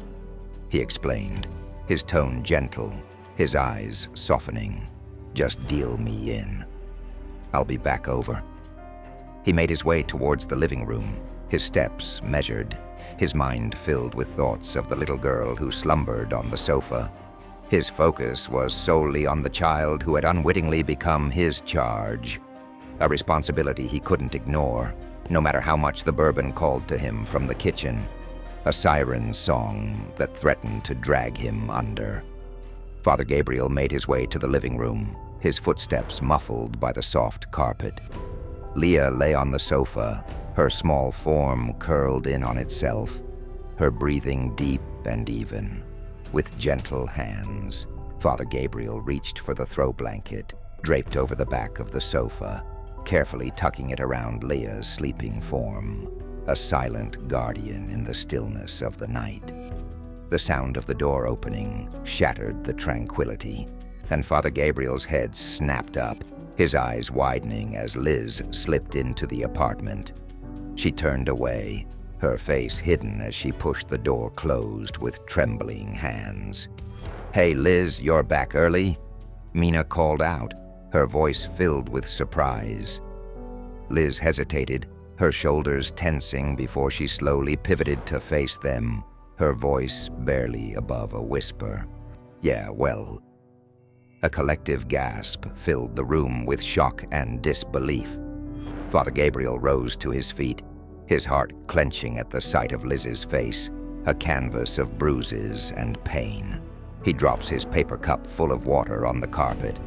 he explained, his tone gentle, his eyes softening. "Just deal me in. I'll be back over." He made his way towards the living room, his steps measured, his mind filled with thoughts of the little girl who slumbered on the sofa. His focus was solely on the child who had unwittingly become his charge, a responsibility he couldn't ignore, no matter how much the bourbon called to him from the kitchen, a siren song that threatened to drag him under. Father Gabriel made his way to the living room, his footsteps muffled by the soft carpet. Leah lay on the sofa, her small form curled in on itself, her breathing deep and even. With gentle hands, Father Gabriel reached for the throw blanket, draped over the back of the sofa, carefully tucking it around Leah's sleeping form, a silent guardian in the stillness of the night. The sound of the door opening shattered the tranquility, and Father Gabriel's head snapped up, his eyes widening as Liz slipped into the apartment. She turned away, her face hidden as she pushed the door closed with trembling hands. "Hey, Liz, you're back early?" Mina called out, her voice filled with surprise. Liz hesitated, her shoulders tensing before she slowly pivoted to face them, her voice barely above a whisper. "Yeah, well..." A collective gasp filled the room with shock and disbelief. Father Gabriel rose to his feet, his heart clenching at the sight of Liz's face, a canvas of bruises and pain. He drops his paper cup full of water on the carpet.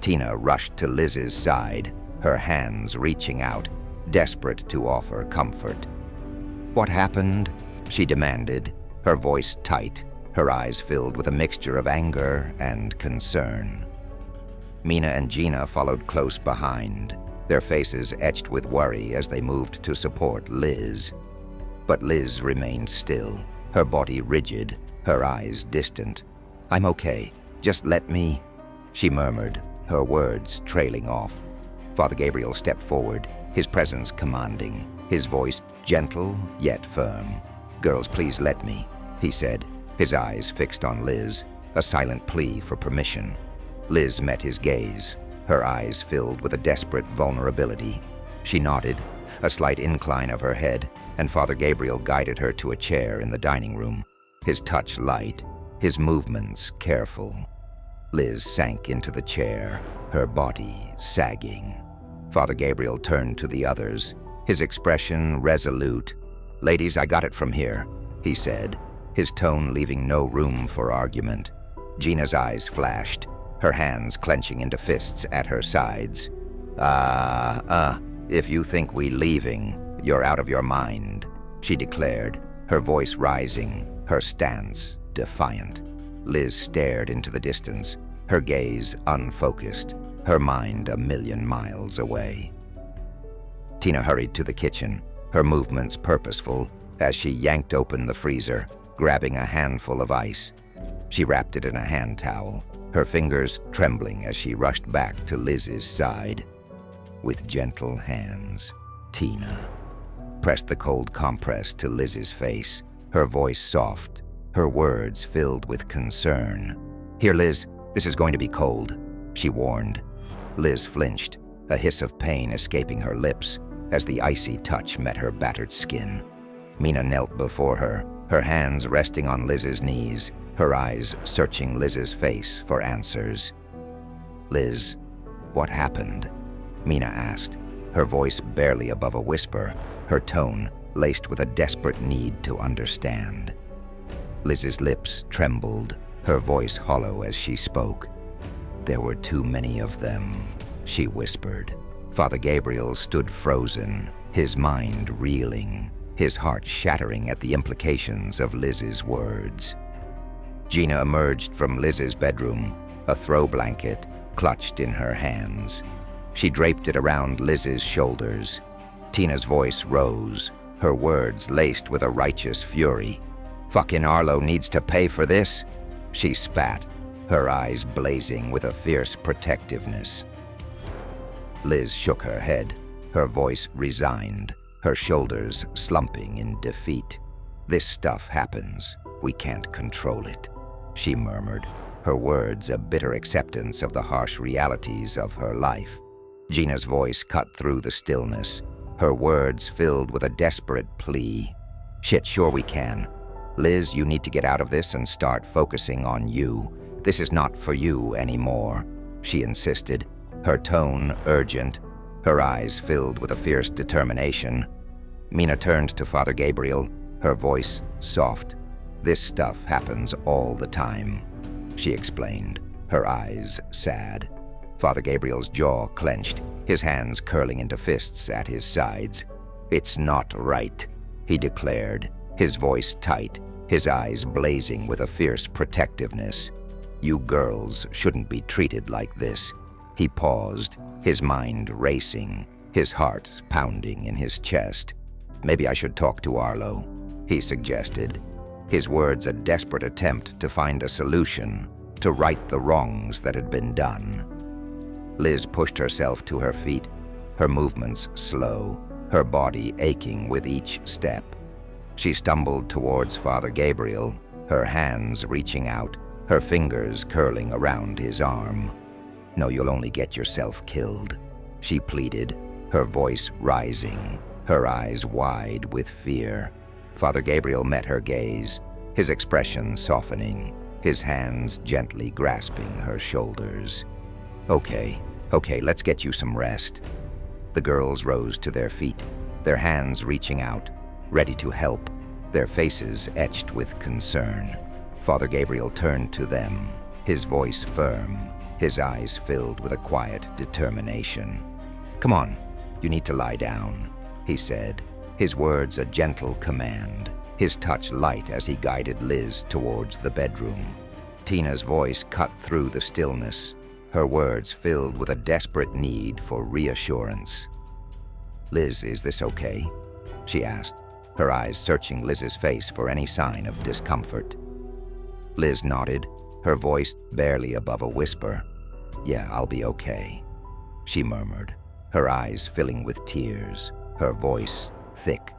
Tina rushed to Liz's side, her hands reaching out, desperate to offer comfort. "What happened?" she demanded, her voice tight, her eyes filled with a mixture of anger and concern. Mina and Gina followed close behind, their faces etched with worry as they moved to support Liz. But Liz remained still, her body rigid, her eyes distant. "I'm okay, just let me..." she murmured, her words trailing off. Father Gabriel stepped forward, his presence commanding, his voice gentle yet firm. "Girls, please let me," he said, his eyes fixed on Liz, a silent plea for permission. Liz met his gaze, her eyes filled with a desperate vulnerability. She nodded, a slight incline of her head, and Father Gabriel guided her to a chair in the dining room, his touch light, his movements careful. Liz sank into the chair, her body sagging. Father Gabriel turned to the others, his expression resolute. "Ladies, I got it from here," he said, his tone leaving no room for argument. Gina's eyes flashed, her hands clenching into fists at her sides. If you think we leaving, you're out of your mind," she declared, her voice rising, her stance defiant. Liz stared into the distance, her gaze unfocused, her mind a million miles away. Tina hurried to the kitchen, her movements purposeful, as she yanked open the freezer, grabbing a handful of ice. She wrapped it in a hand towel, her fingers trembling as she rushed back to Liz's side. With gentle hands, Tina pressed the cold compress to Liz's face, her voice soft, her words filled with concern. "Here, Liz, this is going to be cold," she warned. Liz flinched, a hiss of pain escaping her lips as the icy touch met her battered skin. Mina knelt before her, her hands resting on Liz's knees, her eyes searching Liz's face for answers. "Liz, what happened?" Mina asked, her voice barely above a whisper, her tone laced with a desperate need to understand. Liz's lips trembled, her voice hollow as she spoke. "There were too many of them," she whispered. Father Gabriel stood frozen, his mind reeling, his heart shattering at the implications of Liz's words. Gina emerged from Liz's bedroom, a throw blanket clutched in her hands. She draped it around Liz's shoulders. Tina's voice rose, her words laced with a righteous fury. "Fucking Arlo needs to pay for this," she spat, her eyes blazing with a fierce protectiveness. Liz shook her head, her voice resigned, her shoulders slumping in defeat. "This stuff happens. We can't control it," she murmured, her words a bitter acceptance of the harsh realities of her life. Gina's voice cut through the stillness, her words filled with a desperate plea. "Shit, sure we can. Liz, you need to get out of this and start focusing on you. This is not for you anymore," she insisted, her tone urgent, her eyes filled with a fierce determination. Mina turned to Father Gabriel, her voice soft. "This stuff happens all the time," she explained, her eyes sad. Father Gabriel's jaw clenched, his hands curling into fists at his sides. "It's not right," he declared, his voice tight, his eyes blazing with a fierce protectiveness. "You girls shouldn't be treated like this." He paused, his mind racing, his heart pounding in his chest. "Maybe I should talk to Arlo," he suggested, his words a desperate attempt to find a solution, to right the wrongs that had been done. Liz pushed herself to her feet, her movements slow, her body aching with each step. She stumbled towards Father Gabriel, her hands reaching out, her fingers curling around his arm. "No, you'll only get yourself killed," she pleaded, her voice rising, her eyes wide with fear. Father Gabriel met her gaze, his expression softening, his hands gently grasping her shoulders. Okay, let's get you some rest." The girls rose to their feet, their hands reaching out, ready to help, their faces etched with concern. Father Gabriel turned to them, his voice firm, his eyes filled with a quiet determination. "Come on, you need to lie down," he said, his words a gentle command, his touch light as he guided Liz towards the bedroom. Tina's voice cut through the stillness, her words filled with a desperate need for reassurance. "Liz, is this okay?" she asked, her eyes searching Liz's face for any sign of discomfort. Liz nodded, her voice barely above a whisper. "Yeah, I'll be okay," she murmured, her eyes filling with tears, her voice thick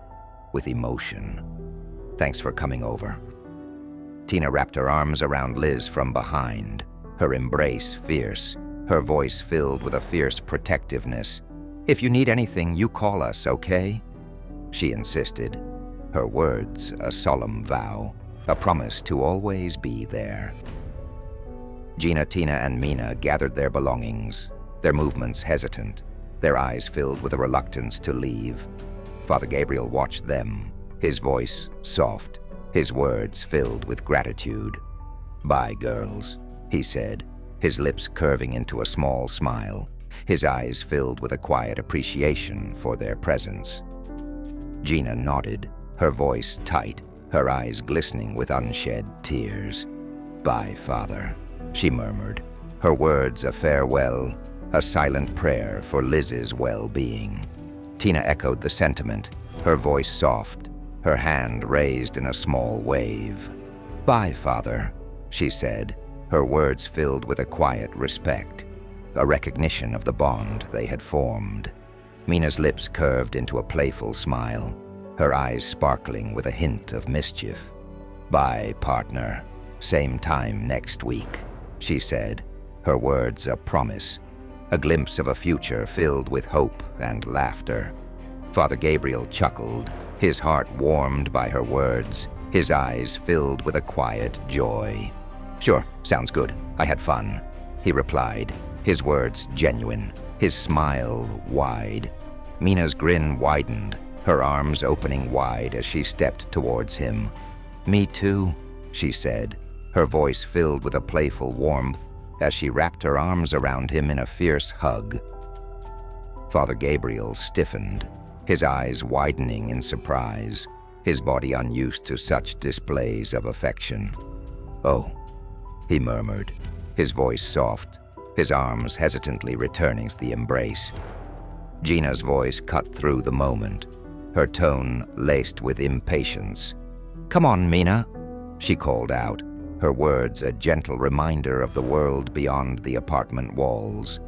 with emotion. "Thanks for coming over." Tina wrapped her arms around Liz from behind, her embrace fierce, her voice filled with a fierce protectiveness. "If you need anything, you call us, okay?" She insisted, her words a solemn vow, a promise to always be there. Gina, Tina, and Mina gathered their belongings, their movements hesitant, their eyes filled with a reluctance to leave. Father Gabriel watched them, his voice soft, his words filled with gratitude. "Bye, girls," he said, his lips curving into a small smile, his eyes filled with a quiet appreciation for their presence. Gina nodded, her voice tight, her eyes glistening with unshed tears. "Bye, Father," she murmured, her words a farewell, a silent prayer for Liz's well-being. Tina echoed the sentiment, her voice soft, her hand raised in a small wave. "Bye, Father," she said, her words filled with a quiet respect, a recognition of the bond they had formed. Mina's lips curved into a playful smile, her eyes sparkling with a hint of mischief. "Bye, partner. Same time next week," she said, her words a promise, a glimpse of a future filled with hope and laughter. Father Gabriel chuckled, his heart warmed by her words, his eyes filled with a quiet joy. "Sure, sounds good. I had fun," he replied, his words genuine, his smile wide. Mina's grin widened, her arms opening wide as she stepped towards him. "Me too," she said, her voice filled with a playful warmth as she wrapped her arms around him in a fierce hug. Father Gabriel stiffened, his eyes widening in surprise, his body unused to such displays of affection. "Oh," he murmured, his voice soft, his arms hesitantly returning the embrace. Gina's voice cut through the moment, her tone laced with impatience. "Come on, Mina," she called out, her words a gentle reminder of the world beyond the apartment walls.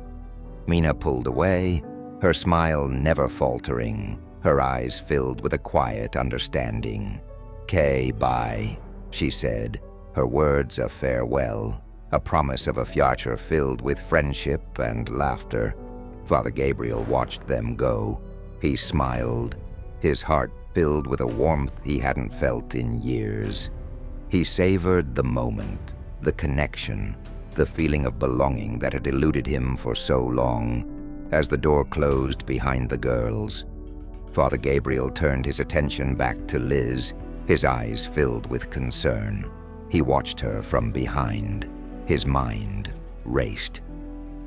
Mina pulled away, her smile never faltering, her eyes filled with a quiet understanding. "'Kay, bye," she said, her words a farewell, a promise of a future filled with friendship and laughter. Father Gabriel watched them go. He smiled, his heart filled with a warmth he hadn't felt in years. He savored the moment, the connection, the feeling of belonging that had eluded him for so long. As the door closed behind the girls, Father Gabriel turned his attention back to Liz, his eyes filled with concern. He watched her from behind. His mind raced.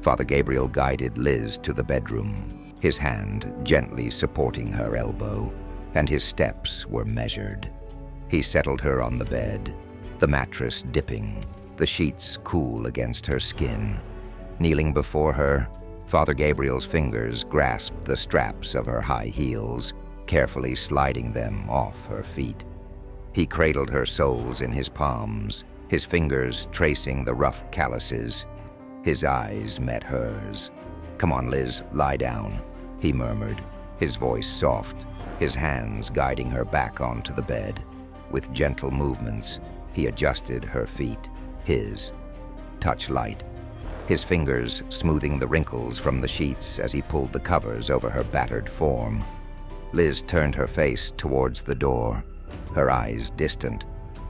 Father Gabriel guided Liz to the bedroom, his hand gently supporting her elbow, and his steps were measured. He settled her on the bed, the mattress dipping, the sheets cool against her skin. Kneeling before her, Father Gabriel's fingers grasped the straps of her high heels, carefully sliding them off her feet. He cradled her soles in his palms, his fingers tracing the rough calluses. His eyes met hers. "Come on, Liz, lie down," he murmured, his voice soft, his hands guiding her back onto the bed. With gentle movements, he adjusted her feet, his. Touch light, his fingers smoothing the wrinkles from the sheets as he pulled the covers over her battered form. Liz turned her face towards the door, her eyes distant,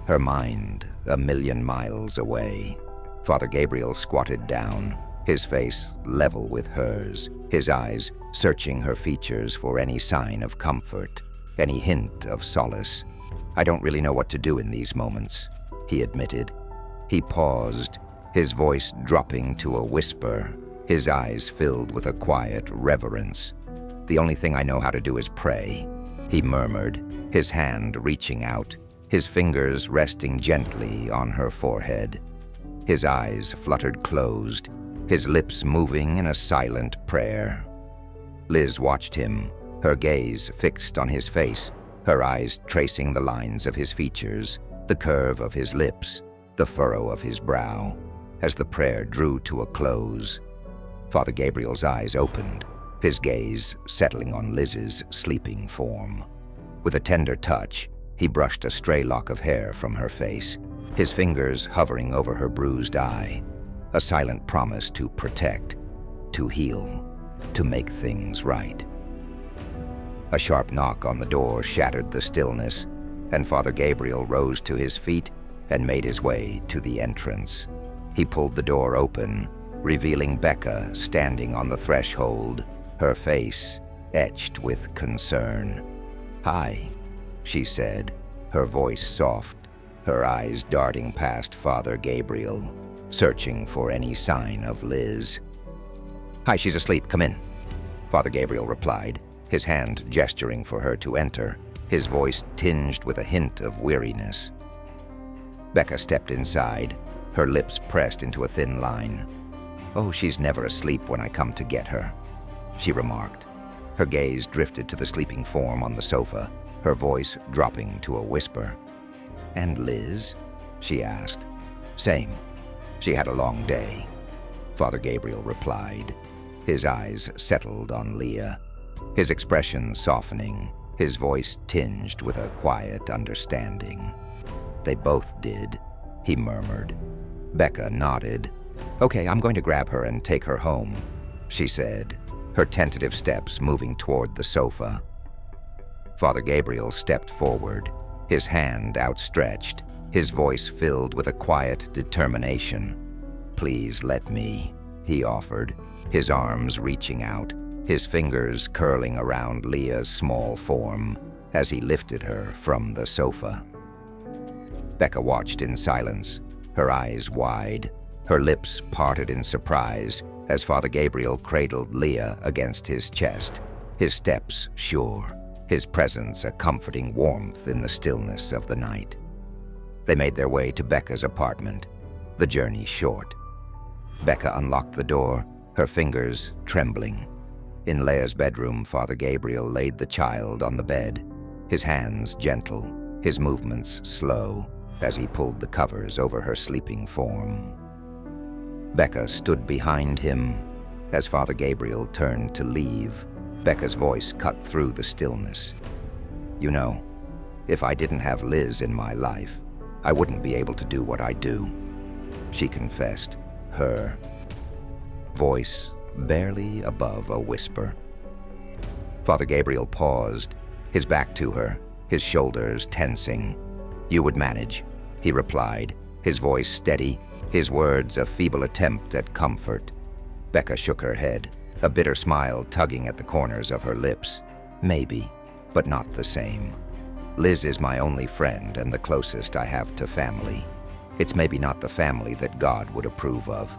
her mind a million miles away. Father Gabriel squatted down, his face level with hers, his eyes searching her features for any sign of comfort, any hint of solace. "I don't really know what to do in these moments," he admitted. He paused, his voice dropping to a whisper, his eyes filled with a quiet reverence. "The only thing I know how to do is pray," he murmured, his hand reaching out, his fingers resting gently on her forehead. His eyes fluttered closed, his lips moving in a silent prayer. Liz watched him, her gaze fixed on his face, her eyes tracing the lines of his features, the curve of his lips, the furrow of his brow. As the prayer drew to a close, Father Gabriel's eyes opened, his gaze settling on Liz's sleeping form. With a tender touch, he brushed a stray lock of hair from her face, his fingers hovering over her bruised eye, a silent promise to protect, to heal, to make things right. A sharp knock on the door shattered the stillness, and Father Gabriel rose to his feet and made his way to the entrance. He pulled the door open, revealing Becca standing on the threshold, her face etched with concern. "Hi," she said, her voice soft, her eyes darting past Father Gabriel, searching for any sign of Liz. "Hi, she's asleep. Come in," Father Gabriel replied, his hand gesturing for her to enter, his voice tinged with a hint of weariness. Becca stepped inside, her lips pressed into a thin line. "Oh, she's never asleep when I come to get her," she remarked. Her gaze drifted to the sleeping form on the sofa, her voice dropping to a whisper. "And Liz?" she asked. "Same. She had a long day," Father Gabriel replied. His eyes settled on Leah, his expression softening, his voice tinged with a quiet understanding. "They both did," he murmured. Becca nodded. "Okay, I'm going to grab her and take her home," she said, her tentative steps moving toward the sofa. Father Gabriel stepped forward, his hand outstretched, his voice filled with a quiet determination. "Please let me," he offered, his arms reaching out, his fingers curling around Leah's small form as he lifted her from the sofa. Becca watched in silence, her eyes wide, her lips parted in surprise as Father Gabriel cradled Leah against his chest, his steps sure, his presence a comforting warmth in the stillness of the night. They made their way to Becca's apartment, the journey short. Becca unlocked the door, her fingers trembling. In Leah's bedroom, Father Gabriel laid the child on the bed, his hands gentle, his movements slow, as he pulled the covers over her sleeping form. Becca stood behind him. As Father Gabriel turned to leave, Becca's voice cut through the stillness. "You know, if I didn't have Liz in my life, I wouldn't be able to do what I do," she confessed, her voice barely above a whisper. Father Gabriel paused, his back to her, his shoulders tensing. "You would manage," he replied, his voice steady, his words a feeble attempt at comfort. Becca shook her head, a bitter smile tugging at the corners of her lips. "Maybe, but not the same. Liz is my only friend and the closest I have to family. It's maybe not the family that God would approve of,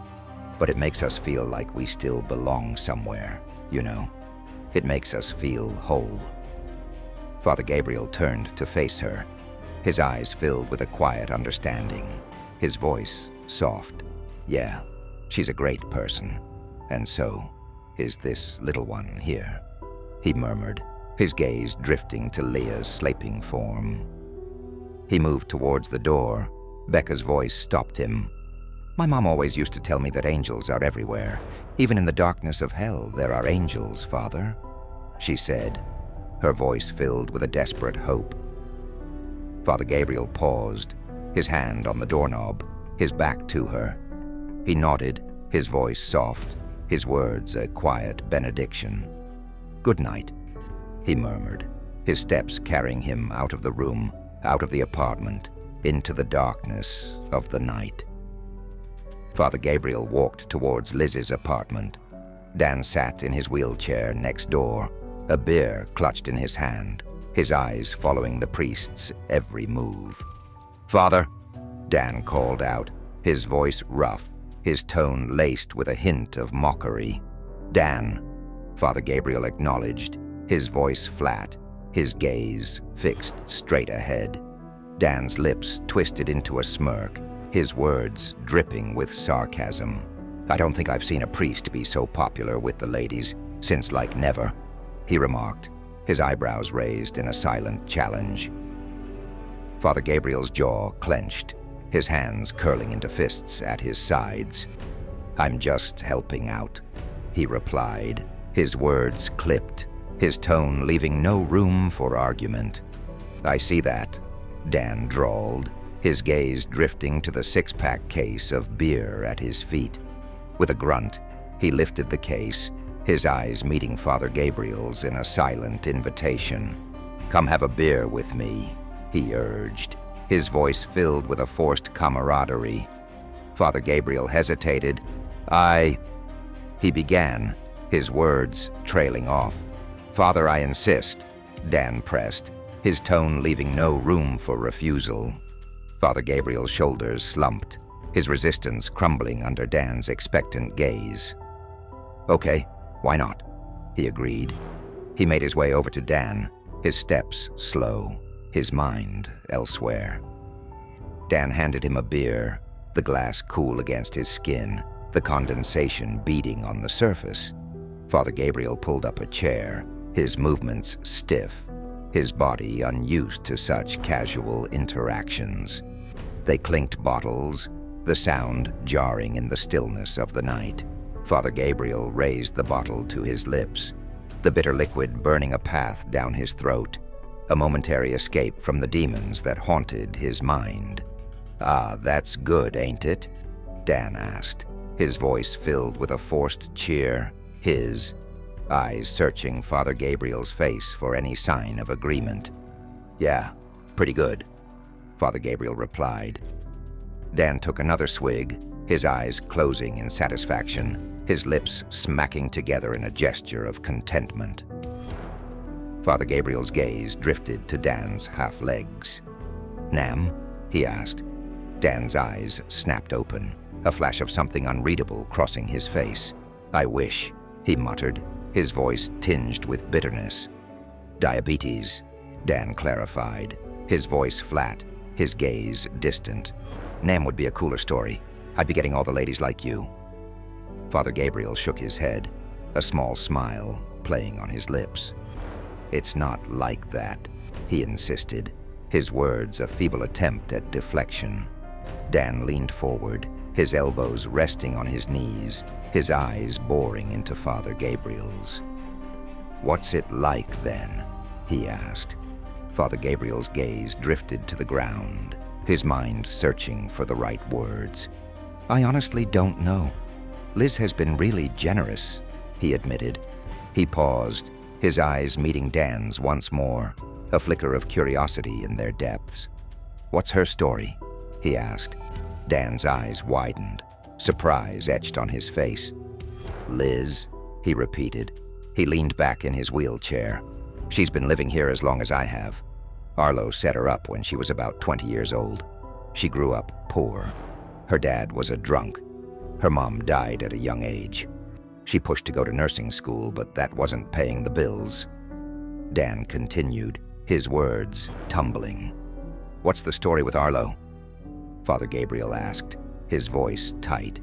but it makes us feel like we still belong somewhere, you know? It makes us feel whole." Father Gabriel turned to face her, his eyes filled with a quiet understanding, his voice soft. "Yeah, she's a great person, and so is this little one here," he murmured, his gaze drifting to Leah's sleeping form. He moved towards the door. Becca's voice stopped him. "My mom always used to tell me that angels are everywhere. Even in the darkness of hell, there are angels, Father," she said, her voice filled with a desperate hope. Father Gabriel paused, his hand on the doorknob, his back to her. He nodded, his voice soft, his words a quiet benediction. "Good night," he murmured, his steps carrying him out of the room, out of the apartment, into the darkness of the night. Father Gabriel walked towards Liz's apartment. Dan sat in his wheelchair next door, a beer clutched in his hand, his eyes following the priest's every move. "Father," Dan called out, his voice rough, his tone laced with a hint of mockery. "Dan," Father Gabriel acknowledged, his voice flat, his gaze fixed straight ahead. Dan's lips twisted into a smirk, his words dripping with sarcasm. "I don't think I've seen a priest be so popular with the ladies since like never," he remarked, his eyebrows raised in a silent challenge. Father Gabriel's jaw clenched, his hands curling into fists at his sides. "I'm just helping out," he replied, his words clipped, his tone leaving no room for argument. "I see that," Dan drawled, his gaze drifting to the six-pack case of beer at his feet. With a grunt, he lifted the case, his eyes meeting Father Gabriel's in a silent invitation. "Come have a beer with me," he urged, his voice filled with a forced camaraderie. Father Gabriel hesitated. He began, his words trailing off. "Father, I insist," Dan pressed, his tone leaving no room for refusal. Father Gabriel's shoulders slumped, his resistance crumbling under Dan's expectant gaze. "Okay, why not?" he agreed. He made his way over to Dan, his steps slow, his mind elsewhere. Dan handed him a beer, the glass cool against his skin, the condensation beading on the surface. Father Gabriel pulled up a chair, his movements stiff, his body unused to such casual interactions. They clinked bottles, the sound jarring in the stillness of the night. Father Gabriel raised the bottle to his lips, the bitter liquid burning a path down his throat, a momentary escape from the demons that haunted his mind. "Ah, that's good, ain't it?" Dan asked, his voice filled with a forced cheer, his eyes searching Father Gabriel's face for any sign of agreement. "Yeah, pretty good," Father Gabriel replied. Dan took another swig, his eyes closing in satisfaction, his lips smacking together in a gesture of contentment. Father Gabriel's gaze drifted to Dan's half-legs. "Nam?" he asked. Dan's eyes snapped open, a flash of something unreadable crossing his face. "I wish," he muttered, his voice tinged with bitterness. "Diabetes," Dan clarified, his voice flat, his gaze distant. "Nam would be a cooler story. I'd be getting all the ladies like you." Father Gabriel shook his head, a small smile playing on his lips. "It's not like that," he insisted, his words a feeble attempt at deflection. Dan leaned forward, his elbows resting on his knees, his eyes boring into Father Gabriel's. "What's it like, then?" he asked. Father Gabriel's gaze drifted to the ground, his mind searching for the right words. "I honestly don't know. Liz has been really generous," he admitted. He paused, his eyes meeting Dan's once more, a flicker of curiosity in their depths. "What's her story?" he asked. Dan's eyes widened, surprise etched on his face. "Liz?" he repeated. He leaned back in his wheelchair. "She's been living here as long as I have. Arlo set her up when she was about 20 years old. She grew up poor. Her dad was a drunk. Her mom died at a young age. She pushed to go to nursing school, but that wasn't paying the bills." Dan continued, his words tumbling. "What's the story with Arlo?" Father Gabriel asked, his voice tight.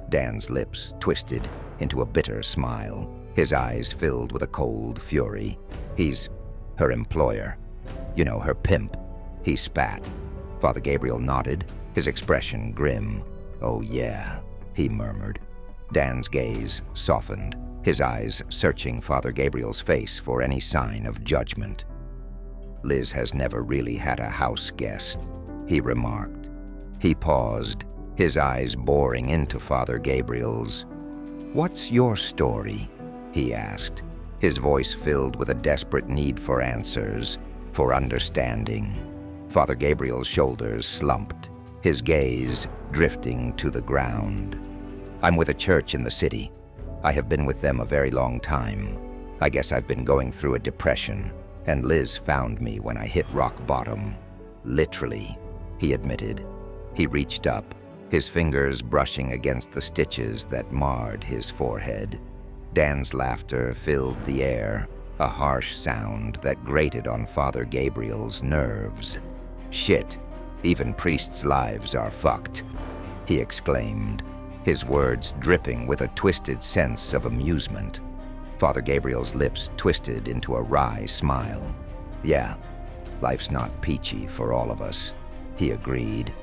Dan's lips twisted into a bitter smile, his eyes filled with a cold fury. "He's her employer. You know, her pimp," he spat. Father Gabriel nodded, his expression grim. "Oh yeah," he murmured. Dan's gaze softened, his eyes searching Father Gabriel's face for any sign of judgment. "Liz has never really had a house guest," he remarked. He paused, his eyes boring into Father Gabriel's. "What's your story?" he asked, his voice filled with a desperate need for answers, for understanding. Father Gabriel's shoulders slumped, his gaze drifting to the ground. "I'm with a church in the city. I have been with them a very long time. I guess I've been going through a depression, and Liz found me when I hit rock bottom. Literally," he admitted. He reached up, his fingers brushing against the stitches that marred his forehead. Dan's laughter filled the air, a harsh sound that grated on Father Gabriel's nerves. "Shit, even priests' lives are fucked," he exclaimed, his words dripping with a twisted sense of amusement. Father Gabriel's lips twisted into a wry smile. "Yeah, life's not peachy for all of us," he agreed.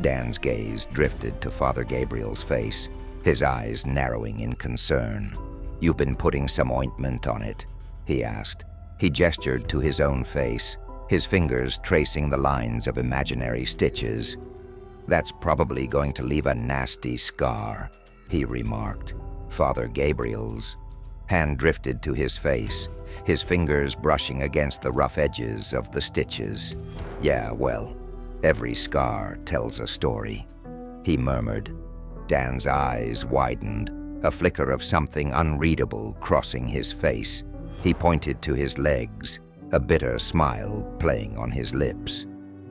Dan's gaze drifted to Father Gabriel's face, his eyes narrowing in concern. "You've been putting some ointment on it?" he asked. He gestured to his own face, his fingers tracing the lines of imaginary stitches. "That's probably going to leave a nasty scar," he remarked. Father Gabriel's hand drifted to his face, his fingers brushing against the rough edges of the stitches. "Yeah, well, every scar tells a story," he murmured. Dan's eyes widened, a flicker of something unreadable crossing his face. He pointed to his legs, a bitter smile playing on his lips.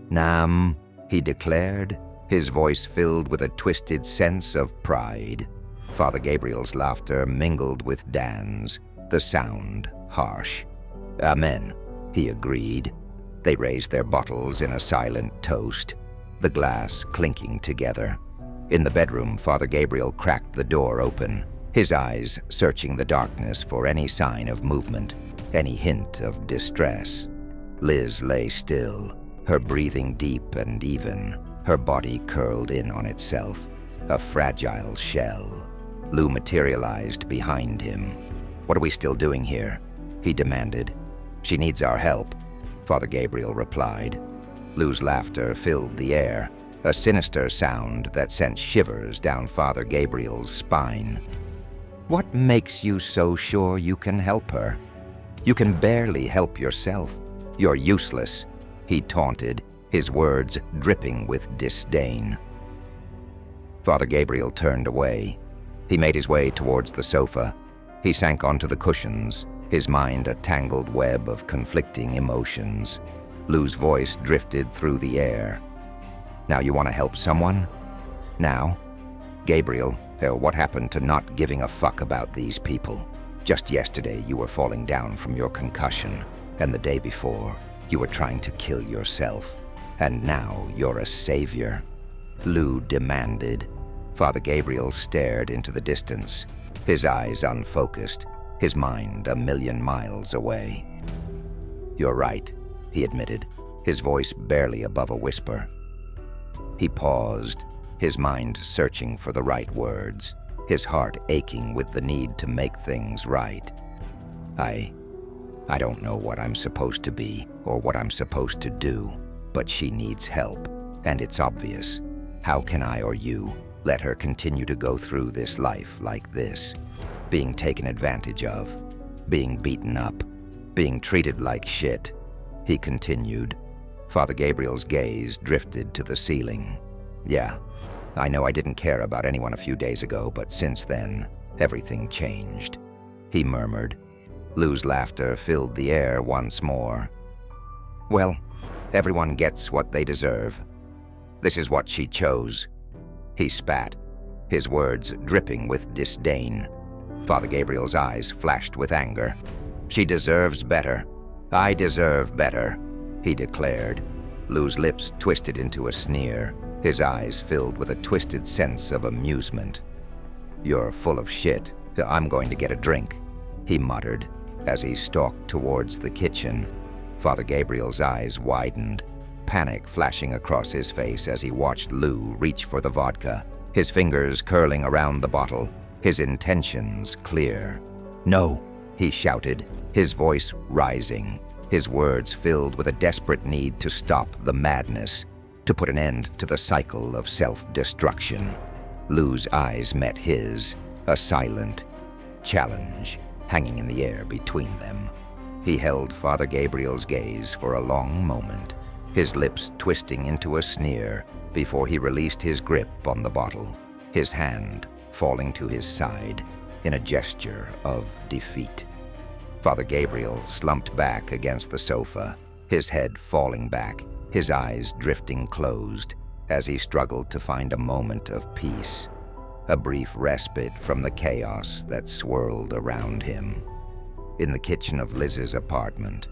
"Nam," he declared, his voice filled with a twisted sense of pride. Father Gabriel's laughter mingled with Dan's, the sound harsh. "Amen," he agreed. They raised their bottles in a silent toast, the glass clinking together. In the bedroom, Father Gabriel cracked the door open, his eyes searching the darkness for any sign of movement, any hint of distress. Liz lay still, her breathing deep and even, her body curled in on itself, a fragile shell. Lou materialized behind him. "What are we still doing here?" he demanded. "She needs our help," Father Gabriel replied. Lou's laughter filled the air, a sinister sound that sent shivers down Father Gabriel's spine. "What makes you so sure you can help her? You can barely help yourself. You're useless," he taunted, his words dripping with disdain. Father Gabriel turned away. He made his way towards the sofa. He sank onto the cushions, his mind a tangled web of conflicting emotions. Lou's voice drifted through the air. "Now you want to help someone? Now? Gabriel, what happened to not giving a fuck about these people? Just yesterday you were falling down from your concussion, and the day before you were trying to kill yourself. And now you're a savior," Lou demanded. Father Gabriel stared into the distance, his eyes unfocused, his mind a million miles away. "You're right," he admitted, his voice barely above a whisper. He paused, his mind searching for the right words, his heart aching with the need to make things right. I don't know what I'm supposed to be or what I'm supposed to do, but she needs help, and it's obvious. How can I or you let her continue to go through this life like this, being taken advantage of, being beaten up, being treated like shit?" he continued. Father Gabriel's gaze drifted to the ceiling. "Yeah, I know I didn't care about anyone a few days ago, but since then, everything changed," he murmured. Lou's laughter filled the air once more. "Well, everyone gets what they deserve. This is what she chose." He spat, his words dripping with disdain. Father Gabriel's eyes flashed with anger. "She deserves better. I deserve better," he declared. Lou's lips twisted into a sneer, his eyes filled with a twisted sense of amusement. "You're full of shit. I'm going to get a drink," he muttered as he stalked towards the kitchen. Father Gabriel's eyes widened, panic flashing across his face as he watched Lou reach for the vodka, his fingers curling around the bottle, his intentions clear. "No," he shouted, his voice rising, his words filled with a desperate need to stop the madness, to put an end to the cycle of self-destruction. Lou's eyes met his, a silent challenge hanging in the air between them. He held Father Gabriel's gaze for a long moment, his lips twisting into a sneer before he released his grip on the bottle, his hand falling to his side in a gesture of defeat. Father Gabriel slumped back against the sofa, his head falling back, his eyes drifting closed as he struggled to find a moment of peace, a brief respite from the chaos that swirled around him. In the kitchen of Liz's apartment,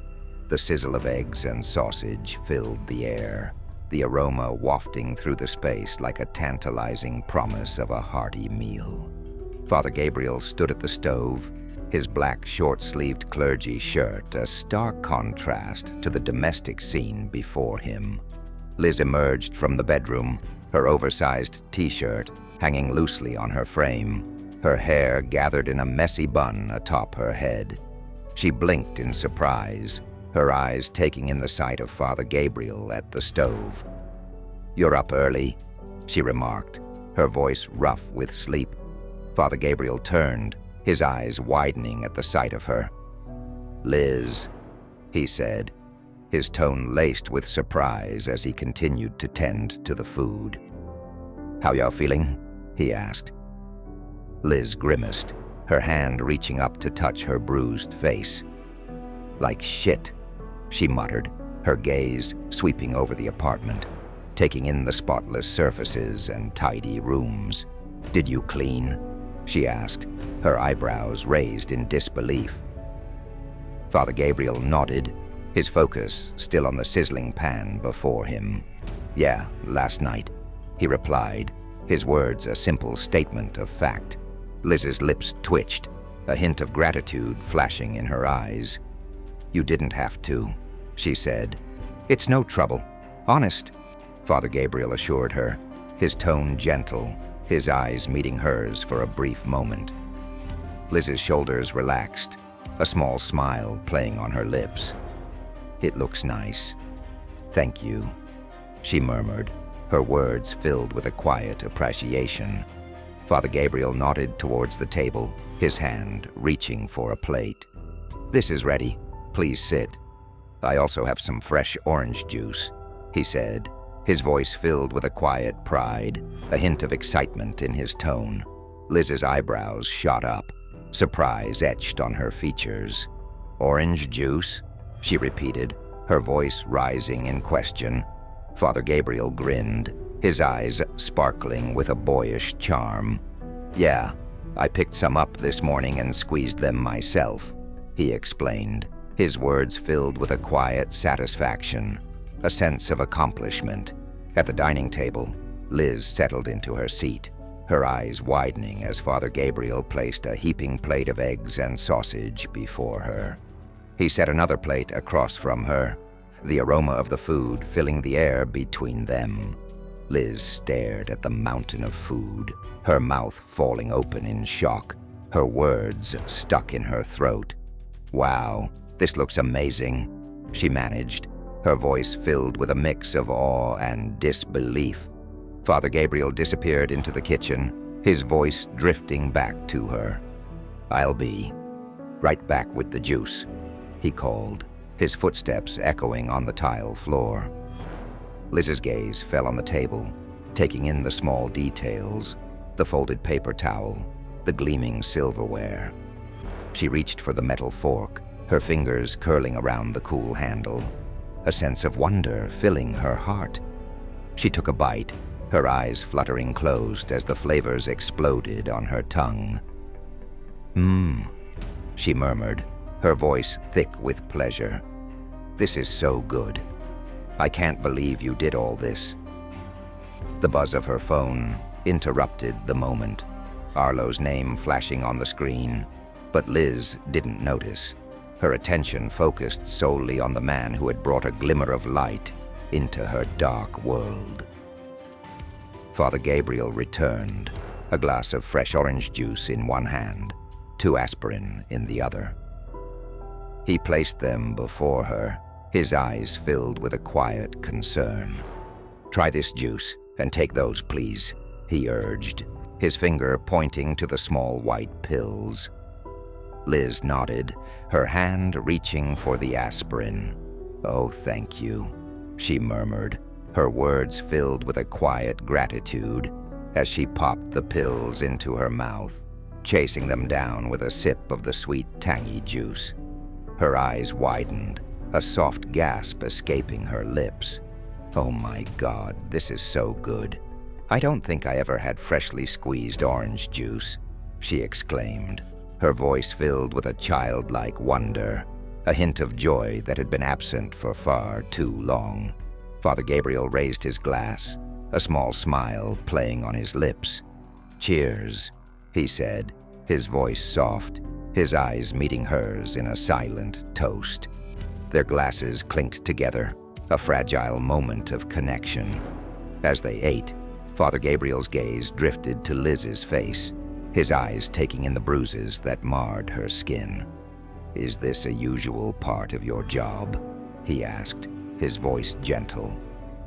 the sizzle of eggs and sausage filled the air, the aroma wafting through the space like a tantalizing promise of a hearty meal. Father Gabriel stood at the stove, his black short-sleeved clergy shirt a stark contrast to the domestic scene before him. Liz emerged from the bedroom, her oversized t-shirt hanging loosely on her frame, her hair gathered in a messy bun atop her head. She blinked in surprise, her eyes taking in the sight of Father Gabriel at the stove. "You're up early," she remarked, her voice rough with sleep. Father Gabriel turned, his eyes widening at the sight of her. "Liz," he said, his tone laced with surprise as he continued to tend to the food. "How y'all feeling?" he asked. Liz grimaced, her hand reaching up to touch her bruised face. "Like shit," she muttered, her gaze sweeping over the apartment, taking in the spotless surfaces and tidy rooms. "Did you clean?" she asked, her eyebrows raised in disbelief. Father Gabriel nodded, his focus still on the sizzling pan before him. "Yeah, last night," he replied, his words a simple statement of fact. Liz's lips twitched, a hint of gratitude flashing in her eyes. "You didn't have to," she said. "It's no trouble. Honest," Father Gabriel assured her, his tone gentle, his eyes meeting hers for a brief moment. Liz's shoulders relaxed, a small smile playing on her lips. "It looks nice." "Thank you," she murmured, her words filled with a quiet appreciation. Father Gabriel nodded towards the table, his hand reaching for a plate. "This is ready. Please sit. I also have some fresh orange juice," he said, his voice filled with a quiet pride, a hint of excitement in his tone. Liz's eyebrows shot up, surprise etched on her features. "Orange juice?" she repeated, her voice rising in question. Father Gabriel grinned, his eyes sparkling with a boyish charm. "Yeah, I picked some up this morning and squeezed them myself," he explained, his words filled with a quiet satisfaction, a sense of accomplishment. At the dining table, Liz settled into her seat, her eyes widening as Father Gabriel placed a heaping plate of eggs and sausage before her. He set another plate across from her, the aroma of the food filling the air between them. Liz stared at the mountain of food, her mouth falling open in shock, her words stuck in her throat. "Wow, this looks amazing," she managed, her voice filled with a mix of awe and disbelief. Father Gabriel disappeared into the kitchen, his voice drifting back to her. "I'll be right back with the juice," he called, his footsteps echoing on the tile floor. Liz's gaze fell on the table, taking in the small details, the folded paper towel, the gleaming silverware. She reached for the metal fork, her fingers curling around the cool handle, a sense of wonder filling her heart. She took a bite, her eyes fluttering closed as the flavors exploded on her tongue. She murmured, her voice thick with pleasure. "This is so good. I can't believe you did all this." The buzz of her phone interrupted the moment, Arlo's name flashing on the screen, but Liz didn't notice, her attention focused solely on the man who had brought a glimmer of light into her dark world. Father Gabriel returned, a glass of fresh orange juice in one hand, 2 aspirin in the other. He placed them before her, his eyes filled with a quiet concern. "Try this juice, and take those, please," he urged, his finger pointing to the small white pills. Liz nodded, her hand reaching for the aspirin. "Oh, thank you," she murmured, her words filled with a quiet gratitude as she popped the pills into her mouth, chasing them down with a sip of the sweet, tangy juice. Her eyes widened, a soft gasp escaping her lips. "Oh my God, this is so good. I don't think I ever had freshly squeezed orange juice," she exclaimed, her voice filled with a childlike wonder, a hint of joy that had been absent for far too long. Father Gabriel raised his glass, a small smile playing on his lips. "Cheers," he said, his voice soft, his eyes meeting hers in a silent toast. Their glasses clinked together, a fragile moment of connection. As they ate, Father Gabriel's gaze drifted to Liz's face, his eyes taking in the bruises that marred her skin. "Is this a usual part of your job?" he asked, his voice gentle.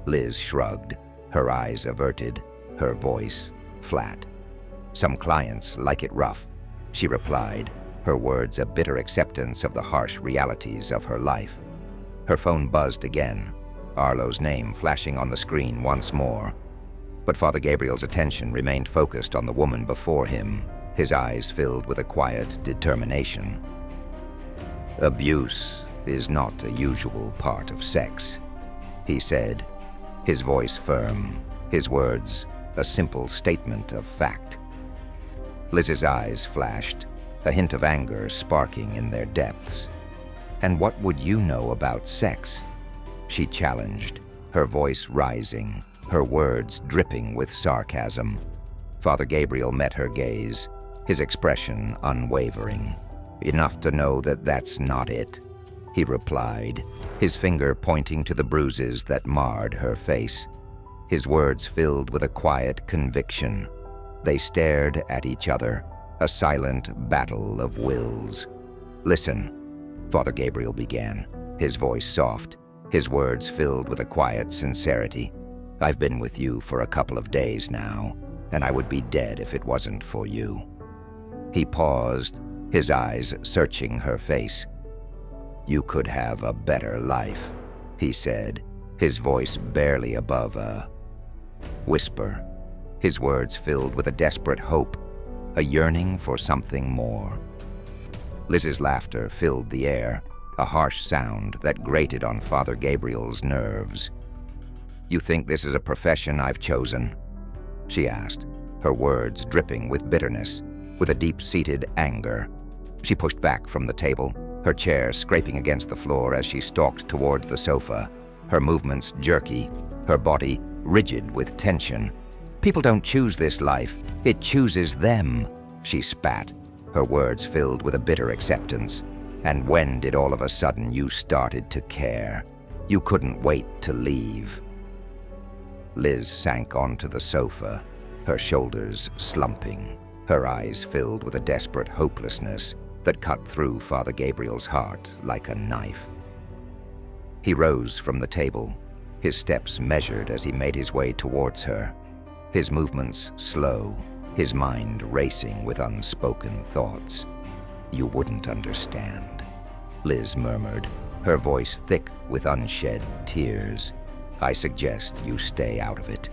Liz shrugged, her eyes averted, her voice flat. "Some clients like it rough," she replied, her words a bitter acceptance of the harsh realities of her life. Her phone buzzed again, Arlo's name flashing on the screen once more. But Father Gabriel's attention remained focused on the woman before him, his eyes filled with a quiet determination. "Abuse is not a usual part of sex," he said, his voice firm, his words a simple statement of fact. Liz's eyes flashed, a hint of anger sparking in their depths. "And what would you know about sex?" she challenged, her voice rising, her words dripping with sarcasm. Father Gabriel met her gaze, his expression unwavering. "Enough to know that that's not it," he replied, his finger pointing to the bruises that marred her face. His words filled with a quiet conviction. They stared at each other, a silent battle of wills. "Listen," Father Gabriel began, his voice soft, his words filled with a quiet sincerity. "I've been with you for a couple of days now, and I would be dead if it wasn't for you." He paused, his eyes searching her face. "You could have a better life," he said, his voice barely above a whisper, his words filled with a desperate hope, a yearning for something more. Liz's laughter filled the air, a harsh sound that grated on Father Gabriel's nerves. "You think this is a profession I've chosen?" she asked, her words dripping with bitterness, with a deep-seated anger. She pushed back from the table, her chair scraping against the floor as she stalked towards the sofa, her movements jerky, her body rigid with tension. "People don't choose this life, it chooses them," she spat, her words filled with a bitter acceptance. "And when did all of a sudden you started to care? You couldn't wait to leave." Liz sank onto the sofa, her shoulders slumping, her eyes filled with a desperate hopelessness that cut through Father Gabriel's heart like a knife. He rose from the table, his steps measured as he made his way towards her, his movements slow, his mind racing with unspoken thoughts. "You wouldn't understand," Liz murmured, her voice thick with unshed tears. "I suggest you stay out of it."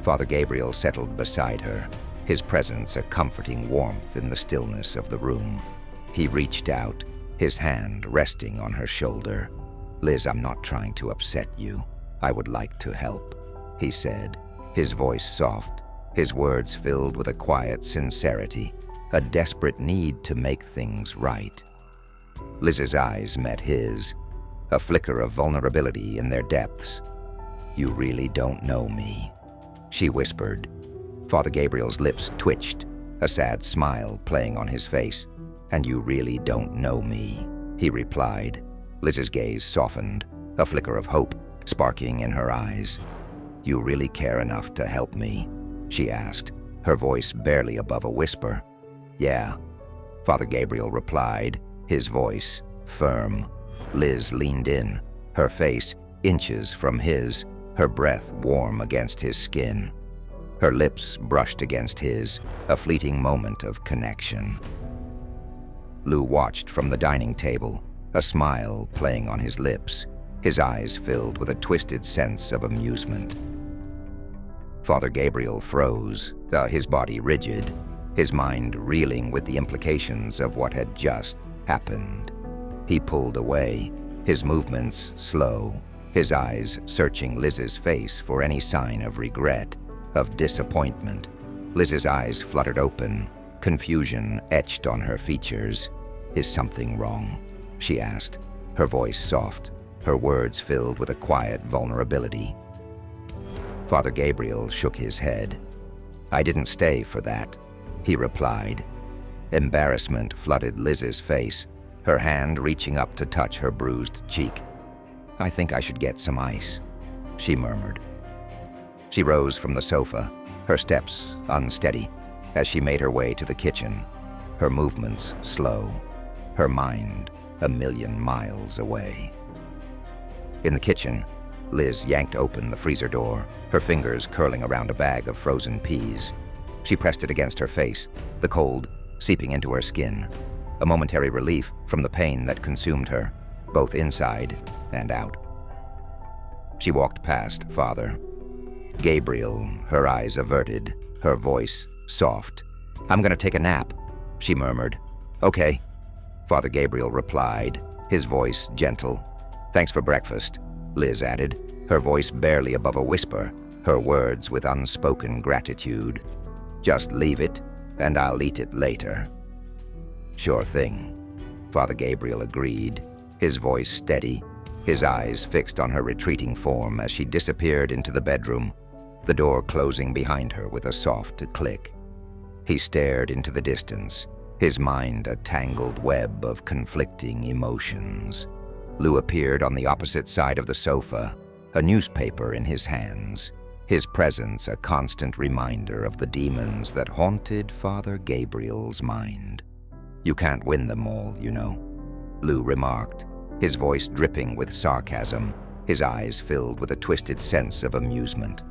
Father Gabriel settled beside her, his presence a comforting warmth in the stillness of the room. He reached out, his hand resting on her shoulder. "Liz, I'm not trying to upset you. I would like to help," he said, his voice soft, his words filled with a quiet sincerity, a desperate need to make things right. Liz's eyes met his, a flicker of vulnerability in their depths. "You really don't know me," she whispered. Father Gabriel's lips twitched, a sad smile playing on his face. "And you really don't know me," he replied. Liz's gaze softened, a flicker of hope sparking in her eyes. "You really care enough to help me?" she asked, her voice barely above a whisper. "Yeah," Father Gabriel replied, his voice firm. Liz leaned in, her face inches from his, her breath warm against his skin. Her lips brushed against his, a fleeting moment of connection. Lou watched from the dining table, a smile playing on his lips, his eyes filled with a twisted sense of amusement. Father Gabriel froze, his body rigid, his mind reeling with the implications of what had just happened. He pulled away, his movements slow, his eyes searching Liz's face for any sign of regret, of disappointment. Liz's eyes fluttered open, confusion etched on her features. "Is something wrong?" she asked, her voice soft, her words filled with a quiet vulnerability. Father Gabriel shook his head. "I didn't stay for that," he replied. Embarrassment flooded Liz's face, her hand reaching up to touch her bruised cheek. "I think I should get some ice," she murmured. She rose from the sofa, her steps unsteady, as she made her way to the kitchen, her movements slow, her mind a million miles away. In the kitchen, Liz yanked open the freezer door, her fingers curling around a bag of frozen peas. She pressed it against her face, the cold seeping into her skin, a momentary relief from the pain that consumed her, both inside and out. She walked past Father Gabriel, her eyes averted, her voice soft. "I'm gonna take a nap," she murmured. "Okay," Father Gabriel replied, his voice gentle. "Thanks for breakfast," Liz added, her voice barely above a whisper, her words with unspoken gratitude. "Just leave it, and I'll eat it later." "Sure thing," Father Gabriel agreed, his voice steady, his eyes fixed on her retreating form as she disappeared into the bedroom, the door closing behind her with a soft click. He stared into the distance, his mind a tangled web of conflicting emotions. Lou appeared on the opposite side of the sofa, a newspaper in his hands, his presence a constant reminder of the demons that haunted Father Gabriel's mind. "You can't win them all, you know," Lou remarked, his voice dripping with sarcasm, his eyes filled with a twisted sense of amusement.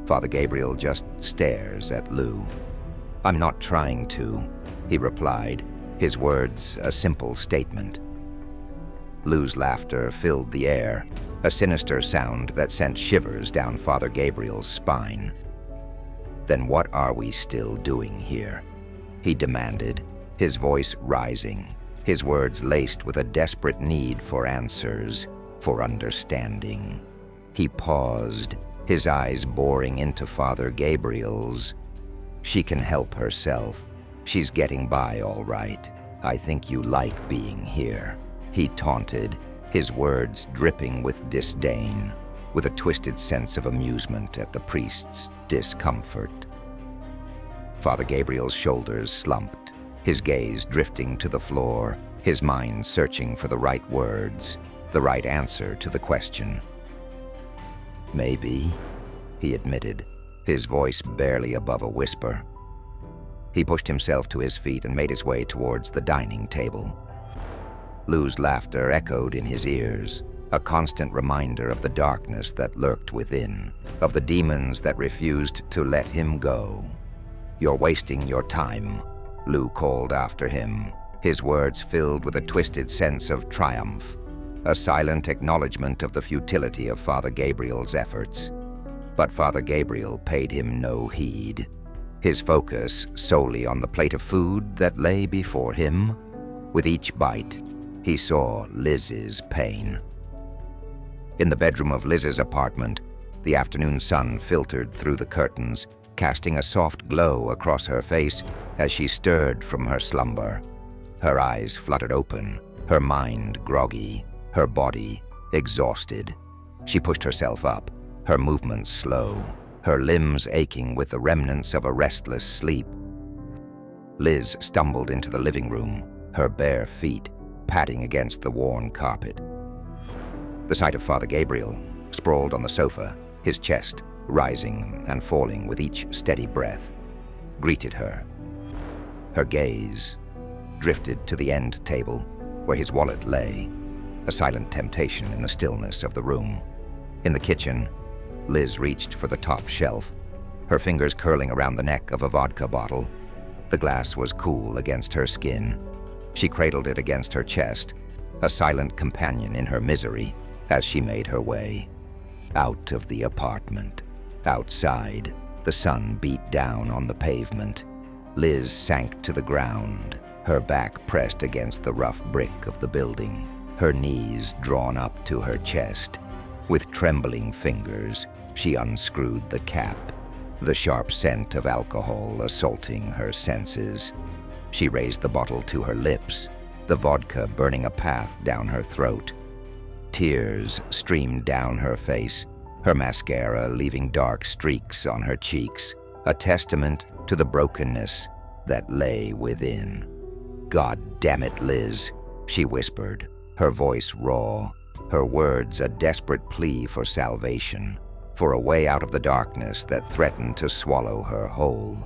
Father Gabriel just stares at Lou. "I'm not trying to," he replied, his words a simple statement. Lou's laughter filled the air, a sinister sound that sent shivers down Father Gabriel's spine. "Then what are we still doing here?" he demanded, his voice rising, his words laced with a desperate need for answers, for understanding. He paused, his eyes boring into Father Gabriel's. "She can help herself. She's getting by all right. I think you like being here," he taunted, his words dripping with disdain, with a twisted sense of amusement at the priest's discomfort. Father Gabriel's shoulders slumped, his gaze drifting to the floor, his mind searching for the right words, the right answer to the question. "Maybe," he admitted, his voice barely above a whisper. He pushed himself to his feet and made his way towards the dining table. Lou's laughter echoed in his ears, a constant reminder of the darkness that lurked within, of the demons that refused to let him go. "You're wasting your time," Lou called after him, his words filled with a twisted sense of triumph, a silent acknowledgement of the futility of Father Gabriel's efforts. But Father Gabriel paid him no heed, his focus solely on the plate of food that lay before him. With each bite, he saw Liz's pain. In the bedroom of Liz's apartment, the afternoon sun filtered through the curtains, casting a soft glow across her face as she stirred from her slumber. Her eyes fluttered open, her mind groggy, her body exhausted. She pushed herself up, her movements slow, her limbs aching with the remnants of a restless sleep. Liz stumbled into the living room, her bare feet padding against the worn carpet. The sight of Father Gabriel, sprawled on the sofa, his chest rising and falling with each steady breath, greeted her. Her gaze drifted to the end table where his wallet lay, a silent temptation in the stillness of the room. In the kitchen, Liz reached for the top shelf, her fingers curling around the neck of a vodka bottle. The glass was cool against her skin. She cradled it against her chest, a silent companion in her misery as she made her way. Out of the apartment. Outside, the sun beat down on the pavement. Liz sank to the ground, her back pressed against the rough brick of the building, her knees drawn up to her chest. With trembling fingers, she unscrewed the cap, the sharp scent of alcohol assaulting her senses. She raised the bottle to her lips, the vodka burning a path down her throat. Tears streamed down her face, her mascara leaving dark streaks on her cheeks, a testament to the brokenness that lay within. "God damn it, Liz," she whispered, her voice raw, her words a desperate plea for salvation, for a way out of the darkness that threatened to swallow her whole.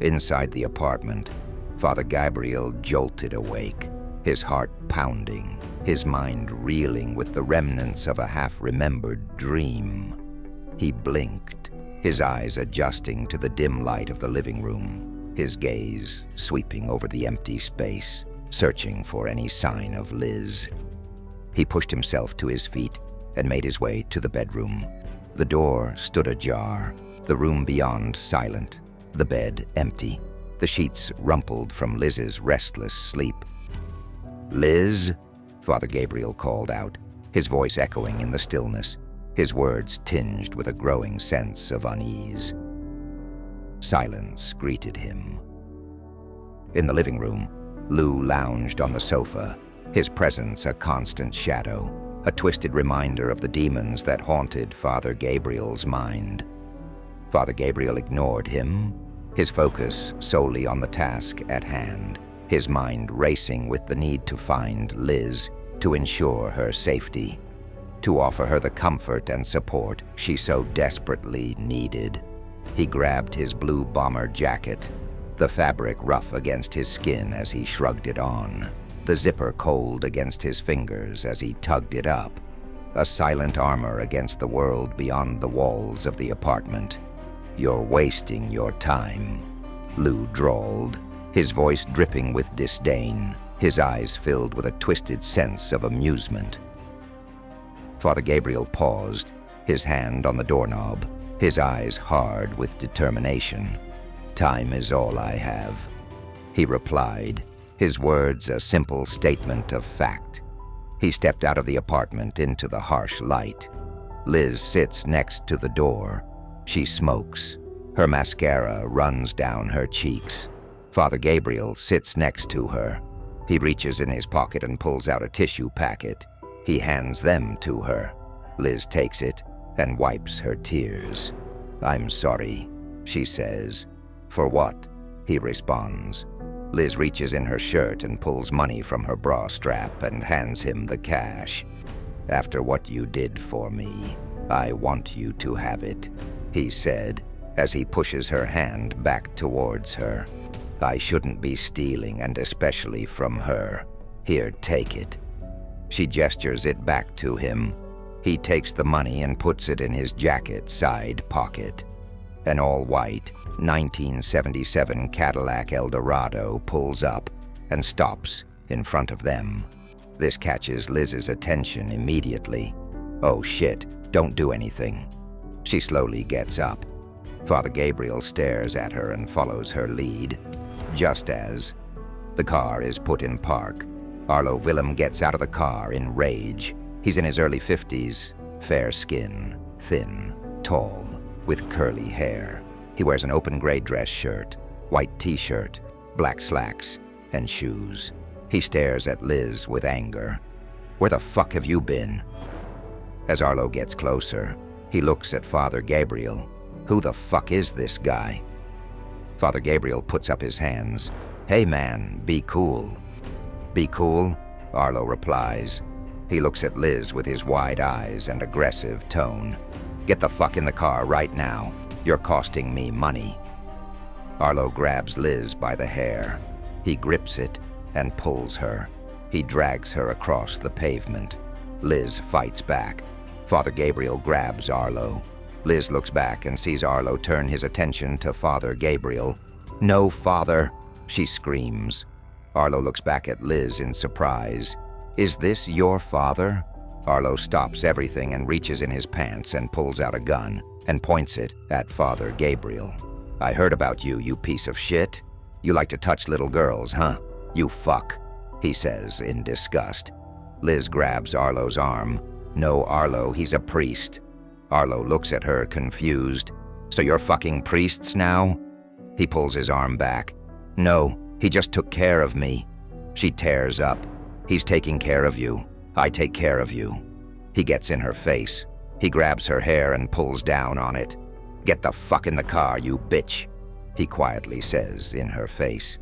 Inside the apartment, Father Gabriel jolted awake, his heart pounding, his mind reeling with the remnants of a half-remembered dream. He blinked, his eyes adjusting to the dim light of the living room, his gaze sweeping over the empty space, searching for any sign of Liz. He pushed himself to his feet and made his way to the bedroom. The door stood ajar, the room beyond silent, the bed empty, the sheets rumpled from Liz's restless sleep. "Liz?" Father Gabriel called out, his voice echoing in the stillness, his words tinged with a growing sense of unease. Silence greeted him. In the living room, Lou lounged on the sofa, his presence a constant shadow, a twisted reminder of the demons that haunted Father Gabriel's mind. Father Gabriel ignored him, his focus solely on the task at hand, his mind racing with the need to find Liz, to ensure her safety, to offer her the comfort and support she so desperately needed. He grabbed his blue bomber jacket, the fabric rough against his skin as he shrugged it on, the zipper cold against his fingers as he tugged it up, a silent armor against the world beyond the walls of the apartment. "You're wasting your time," Lou drawled, his voice dripping with disdain, his eyes filled with a twisted sense of amusement. Father Gabriel paused, his hand on the doorknob, his eyes hard with determination. "Time is all I have," he replied, his words a simple statement of fact. He stepped out of the apartment into the harsh light. Liz sits next to the door. She smokes. Her mascara runs down her cheeks. Father Gabriel sits next to her. He reaches in his pocket and pulls out a tissue packet. He hands them to her. Liz takes it and wipes her tears. "I'm sorry," she says. "For what?" he responds. Liz reaches in her shirt and pulls money from her bra strap and hands him the cash. "After what you did for me, I want you to have it," he said, as he pushes her hand back towards her. "I shouldn't be stealing, and especially from her. Here, take it." She gestures it back to him. He takes the money and puts it in his jacket side pocket. An all-white 1977 Cadillac Eldorado pulls up and stops in front of them. This catches Liz's attention immediately. "Oh shit, don't do anything." She slowly gets up. Father Gabriel stares at her and follows her lead. Just as the car is put in park, Arlo Willem gets out of the car in rage. He's in his early 50s, fair skin, thin, tall, with curly hair. He wears an open gray dress shirt, white t-shirt, black slacks, and shoes. He stares at Liz with anger. "Where the fuck have you been?" As Arlo gets closer, he looks at Father Gabriel. "Who the fuck is this guy?" Father Gabriel puts up his hands. "Hey man, be cool." "Be cool?" Arlo replies. He looks at Liz with his wide eyes and aggressive tone. "Get the fuck in the car right now. You're costing me money." Arlo grabs Liz by the hair. He grips it and pulls her. He drags her across the pavement. Liz fights back. Father Gabriel grabs Arlo. Liz looks back and sees Arlo turn his attention to Father Gabriel. "No, Father," she screams. Arlo looks back at Liz in surprise. "Is this your father?" Arlo stops everything and reaches in his pants and pulls out a gun and points it at Father Gabriel. "I heard about you, you piece of shit. You like to touch little girls, huh? You fuck," he says in disgust. Liz grabs Arlo's arm. "No, Arlo, he's a priest." Arlo looks at her confused. "So you're fucking priests now?" He pulls his arm back. "No, he just took care of me." She tears up. "He's taking care of you. I take care of you." He gets in her face. He grabs her hair and pulls down on it. "Get the fuck in the car, you bitch," he quietly says in her face.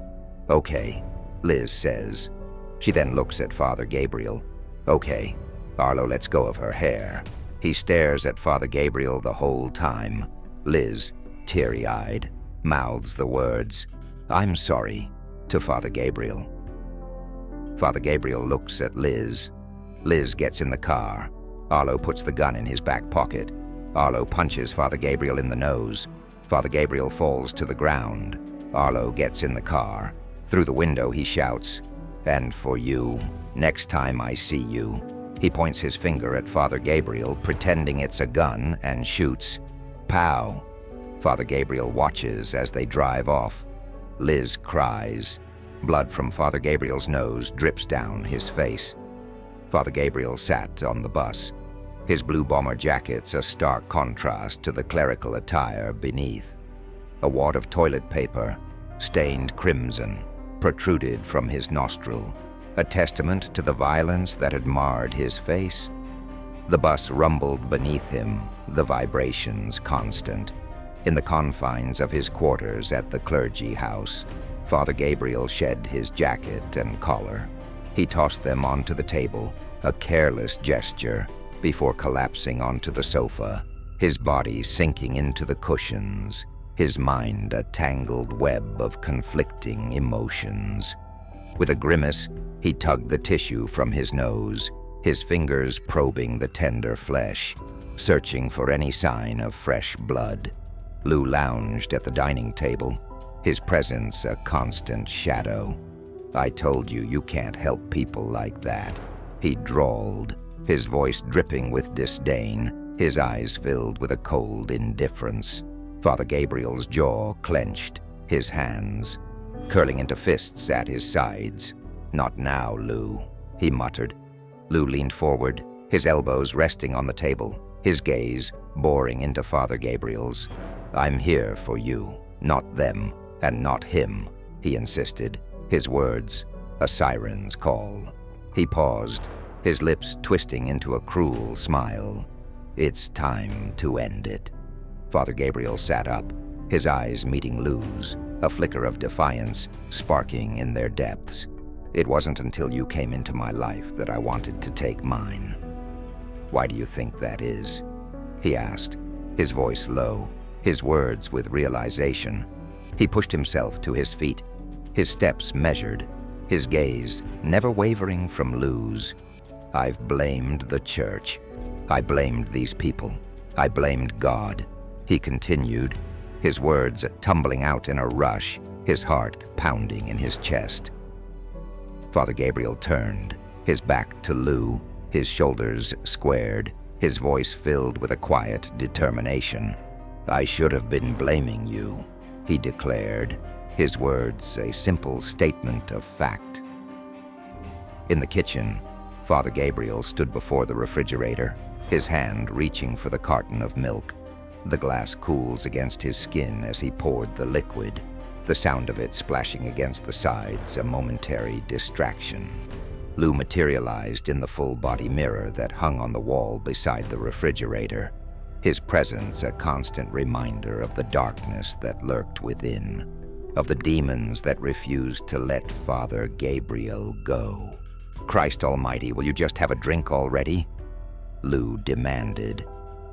"Okay," Liz says. She then looks at Father Gabriel. "Okay." Arlo lets go of her hair. He stares at Father Gabriel the whole time. Liz, teary-eyed, mouths the words, "I'm sorry," to Father Gabriel. Father Gabriel looks at Liz. Liz gets in the car. Arlo puts the gun in his back pocket. Arlo punches Father Gabriel in the nose. Father Gabriel falls to the ground. Arlo gets in the car. Through the window he shouts, "And for you, next time I see you." He points his finger at Father Gabriel, pretending it's a gun, and shoots. Pow! Father Gabriel watches as they drive off. Liz cries. Blood from Father Gabriel's nose drips down his face. Father Gabriel sat on the bus. His blue bomber jacket's a stark contrast to the clerical attire beneath. A wad of toilet paper, stained crimson, protruded from his nostril, a testament to the violence that had marred his face. The bus rumbled beneath him, the vibrations constant. In the confines of his quarters at the clergy house, Father Gabriel shed his jacket and collar. He tossed them onto the table, a careless gesture, before collapsing onto the sofa, his body sinking into the cushions, his mind a tangled web of conflicting emotions. With a grimace, he tugged the tissue from his nose, his fingers probing the tender flesh, searching for any sign of fresh blood. Lou lounged at the dining table, his presence a constant shadow. "I told you, you can't help people like that," he drawled, his voice dripping with disdain, his eyes filled with a cold indifference. Father Gabriel's jaw clenched, his hands curling into fists at his sides. "Not now, Lou," he muttered. Lou leaned forward, his elbows resting on the table, his gaze boring into Father Gabriel's. "I'm here for you, not them, and not him," he insisted, his words a siren's call. He paused, his lips twisting into a cruel smile. "It's time to end it." Father Gabriel sat up, his eyes meeting Lou's, a flicker of defiance sparking in their depths. "It wasn't until you came into my life that I wanted to take mine." "Why do you think that is?" he asked, his voice low, his words with realization. He pushed himself to his feet, his steps measured, his gaze never wavering from Lou's. "I've blamed the church. I blamed these people. I blamed God," he continued, his words tumbling out in a rush, his heart pounding in his chest. Father Gabriel turned, his back to Lou, his shoulders squared, his voice filled with a quiet determination. "I should have been blaming you," he declared, his words a simple statement of fact. In the kitchen, Father Gabriel stood before the refrigerator, his hand reaching for the carton of milk. The glass cools against his skin as he poured the liquid, the sound of it splashing against the sides a momentary distraction. Lou materialized in the full-body mirror that hung on the wall beside the refrigerator, his presence a constant reminder of the darkness that lurked within, of the demons that refused to let Father Gabriel go. "Christ Almighty, will you just have a drink already?" Lou demanded,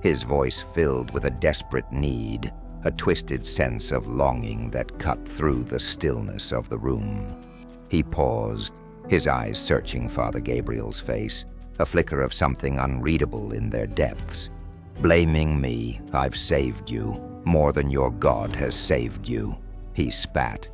his voice filled with a desperate need, a twisted sense of longing that cut through the stillness of the room. He paused, his eyes searching Father Gabriel's face, a flicker of something unreadable in their depths. "Blaming me, I've saved you, more than your God has saved you," he spat.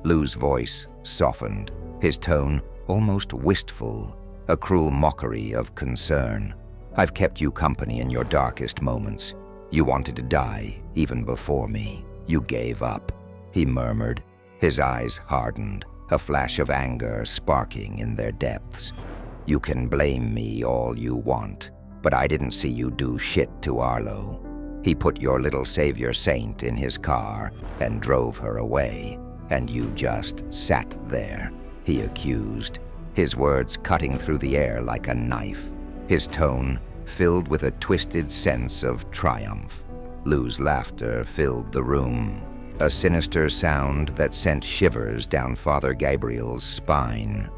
Lou's voice softened, his tone almost wistful, a cruel mockery of concern. "I've kept you company in your darkest moments. You wanted to die even before me. You gave up," he murmured, his eyes hardened, a flash of anger sparking in their depths. "You can blame me all you want, but I didn't see you do shit to Arlo. He put your little savior saint in his car and drove her away, and you just sat there," he accused, his words cutting through the air like a knife, his tone filled with a twisted sense of triumph. Lou's laughter filled the room, a sinister sound that sent shivers down Father Gabriel's spine.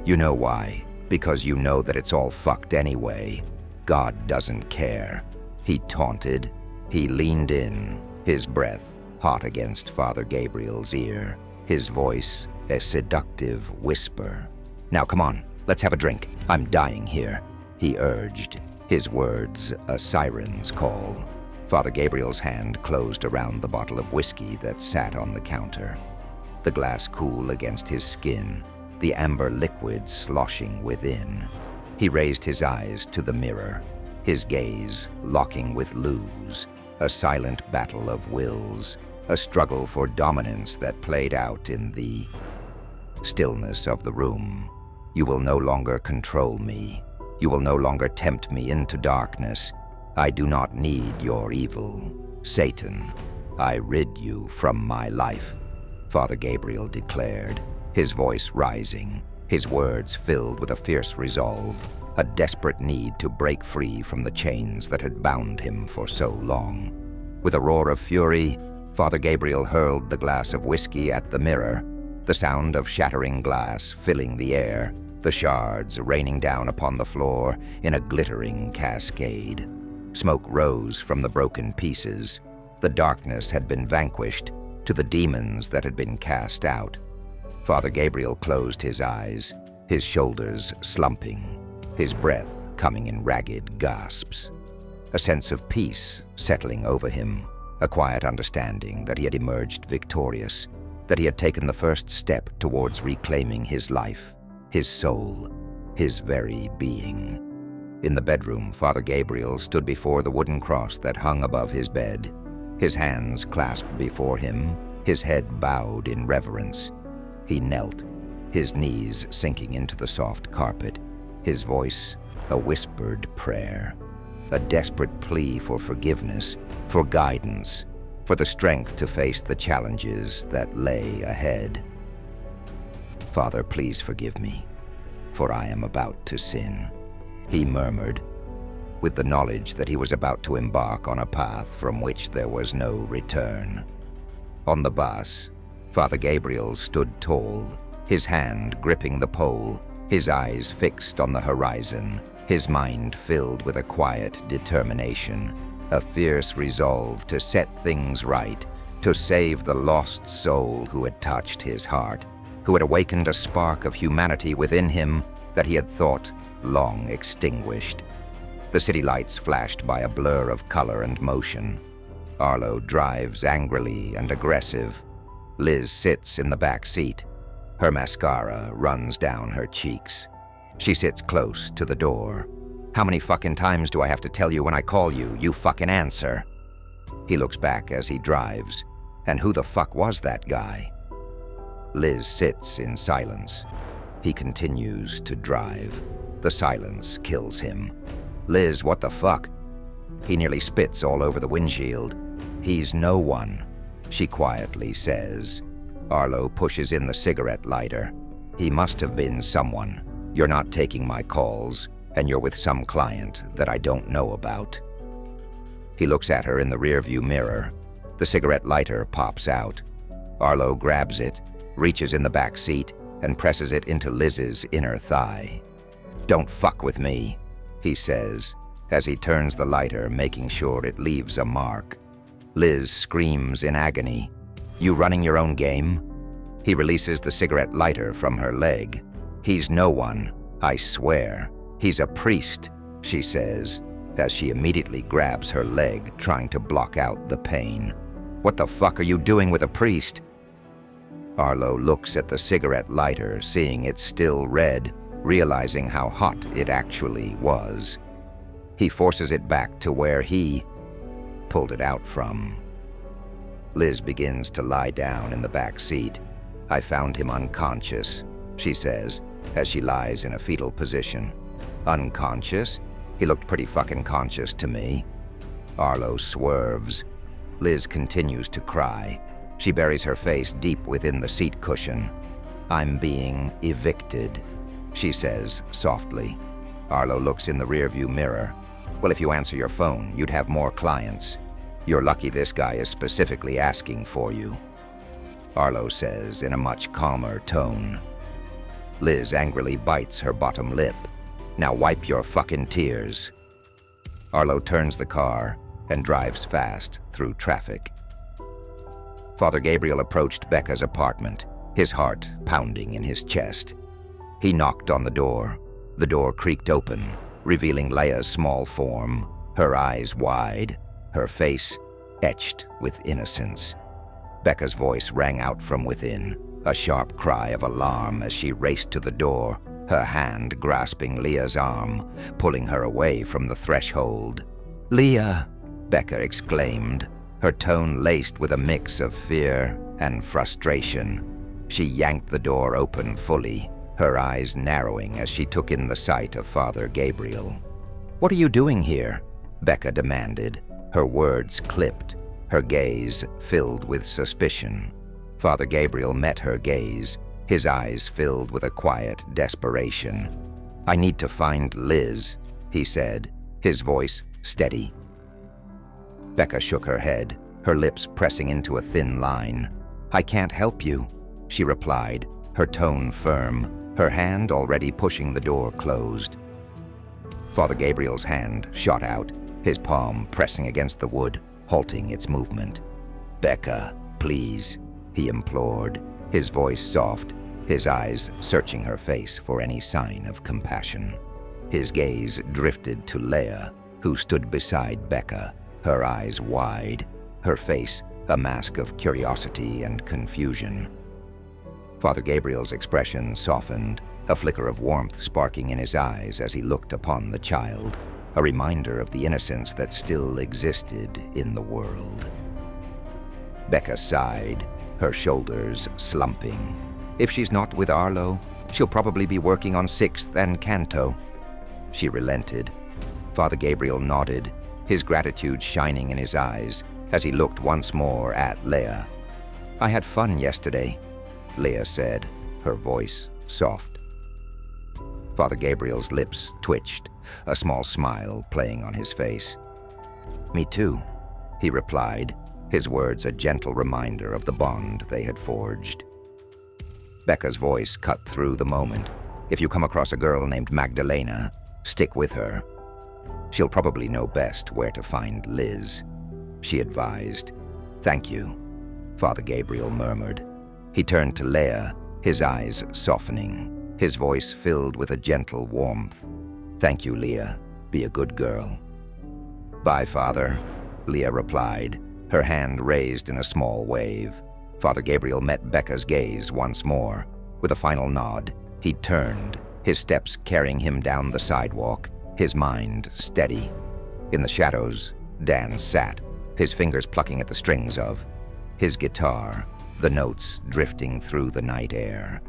"You know why? Because you know that it's all fucked anyway. God doesn't care," he taunted. He leaned in, his breath hot against Father Gabriel's ear, his voice a seductive whisper. Now come on, let's have a drink. I'm dying here," he urged, his words a siren's call. Father Gabriel's hand closed around the bottle of whiskey that sat on the counter. The glass cool against his skin, the amber liquid sloshing within. He raised his eyes to the mirror, his gaze locking with Lou's, a silent battle of wills, a struggle for dominance that played out in the stillness of the room. "You will no longer control me. You will no longer tempt me into darkness. I do not need your evil. Satan, I rid you from my life," Father Gabriel declared, his voice rising, his words filled with a fierce resolve, a desperate need to break free from the chains that had bound him for so long. With a roar of fury, Father Gabriel hurled the glass of whiskey at the mirror, the sound of shattering glass filling the air, the shards raining down upon the floor in a glittering cascade. Smoke rose from the broken pieces. The darkness had been vanquished, to the demons that had been cast out. Father Gabriel closed his eyes, his shoulders slumping, his breath coming in ragged gasps. A sense of peace settling over him, a quiet understanding that he had emerged victorious, that he had taken the first step towards reclaiming his life, his soul, his very being. In the bedroom, Father Gabriel stood before the wooden cross that hung above his bed, his hands clasped before him, his head bowed in reverence. He knelt, his knees sinking into the soft carpet, his voice a whispered prayer, a desperate plea for forgiveness, for guidance, for the strength to face the challenges that lay ahead. "Father, please forgive me, for I am about to sin," he murmured, with the knowledge that he was about to embark on a path from which there was no return. On the bus, Father Gabriel stood tall, his hand gripping the pole, his eyes fixed on the horizon, his mind filled with a quiet determination, a fierce resolve to set things right, to save the lost soul who had touched his heart, who had awakened a spark of humanity within him that he had thought long extinguished. The city lights flashed by a blur of color and motion. Arlo drives angrily and aggressive. Liz sits in the back seat. Her mascara runs down her cheeks. She sits close to the door. "How many fucking times do I have to tell you when I call you, you fucking answer?" He looks back as he drives. And who the fuck was that guy? Liz sits in silence. He continues to drive. The silence kills him. "Liz, what the fuck?" He nearly spits all over the windshield. "He's no one," she quietly says. Arlo pushes in the cigarette lighter. "He must have been someone. You're not taking my calls, and you're with some client that I don't know about." He looks at her in the rearview mirror. The cigarette lighter pops out. Arlo grabs it, reaches in the back seat, and presses it into Liz's inner thigh. "Don't fuck with me," he says, as he turns the lighter, making sure it leaves a mark. Liz screams in agony. "You running your own game?" He releases the cigarette lighter from her leg. "He's no one, I swear. He's a priest," she says, as she immediately grabs her leg, trying to block out the pain. "What the fuck are you doing with a priest?" Arlo looks at the cigarette lighter, seeing it's still red, realizing how hot it actually was. He forces it back to where he pulled it out from. Liz begins to lie down in the back seat. "I found him unconscious," she says, as she lies in a fetal position. "Unconscious? He looked pretty fucking conscious to me." Arlo swerves. Liz continues to cry. She buries her face deep within the seat cushion. "I'm being evicted," she says softly. Arlo looks in the rearview mirror. "Well, if you answer your phone, you'd have more clients. You're lucky this guy is specifically asking for you," Arlo says in a much calmer tone. Liz angrily bites her bottom lip. "Now wipe your fucking tears." Arlo turns the car and drives fast through traffic. Father Gabriel approached Becca's apartment, his heart pounding in his chest. He knocked on the door. The door creaked open, revealing Leah's small form, her eyes wide, her face etched with innocence. Becca's voice rang out from within, a sharp cry of alarm as she raced to the door, her hand grasping Leah's arm, pulling her away from the threshold. "Leah!" Becca exclaimed, her tone laced with a mix of fear and frustration. She yanked the door open fully, her eyes narrowing as she took in the sight of Father Gabriel. "What are you doing here?" Becca demanded, her words clipped, her gaze filled with suspicion. Father Gabriel met her gaze, his eyes filled with a quiet desperation. "I need to find Liz," he said, his voice steady. Becca shook her head, her lips pressing into a thin line. "I can't help you," she replied, her tone firm, her hand already pushing the door closed. Father Gabriel's hand shot out, his palm pressing against the wood, halting its movement. "Becca, please," he implored, his voice soft, his eyes searching her face for any sign of compassion. His gaze drifted to Leah, who stood beside Becca, her eyes wide, her face a mask of curiosity and confusion. Father Gabriel's expression softened, a flicker of warmth sparking in his eyes as he looked upon the child, a reminder of the innocence that still existed in the world. Becca sighed, her shoulders slumping. "If she's not with Arlo, she'll probably be working on 6th and Canto." She relented. Father Gabriel nodded, his gratitude shining in his eyes as he looked once more at Leah. "I had fun yesterday," Leah said, her voice soft. Father Gabriel's lips twitched, a small smile playing on his face. "Me too," he replied, his words a gentle reminder of the bond they had forged. Becca's voice cut through the moment. "If you come across a girl named Magdalena, stick with her. She'll probably know best where to find Liz," she advised. "Thank you," Father Gabriel murmured. He turned to Leah, his eyes softening, his voice filled with a gentle warmth. "Thank you, Leah. Be a good girl." "Bye, Father," Leah replied, her hand raised in a small wave. Father Gabriel met Becca's gaze once more. With a final nod, he turned, his steps carrying him down the sidewalk, his mind steady. In the shadows, Dan sat, his fingers plucking at the strings of his guitar, the notes drifting through the night air.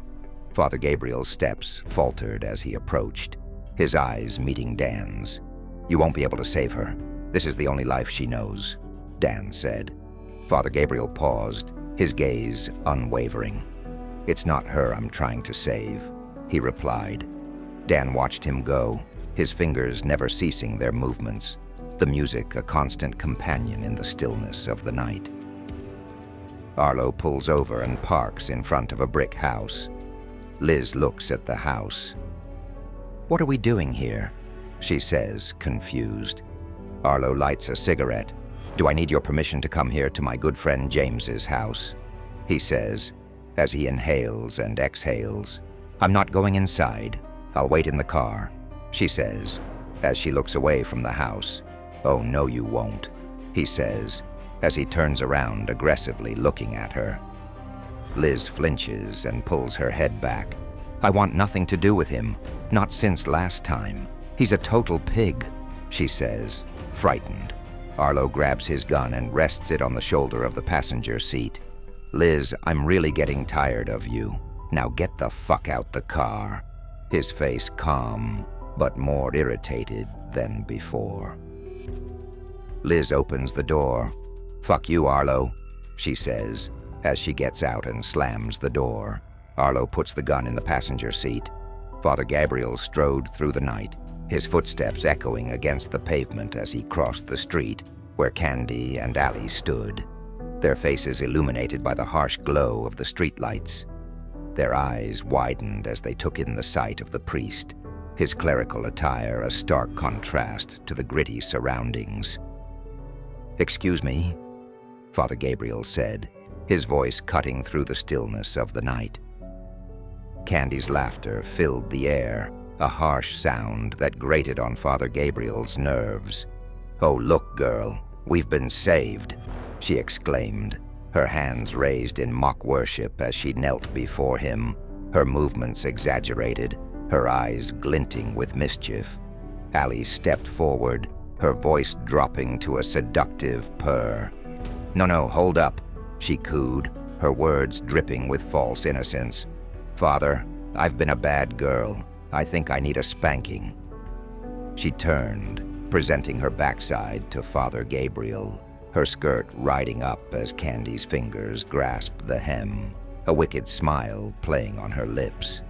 Father Gabriel's steps faltered as he approached, his eyes meeting Dan's. "You won't be able to save her. This is the only life she knows," Dan said. Father Gabriel paused, his gaze unwavering. "It's not her I'm trying to save," he replied. Dan watched him go, his fingers never ceasing their movements, the music a constant companion in the stillness of the night. Arlo pulls over and parks in front of a brick house. Liz looks at the house. "What are we doing here?" she says, confused. Arlo lights a cigarette. "Do I need your permission to come here to my good friend James's house?" he says, as he inhales and exhales. "I'm not going inside. I'll wait in the car," she says, as she looks away from the house. "Oh, no, you won't," he says, as he turns around aggressively looking at her. Liz flinches and pulls her head back. "I want nothing to do with him, not since last time. He's a total pig," she says, frightened. Arlo grabs his gun and rests it on the shoulder of the passenger seat. "Liz, I'm really getting tired of you. Now get the fuck out the car." His face calm, but more irritated than before. Liz opens the door. "Fuck you, Arlo," she says, as she gets out and slams the door. Arlo puts the gun in the passenger seat. Father Gabriel strode through the night, his footsteps echoing against the pavement as he crossed the street where Candy and Allie stood, their faces illuminated by the harsh glow of the streetlights. Their eyes widened as they took in the sight of the priest, his clerical attire a stark contrast to the gritty surroundings. "Excuse me," Father Gabriel said, his voice cutting through the stillness of the night. Candy's laughter filled the air, a harsh sound that grated on Father Gabriel's nerves. "Oh, look, girl, we've been saved," she exclaimed, her hands raised in mock worship as she knelt before him, her movements exaggerated, her eyes glinting with mischief. Allie stepped forward, her voice dropping to a seductive purr. No, hold up," she cooed, her words dripping with false innocence. "Father, I've been a bad girl. I think I need a spanking." She turned, presenting her backside to Father Gabriel, her skirt riding up as Candy's fingers grasped the hem, a wicked smile playing on her lips.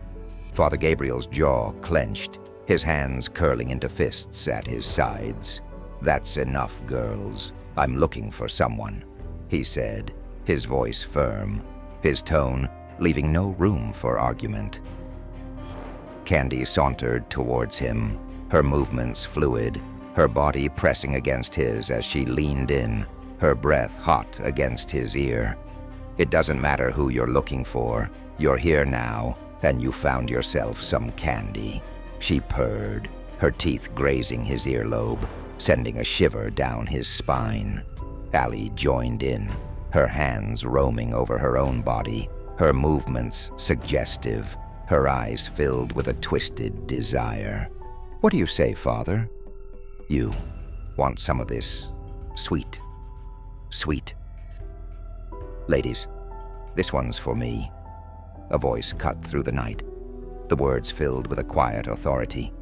Father Gabriel's jaw clenched, his hands curling into fists at his sides. "That's enough, girls. I'm looking for someone," he said, his voice firm, his tone leaving no room for argument. Candy sauntered towards him, her movements fluid, her body pressing against his as she leaned in, her breath hot against his ear. "It doesn't matter who you're looking for. You're here now, and you found yourself some candy," she purred, her teeth grazing his earlobe, sending a shiver down his spine. Allie joined in, her hands roaming over her own body, her movements suggestive, her eyes filled with a twisted desire. "What do you say, Father? You want some of this sweet? Ladies, this one's for me." A voice cut through the night, the words filled with a quiet authority.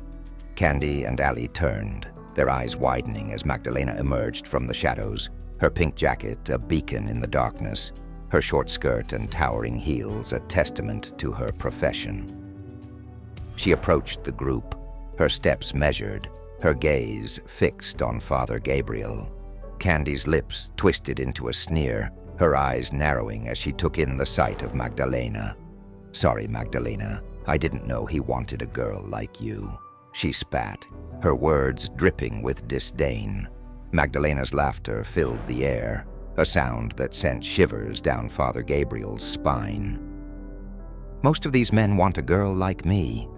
Candy and Allie turned, their eyes widening as Magdalena emerged from the shadows, her pink jacket a beacon in the darkness, her short skirt and towering heels a testament to her profession. She approached the group, her steps measured, her gaze fixed on Father Gabriel. Candy's lips twisted into a sneer, her eyes narrowing as she took in the sight of Magdalena. "Sorry, Magdalena, I didn't know he wanted a girl like you," she spat, her words dripping with disdain. Magdalena's laughter filled the air, a sound that sent shivers down Father Gabriel's spine. "Most of these men want a girl like me,"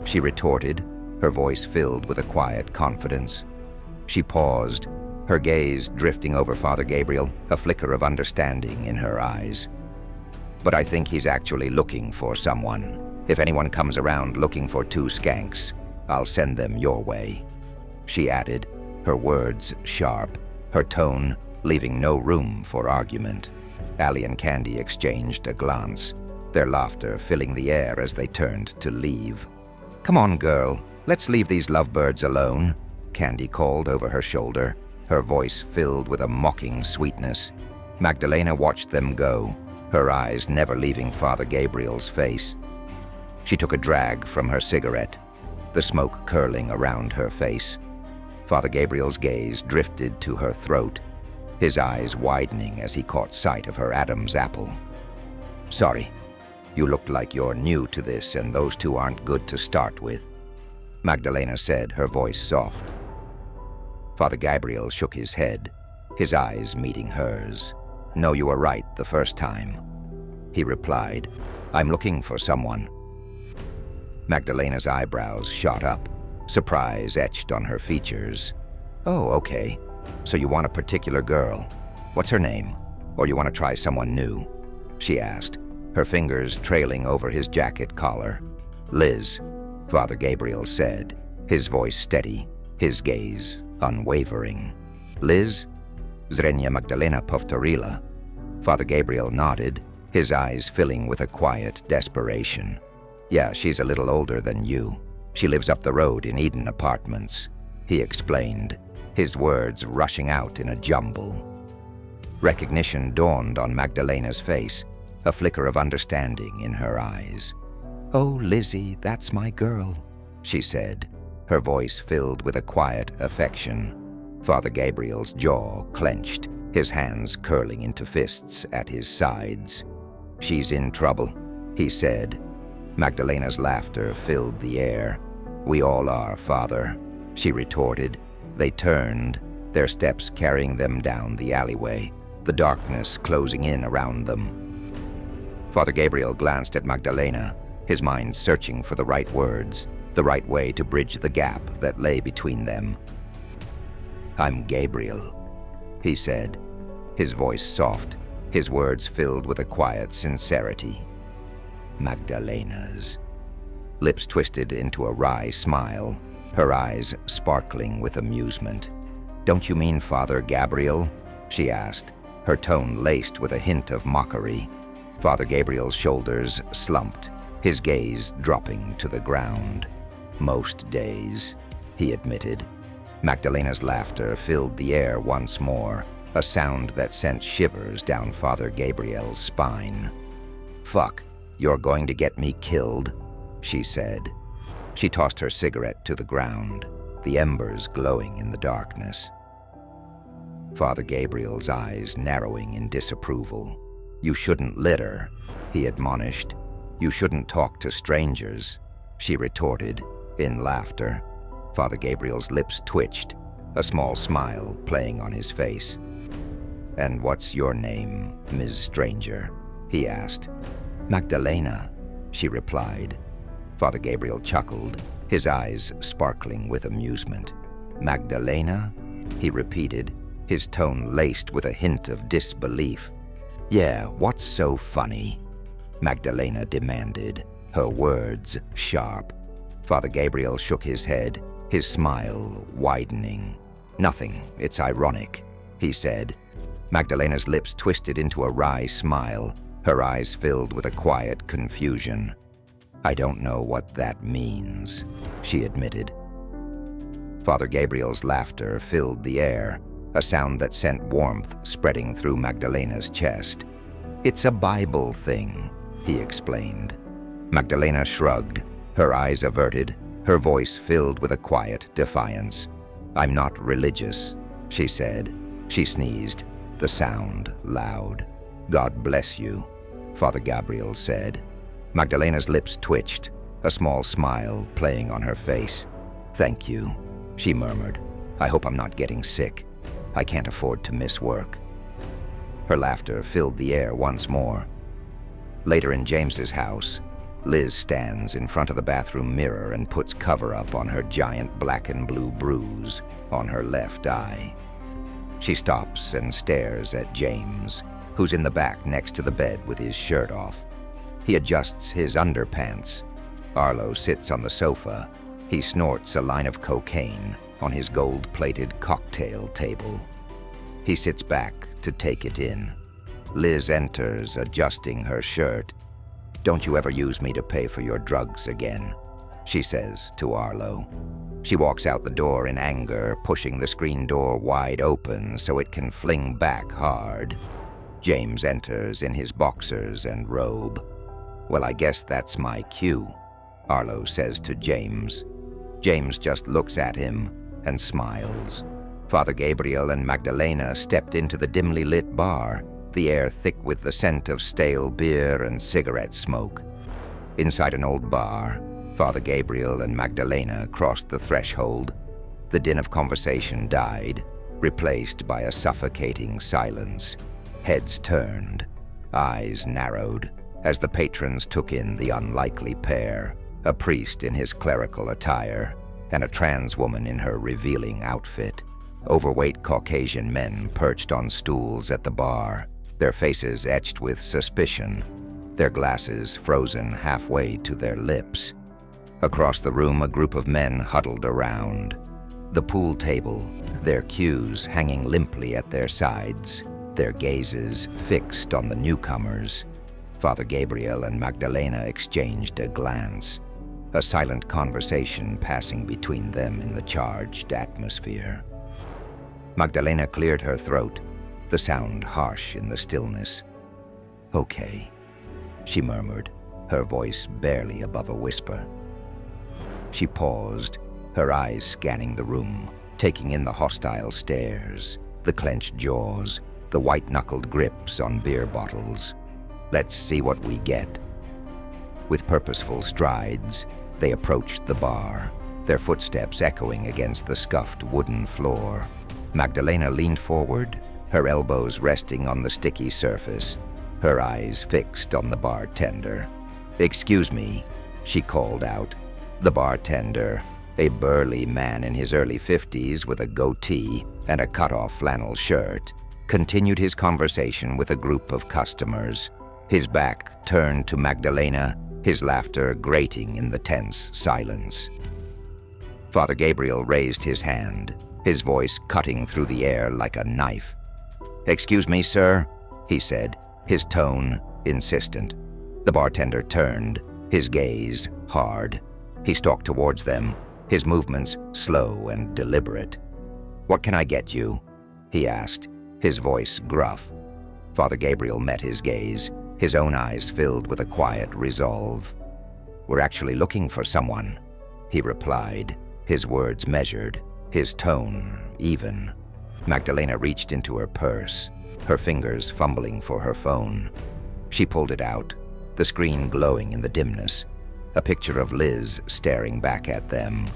she retorted, her voice filled with a quiet confidence. She paused, her gaze drifting over Father Gabriel, a flicker of understanding in her eyes. "But I think he's actually looking for someone. If anyone comes around looking for two skanks, I'll send them your way," she added, her words sharp, her tone leaving no room for argument. Allie and Candy exchanged a glance, their laughter filling the air as they turned to leave. "Come on, girl, let's leave these lovebirds alone," Candy called over her shoulder, her voice filled with a mocking sweetness. Magdalena watched them go, her eyes never leaving Father Gabriel's face. She took a drag from her cigarette, the smoke curling around her face. Father Gabriel's gaze drifted to her throat, his eyes widening as he caught sight of her Adam's apple. "Sorry, you look like you're new to this and those two aren't good to start with," Magdalena said, her voice soft. Father Gabriel shook his head, his eyes meeting hers. "No, you were right the first time," he replied. "I'm looking for someone." Magdalena's eyebrows shot up, surprise etched on her features. "Oh, okay. So you want a particular girl. What's her name? Or you want to try someone new?" she asked, her fingers trailing over his jacket collar. "Liz," Father Gabriel said, his voice steady, his gaze unwavering. "Liz? Zrenia Magdalena Povtorila." Father Gabriel nodded, his eyes filling with a quiet desperation. "Yeah, she's a little older than you. She lives up the road in Eden Apartments," he explained, his words rushing out in a jumble. Recognition dawned on Magdalena's face, a flicker of understanding in her eyes. "Oh, Lizzie, that's my girl," she said, her voice filled with a quiet affection. Father Gabriel's jaw clenched, his hands curling into fists at his sides. "She's in trouble," he said. Magdalena's laughter filled the air. "We all are, Father," she retorted. They turned, their steps carrying them down the alleyway, the darkness closing in around them. Father Gabriel glanced at Magdalena, his mind searching for the right words, the right way to bridge the gap that lay between them. "I'm Gabriel," he said, his voice soft, his words filled with a quiet sincerity. "Magdalena's." Lips twisted into a wry smile, her eyes sparkling with amusement. "Don't you mean Father Gabriel?" she asked, her tone laced with a hint of mockery. Father Gabriel's shoulders slumped, his gaze dropping to the ground. "Most days," he admitted. Magdalena's laughter filled the air once more, a sound that sent shivers down Father Gabriel's spine. "Fuck, you're going to get me killed," she said. She tossed her cigarette to the ground, the embers glowing in the darkness. Father Gabriel's eyes narrowing in disapproval. "You shouldn't litter," he admonished. "You shouldn't talk to strangers," she retorted, in laughter. Father Gabriel's lips twitched, a small smile playing on his face. "And what's your name, Ms. Stranger?" he asked. "Magdalena," she replied. Father Gabriel chuckled, his eyes sparkling with amusement. "Magdalena?" he repeated, his tone laced with a hint of disbelief. "Yeah, what's so funny?" Magdalena demanded, her words sharp. Father Gabriel shook his head, his smile widening. "Nothing, it's ironic," he said. Magdalena's lips twisted into a wry smile, her eyes filled with a quiet confusion. "I don't know what that means," she admitted. Father Gabriel's laughter filled the air, a sound that sent warmth spreading through Magdalena's chest. "It's a Bible thing," he explained. Magdalena shrugged, her eyes averted, her voice filled with a quiet defiance. "I'm not religious," she said. She sneezed, the sound loud. "God bless you," Father Gabriel said. Magdalena's lips twitched, a small smile playing on her face. "Thank you," she murmured. "I hope I'm not getting sick. I can't afford to miss work." Her laughter filled the air once more. Later in James's house, Liz stands in front of the bathroom mirror and puts cover up on her giant black and blue bruise on her left eye. She stops and stares at James, who's in the back next to the bed with his shirt off. He adjusts his underpants. Arlo sits on the sofa. He snorts a line of cocaine on his gold-plated cocktail table. He sits back to take it in. Liz enters, adjusting her shirt. "Don't you ever use me to pay for your drugs again," she says to Arlo. She walks out the door in anger, pushing the screen door wide open so it can fling back hard. James enters in his boxers and robe. "Well, I guess that's my cue," Arlo says to James. James just looks at him and smiles. Father Gabriel and Magdalena stepped into the dimly lit bar, the air thick with the scent of stale beer and cigarette smoke. Inside an old bar, Father Gabriel and Magdalena crossed the threshold. The din of conversation died, replaced by a suffocating silence. Heads turned, eyes narrowed, as the patrons took in the unlikely pair, a priest in his clerical attire, and a trans woman in her revealing outfit. Overweight Caucasian men perched on stools at the bar, their faces etched with suspicion, their glasses frozen halfway to their lips. Across the room, a group of men huddled around. The pool table, their cues hanging limply at their sides, their gazes fixed on the newcomers. Father Gabriel and Magdalena exchanged a glance, a silent conversation passing between them in the charged atmosphere. Magdalena cleared her throat, the sound harsh in the stillness. "Okay," she murmured, her voice barely above a whisper. She paused, her eyes scanning the room, taking in the hostile stares, the clenched jaws, the white-knuckled grips on beer bottles. "Let's see what we get." With purposeful strides, they approached the bar, their footsteps echoing against the scuffed wooden floor. Magdalena leaned forward, her elbows resting on the sticky surface, her eyes fixed on the bartender. "Excuse me," she called out. The bartender, a burly man in his early 50s with a goatee and a cut-off flannel shirt, continued his conversation with a group of customers, his back turned to Magdalena, his laughter grating in the tense silence. Father Gabriel raised his hand, his voice cutting through the air like a knife. "Excuse me, sir," he said, his tone insistent. The bartender turned, his gaze hard. He stalked towards them, his movements slow and deliberate. "What can I get you?" he asked, his voice gruff. Father Gabriel met his gaze, his own eyes filled with a quiet resolve. "We're actually looking for someone," he replied, his words measured, his tone even. Magdalena reached into her purse, her fingers fumbling for her phone. She pulled it out, the screen glowing in the dimness, a picture of Liz staring back at them.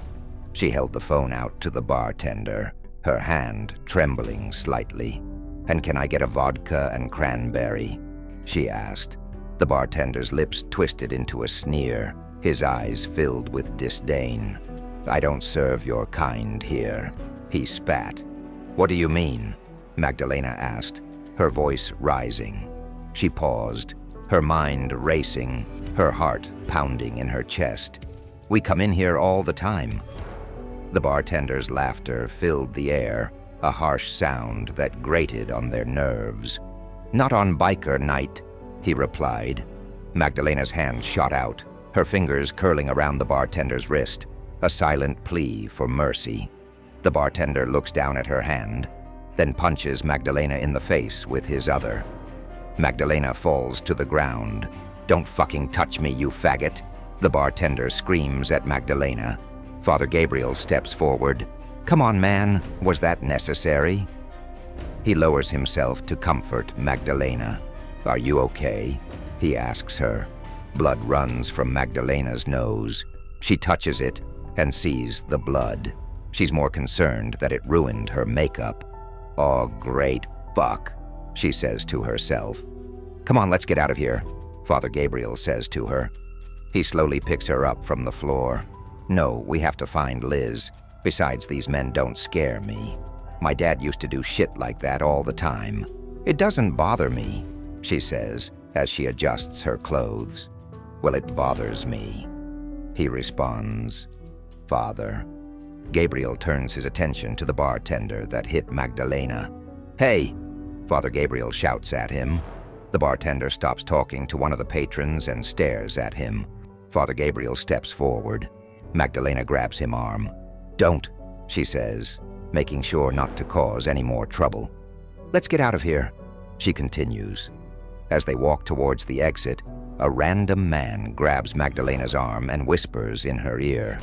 She held the phone out to the bartender, her hand trembling slightly. "And can I get a vodka and cranberry?" she asked. The bartender's lips twisted into a sneer, his eyes filled with disdain. "I don't serve your kind here," he spat. "What do you mean?" Magdalena asked, her voice rising. She paused, her mind racing, her heart pounding in her chest. "We come in here all the time." The bartender's laughter filled the air, a harsh sound that grated on their nerves. "Not on biker night," he replied. Magdalena's hand shot out, her fingers curling around the bartender's wrist, a silent plea for mercy. The bartender looks down at her hand, then punches Magdalena in the face with his other. Magdalena falls to the ground. "Don't fucking touch me, you faggot!" The bartender screams at Magdalena. Father Gabriel steps forward. "Come on, man, was that necessary?" He lowers himself to comfort Magdalena. "Are you okay?" he asks her. Blood runs from Magdalena's nose. She touches it and sees the blood. She's more concerned that it ruined her makeup. "Oh, great fuck," she says to herself. "Come on, let's get out of here," Father Gabriel says to her. He slowly picks her up from the floor. "No, we have to find Liz. Besides, these men don't scare me. My dad used to do shit like that all the time. It doesn't bother me," she says as she adjusts her clothes. "Well, it bothers me," he responds. "Father." Gabriel turns his attention to the bartender that hit Magdalena. "Hey!" Father Gabriel shouts at him. The bartender stops talking to one of the patrons and stares at him. Father Gabriel steps forward. Magdalena grabs him arm. "Don't," she says, making sure not to cause any more trouble. "Let's get out of here," she continues. As they walk towards the exit, a random man grabs Magdalena's arm and whispers in her ear.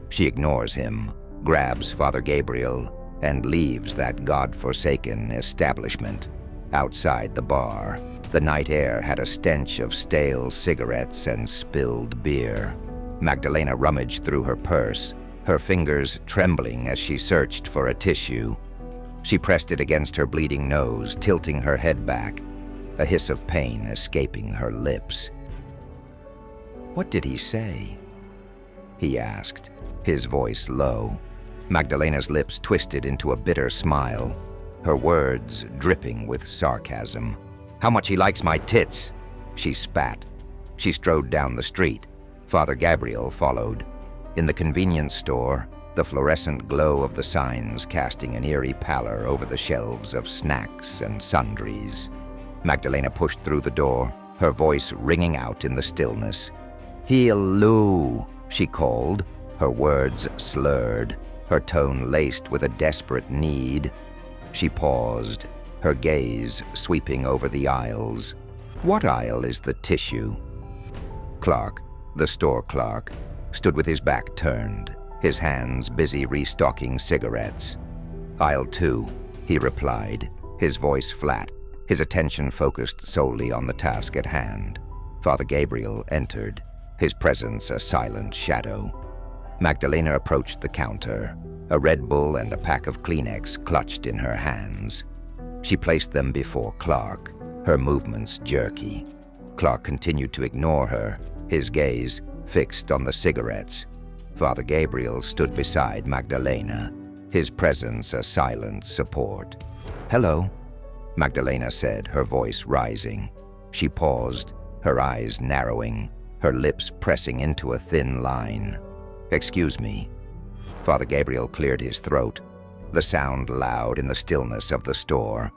She ignores him, grabs Father Gabriel, and leaves that god-forsaken establishment. Outside the bar, the night air had a stench of stale cigarettes and spilled beer. Magdalena rummaged through her purse, her fingers trembling as she searched for a tissue. She pressed it against her bleeding nose, tilting her head back, a hiss of pain escaping her lips. "What did he say?" he asked, his voice low. Magdalena's lips twisted into a bitter smile, her words dripping with sarcasm. "How much he likes my tits!" she spat. She strode down the street. Father Gabriel followed. In the convenience store, the fluorescent glow of the signs casting an eerie pallor over the shelves of snacks and sundries. Magdalena pushed through the door, her voice ringing out in the stillness. "Heal-loo," she called, her words slurred, her tone laced with a desperate need. She paused, her gaze sweeping over the aisles. "What aisle is the tissue?" Clark, the store clerk, stood with his back turned, his hands busy restocking cigarettes. "Aisle 2, he replied, his voice flat, his attention focused solely on the task at hand. Father Gabriel entered, his presence a silent shadow. Magdalena approached the counter, a Red Bull and a pack of Kleenex clutched in her hands. She placed them before Clark, her movements jerky. Clark continued to ignore her, his gaze fixed on the cigarettes. Father Gabriel stood beside Magdalena, his presence a silent support. "Hello," Magdalena said, her voice rising. She paused, her eyes narrowing, her lips pressing into a thin line. "Excuse me." Father Gabriel cleared his throat, the sound loud in the stillness of the store.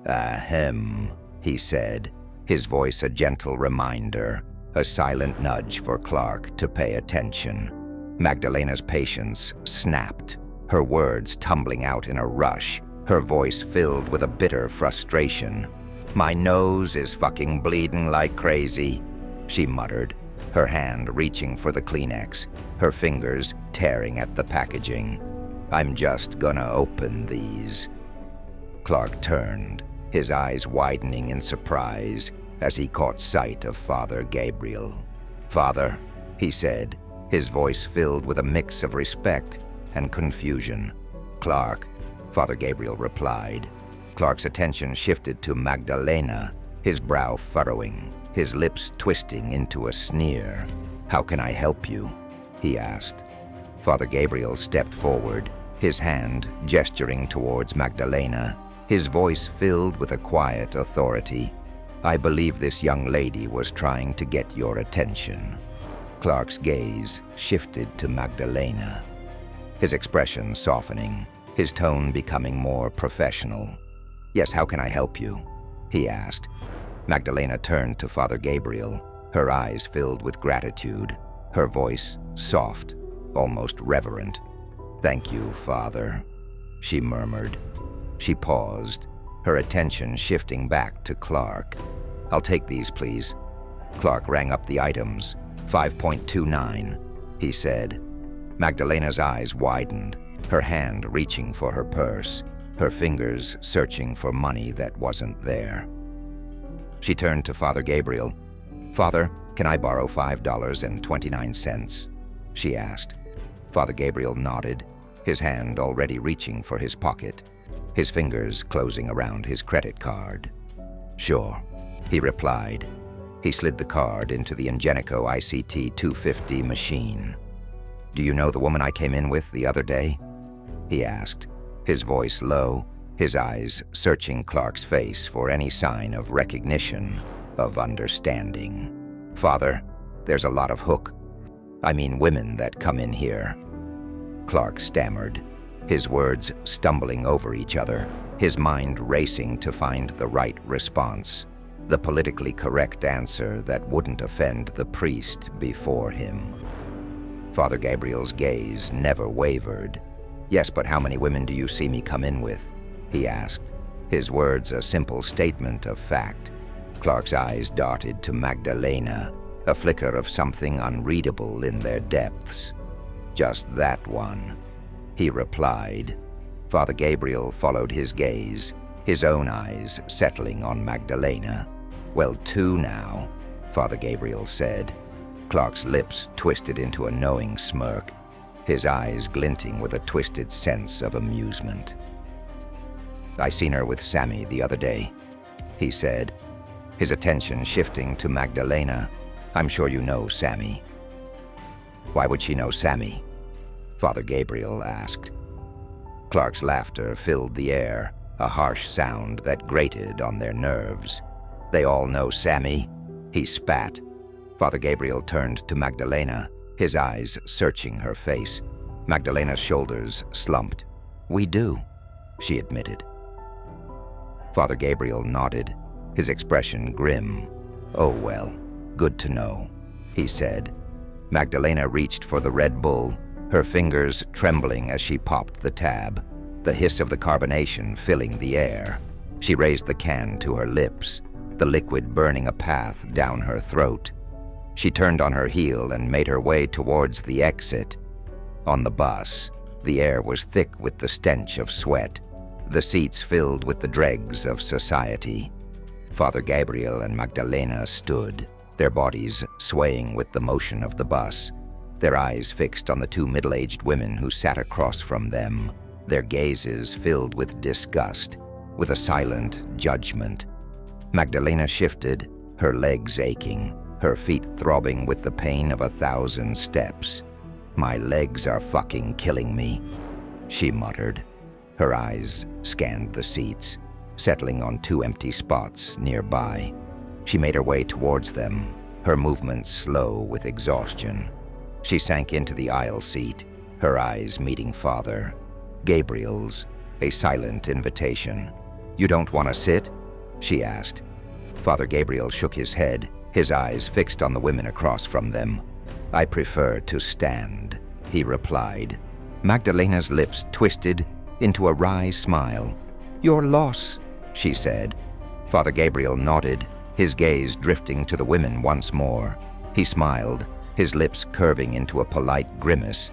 "Ahem," he said, his voice a gentle reminder, a silent nudge for Clark to pay attention. Magdalena's patience snapped, her words tumbling out in a rush, her voice filled with a bitter frustration. "My nose is fucking bleeding like crazy," she muttered, her hand reaching for the Kleenex, her fingers tearing at the packaging. "I'm just gonna open these." Clark turned, his eyes widening in surprise as he caught sight of Father Gabriel. "Father," he said, his voice filled with a mix of respect and confusion. "Clark," Father Gabriel replied. Clark's attention shifted to Magdalena, his brow furrowing, his lips twisting into a sneer. "How can I help you?" he asked. Father Gabriel stepped forward, his hand gesturing towards Magdalena, his voice filled with a quiet authority. "I believe this young lady was trying to get your attention." Clark's gaze shifted to Magdalena, his expression softening, his tone becoming more professional. "Yes, how can I help you?" he asked. Magdalena turned to Father Gabriel, her eyes filled with gratitude, her voice soft, almost reverent. "Thank you, Father," she murmured. She paused, her attention shifting back to Clark. "I'll take these, please." Clark rang up the items. 5.29, he said. Magdalena's eyes widened, her hand reaching for her purse, her fingers searching for money that wasn't there. She turned to Father Gabriel. "Father, can I borrow $5.29? she asked. Father Gabriel nodded, his hand already reaching for his pocket, his fingers closing around his credit card. "Sure," he replied. He slid the card into the Ingenico ICT 250 machine. "Do you know the woman I came in with the other day?" he asked, his voice low, his eyes searching Clark's face for any sign of recognition, of understanding. "Father, there's a lot of women that come in here." Clark stammered, his words stumbling over each other, his mind racing to find the right response, the politically correct answer that wouldn't offend the priest before him. Father Gabriel's gaze never wavered. "Yes, but how many women do you see me come in with?" he asked, his words a simple statement of fact. Clark's eyes darted to Magdalena, a flicker of something unreadable in their depths. "Just that one," he replied. Father Gabriel followed his gaze, his own eyes settling on Magdalena. "Well, 2 now," Father Gabriel said. Clark's lips twisted into a knowing smirk, his eyes glinting with a twisted sense of amusement. "I seen her with Sammy the other day," he said, his attention shifting to Magdalena. "I'm sure you know Sammy." "Why would she know Sammy?" Father Gabriel asked. Clark's laughter filled the air, a harsh sound that grated on their nerves. "They all know Sammy," he spat. Father Gabriel turned to Magdalena, his eyes searching her face. Magdalena's shoulders slumped. "We do," she admitted. Father Gabriel nodded, his expression grim. "Oh well, good to know," he said. Magdalena reached for the Red Bull, her fingers trembling as she popped the tab, the hiss of the carbonation filling the air. She raised the can to her lips, the liquid burning a path down her throat. She turned on her heel and made her way towards the exit. On the bus, the air was thick with the stench of sweat, the seats filled with the dregs of society. Father Gabriel and Magdalena stood, their bodies swaying with the motion of the bus, their eyes fixed on the 2 middle-aged women who sat across from them, their gazes filled with disgust, with a silent judgment. Magdalena shifted, her legs aching, her feet throbbing with the pain of 1,000 steps. "My legs are fucking killing me," she muttered. Her eyes scanned the seats, settling on 2 empty spots nearby. She made her way towards them, her movements slow with exhaustion. She sank into the aisle seat, her eyes meeting Father Gabriel's, a silent invitation. "You don't want to sit?" she asked. Father Gabriel shook his head, his eyes fixed on the women across from them. "I prefer to stand," he replied. Magdalena's lips twisted into a wry smile. "Your loss," she said. Father Gabriel nodded, his gaze drifting to the women once more. He smiled, his lips curving into a polite grimace.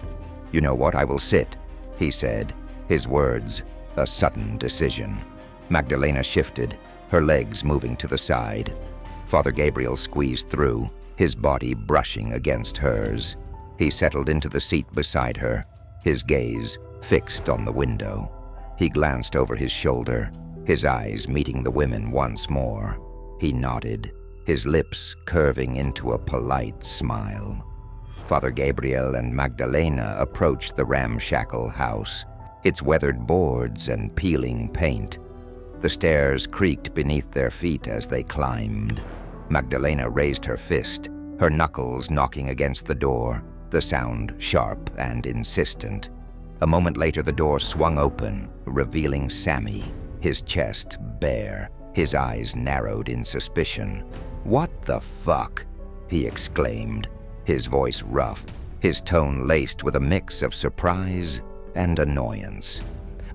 "You know what, I will sit," he said, his words a sudden decision. Magdalena shifted, her legs moving to the side. Father Gabriel squeezed through, his body brushing against hers. He settled into the seat beside her, his gaze fixed on the window. He glanced over his shoulder, his eyes meeting the women once more. He nodded, his lips curving into a polite smile. Father Gabriel and Magdalena approached the ramshackle house, its weathered boards and peeling paint. The stairs creaked beneath their feet as they climbed. Magdalena raised her fist, her knuckles knocking against the door, the sound sharp and insistent. A moment later, the door swung open, revealing Sammy, his chest bare, his eyes narrowed in suspicion. "What the fuck?" he exclaimed, his voice rough, his tone laced with a mix of surprise and annoyance.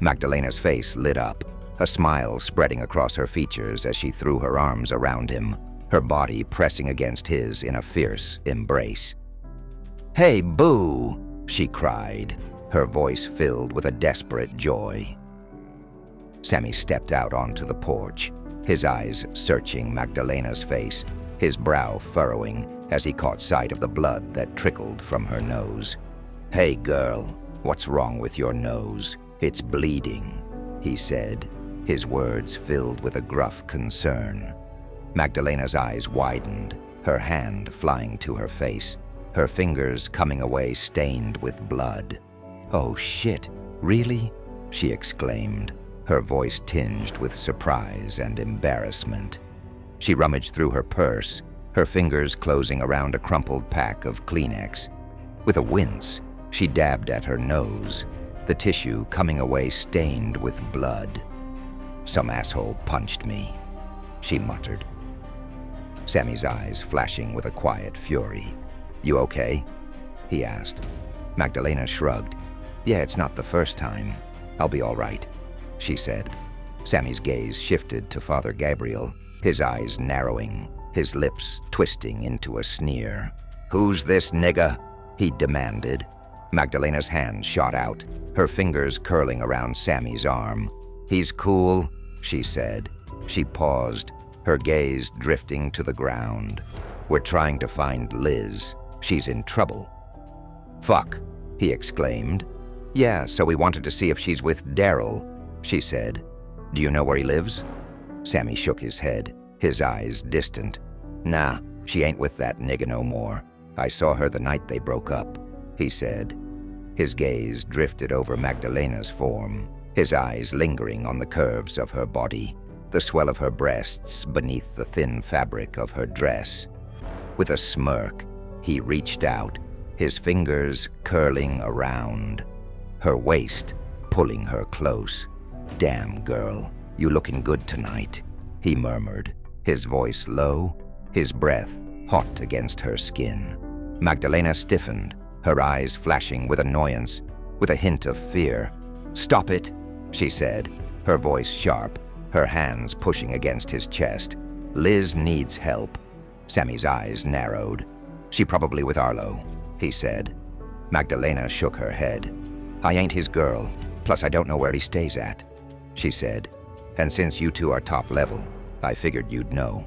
Magdalena's face lit up, a smile spreading across her features as she threw her arms around him, her body pressing against his in a fierce embrace. "Hey, boo!" she cried, her voice filled with a desperate joy. Sammy stepped out onto the porch, his eyes searching Magdalena's face, his brow furrowing as he caught sight of the blood that trickled from her nose. "Hey, girl, what's wrong with your nose? It's bleeding," he said, his words filled with a gruff concern. Magdalena's eyes widened, her hand flying to her face, her fingers coming away stained with blood. "Oh shit, really?" she exclaimed, her voice tinged with surprise and embarrassment. She rummaged through her purse, her fingers closing around a crumpled pack of Kleenex. With a wince, she dabbed at her nose, the tissue coming away stained with blood. "Some asshole punched me," she muttered. Sammy's eyes flashing with a quiet fury. "You okay?" he asked. Magdalena shrugged. "Yeah, it's not the first time. I'll be all right," she said. Sammy's gaze shifted to Father Gabriel, his eyes narrowing, his lips twisting into a sneer. "Who's this nigga?" he demanded. Magdalena's hand shot out, her fingers curling around Sammy's arm. "He's cool," she said. She paused, her gaze drifting to the ground. "We're trying to find Liz. She's in trouble." "Fuck," he exclaimed. "Yeah, so we wanted to see if she's with Daryl," she said. "Do you know where he lives?" Sammy shook his head, his eyes distant. "Nah, she ain't with that nigga no more. I saw her the night they broke up," he said. His gaze drifted over Magdalena's form, his eyes lingering on the curves of her body, the swell of her breasts beneath the thin fabric of her dress. With a smirk, he reached out, his fingers curling around her waist, pulling her close. "Damn, girl, you looking good tonight," he murmured, his voice low, his breath hot against her skin. Magdalena stiffened, her eyes flashing with annoyance, with a hint of fear. "Stop it," she said, her voice sharp, her hands pushing against his chest. "Liz needs help." Sammy's eyes narrowed. "She probably with Arlo," he said. Magdalena shook her head. "I ain't his girl, plus I don't know where he stays at," she said. "And since you two are top level, I figured you'd know."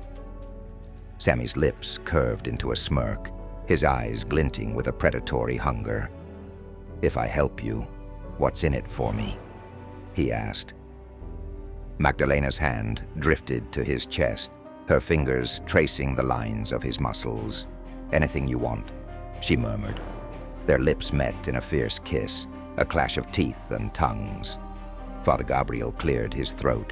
Sammy's lips curved into a smirk, his eyes glinting with a predatory hunger. "If I help you, what's in it for me?" he asked. Magdalena's hand drifted to his chest, her fingers tracing the lines of his muscles. "Anything you want," she murmured. Their lips met in a fierce kiss, a clash of teeth and tongues. Father Gabriel cleared his throat.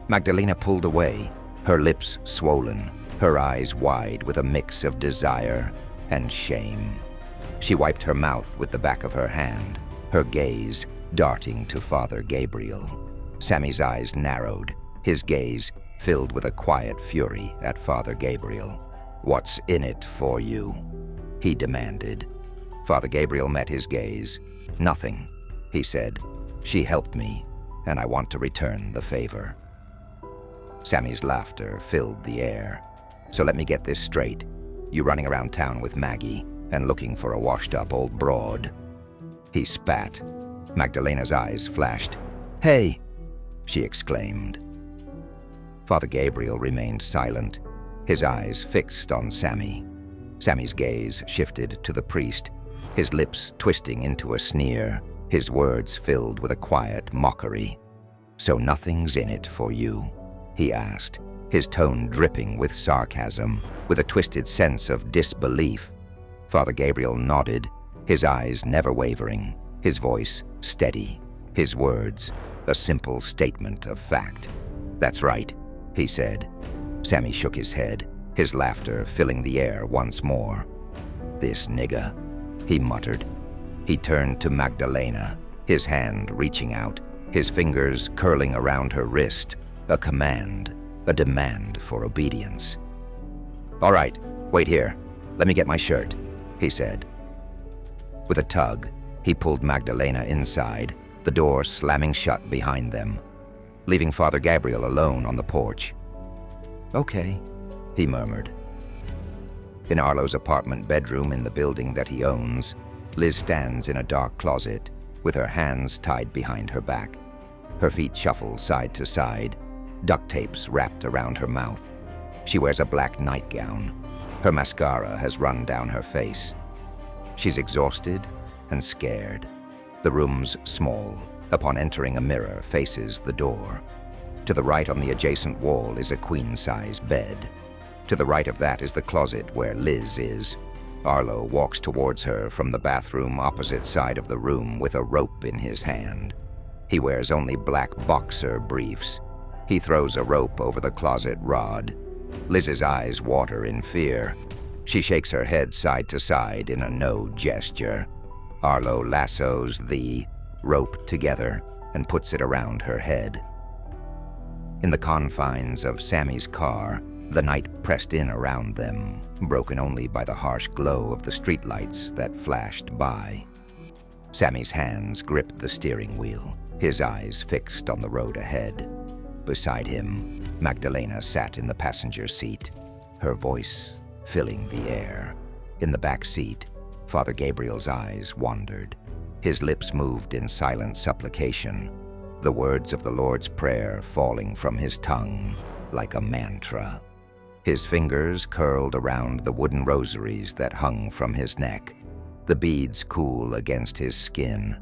Magdalena pulled away, her lips swollen, her eyes wide with a mix of desire and shame. She wiped her mouth with the back of her hand, her gaze darting to Father Gabriel. Sammy's eyes narrowed, his gaze filled with a quiet fury at Father Gabriel. "What's in it for you?" he demanded. Father Gabriel met his gaze. "Nothing," he said. "She helped me, and I want to return the favor." Sammy's laughter filled the air. "So let me get this straight. You running around town with Maggie and looking for a washed-up old broad." He spat. Magdalena's eyes flashed. "Hey!" she exclaimed. Father Gabriel remained silent, his eyes fixed on Sammy. Sammy's gaze shifted to the priest, his lips twisting into a sneer, his words filled with a quiet mockery. "So nothing's in it for you?" he asked, his tone dripping with sarcasm, with a twisted sense of disbelief. Father Gabriel nodded, his eyes never wavering, his voice steady, his words a simple statement of fact. "That's right," he said. Sammy shook his head, his laughter filling the air once more. "This nigga," he muttered. He turned to Magdalena, his hand reaching out, his fingers curling around her wrist, a command, a demand for obedience. "All right, wait here. Let me get my shirt," he said. With a tug, he pulled Magdalena inside, the door slamming shut behind them, leaving Father Gabriel alone on the porch. "Okay," he murmured. In Arlo's apartment bedroom in the building that he owns, Liz stands in a dark closet, with her hands tied behind her back. Her feet shuffle side to side, duct tapes wrapped around her mouth. She wears a black nightgown. Her mascara has run down her face. She's exhausted and scared. The room's small. Upon entering, a mirror faces the door. To the right on the adjacent wall is a queen-size bed. To the right of that is the closet where Liz is. Arlo walks towards her from the bathroom opposite side of the room with a rope in his hand. He wears only black boxer briefs. He throws a rope over the closet rod. Liz's eyes water in fear. She shakes her head side to side in a no gesture. Arlo lassos the rope together and puts it around her head. In the confines of Sammy's car, the night pressed in around them, broken only by the harsh glow of the streetlights that flashed by. Sammy's hands gripped the steering wheel, his eyes fixed on the road ahead. Beside him, Magdalena sat in the passenger seat, her voice filling the air. In the back seat, Father Gabriel's eyes wandered. His lips moved in silent supplication, the words of the Lord's Prayer falling from his tongue like a mantra. His fingers curled around the wooden rosaries that hung from his neck, the beads cool against his skin.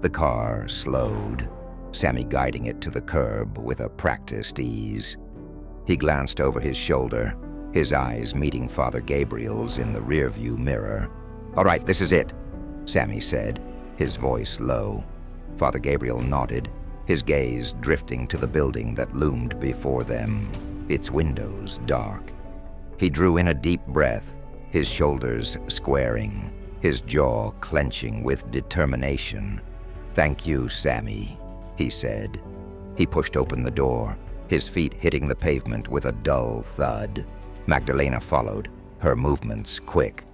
The car slowed, Sammy guiding it to the curb with a practiced ease. He glanced over his shoulder, his eyes meeting Father Gabriel's in the rearview mirror. "All right, this is it," Sammy said, his voice low. Father Gabriel nodded, his gaze drifting to the building that loomed before them, its windows dark. He drew in a deep breath, his shoulders squaring, his jaw clenching with determination. "Thank you, Sammy," he said. He pushed open the door, his feet hitting the pavement with a dull thud. Magdalena followed, her movements quick.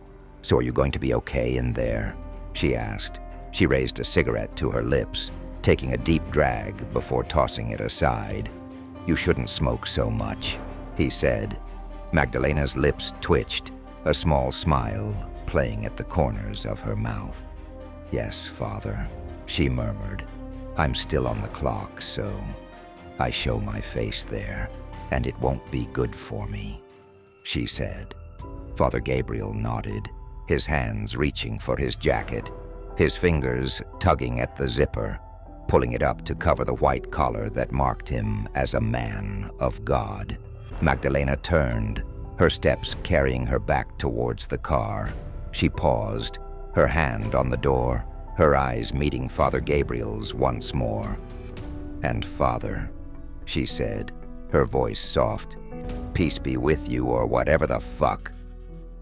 "So are you going to be okay in there?" she asked. She raised a cigarette to her lips, taking a deep drag before tossing it aside. "You shouldn't smoke so much," he said. Magdalena's lips twitched, a small smile playing at the corners of her mouth. "Yes, Father," she murmured. "I'm still on the clock, so I show my face there, and it won't be good for me," she said. Father Gabriel nodded, his hands reaching for his jacket, his fingers tugging at the zipper, pulling it up to cover the white collar that marked him as a man of God. Magdalena turned, her steps carrying her back towards the car. She paused, her hand on the door, her eyes meeting Father Gabriel's once more. "And Father," she said, her voice soft, "peace be with you or whatever the fuck."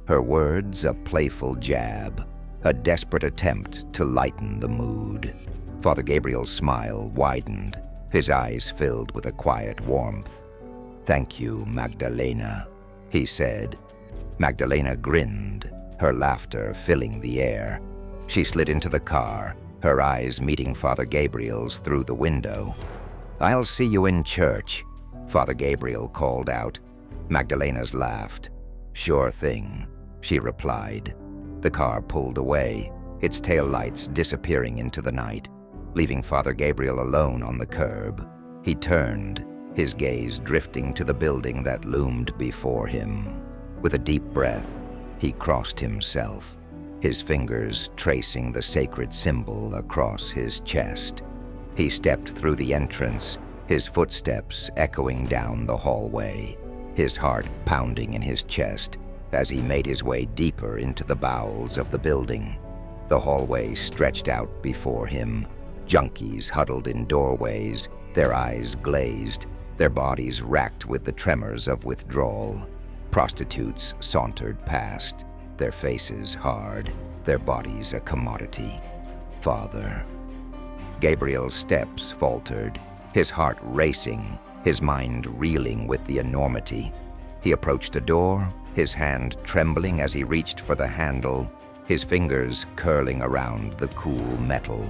Her words a playful jab, a desperate attempt to lighten the mood. Father Gabriel's smile widened, his eyes filled with a quiet warmth. "Thank you, Magdalena," he said. Magdalena grinned, her laughter filling the air. She slid into the car, her eyes meeting Father Gabriel's through the window. "I'll see you in church," Father Gabriel called out. Magdalena's laughed. "Sure thing," she replied. The car pulled away, its taillights disappearing into the night, leaving Father Gabriel alone on the curb. He turned, his gaze drifting to the building that loomed before him. With a deep breath, he crossed himself, his fingers tracing the sacred symbol across his chest. He stepped through the entrance, his footsteps echoing down the hallway, his heart pounding in his chest as he made his way deeper into the bowels of the building. The hallway stretched out before him, junkies huddled in doorways, their eyes glazed, their bodies racked with the tremors of withdrawal. Prostitutes sauntered past, their faces hard, their bodies a commodity. "Father." Gabriel's steps faltered, his heart racing, his mind reeling with the enormity. He approached a door, his hand trembling as he reached for the handle, his fingers curling around the cool metal.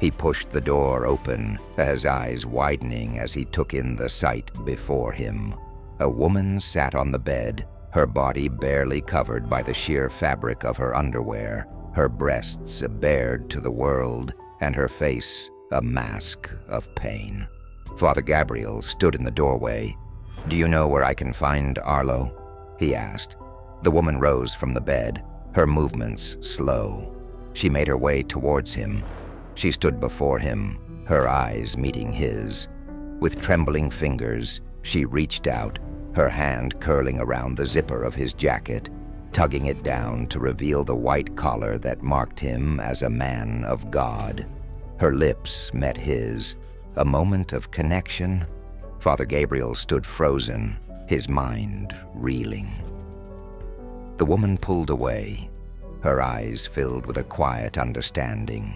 He pushed the door open, his eyes widening as he took in the sight before him. A woman sat on the bed, her body barely covered by the sheer fabric of her underwear, her breasts bared to the world, and her face a mask of pain. Father Gabriel stood in the doorway. "Do you know where I can find Arlo?" he asked. The woman rose from the bed, her movements slow. She made her way towards him. She stood before him, her eyes meeting his. With trembling fingers, she reached out, her hand curling around the zipper of his jacket, tugging it down to reveal the white collar that marked him as a man of God. Her lips met his, a moment of connection. Father Gabriel stood frozen, his mind reeling. The woman pulled away, her eyes filled with a quiet understanding.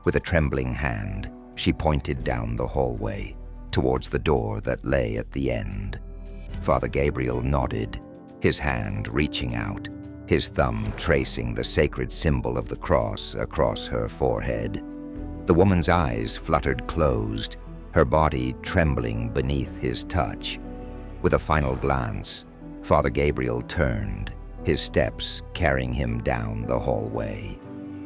With a trembling hand, she pointed down the hallway, towards the door that lay at the end. Father Gabriel nodded, his hand reaching out, his thumb tracing the sacred symbol of the cross across her forehead. The woman's eyes fluttered closed, her body trembling beneath his touch. With a final glance, Father Gabriel turned, his steps carrying him down the hallway.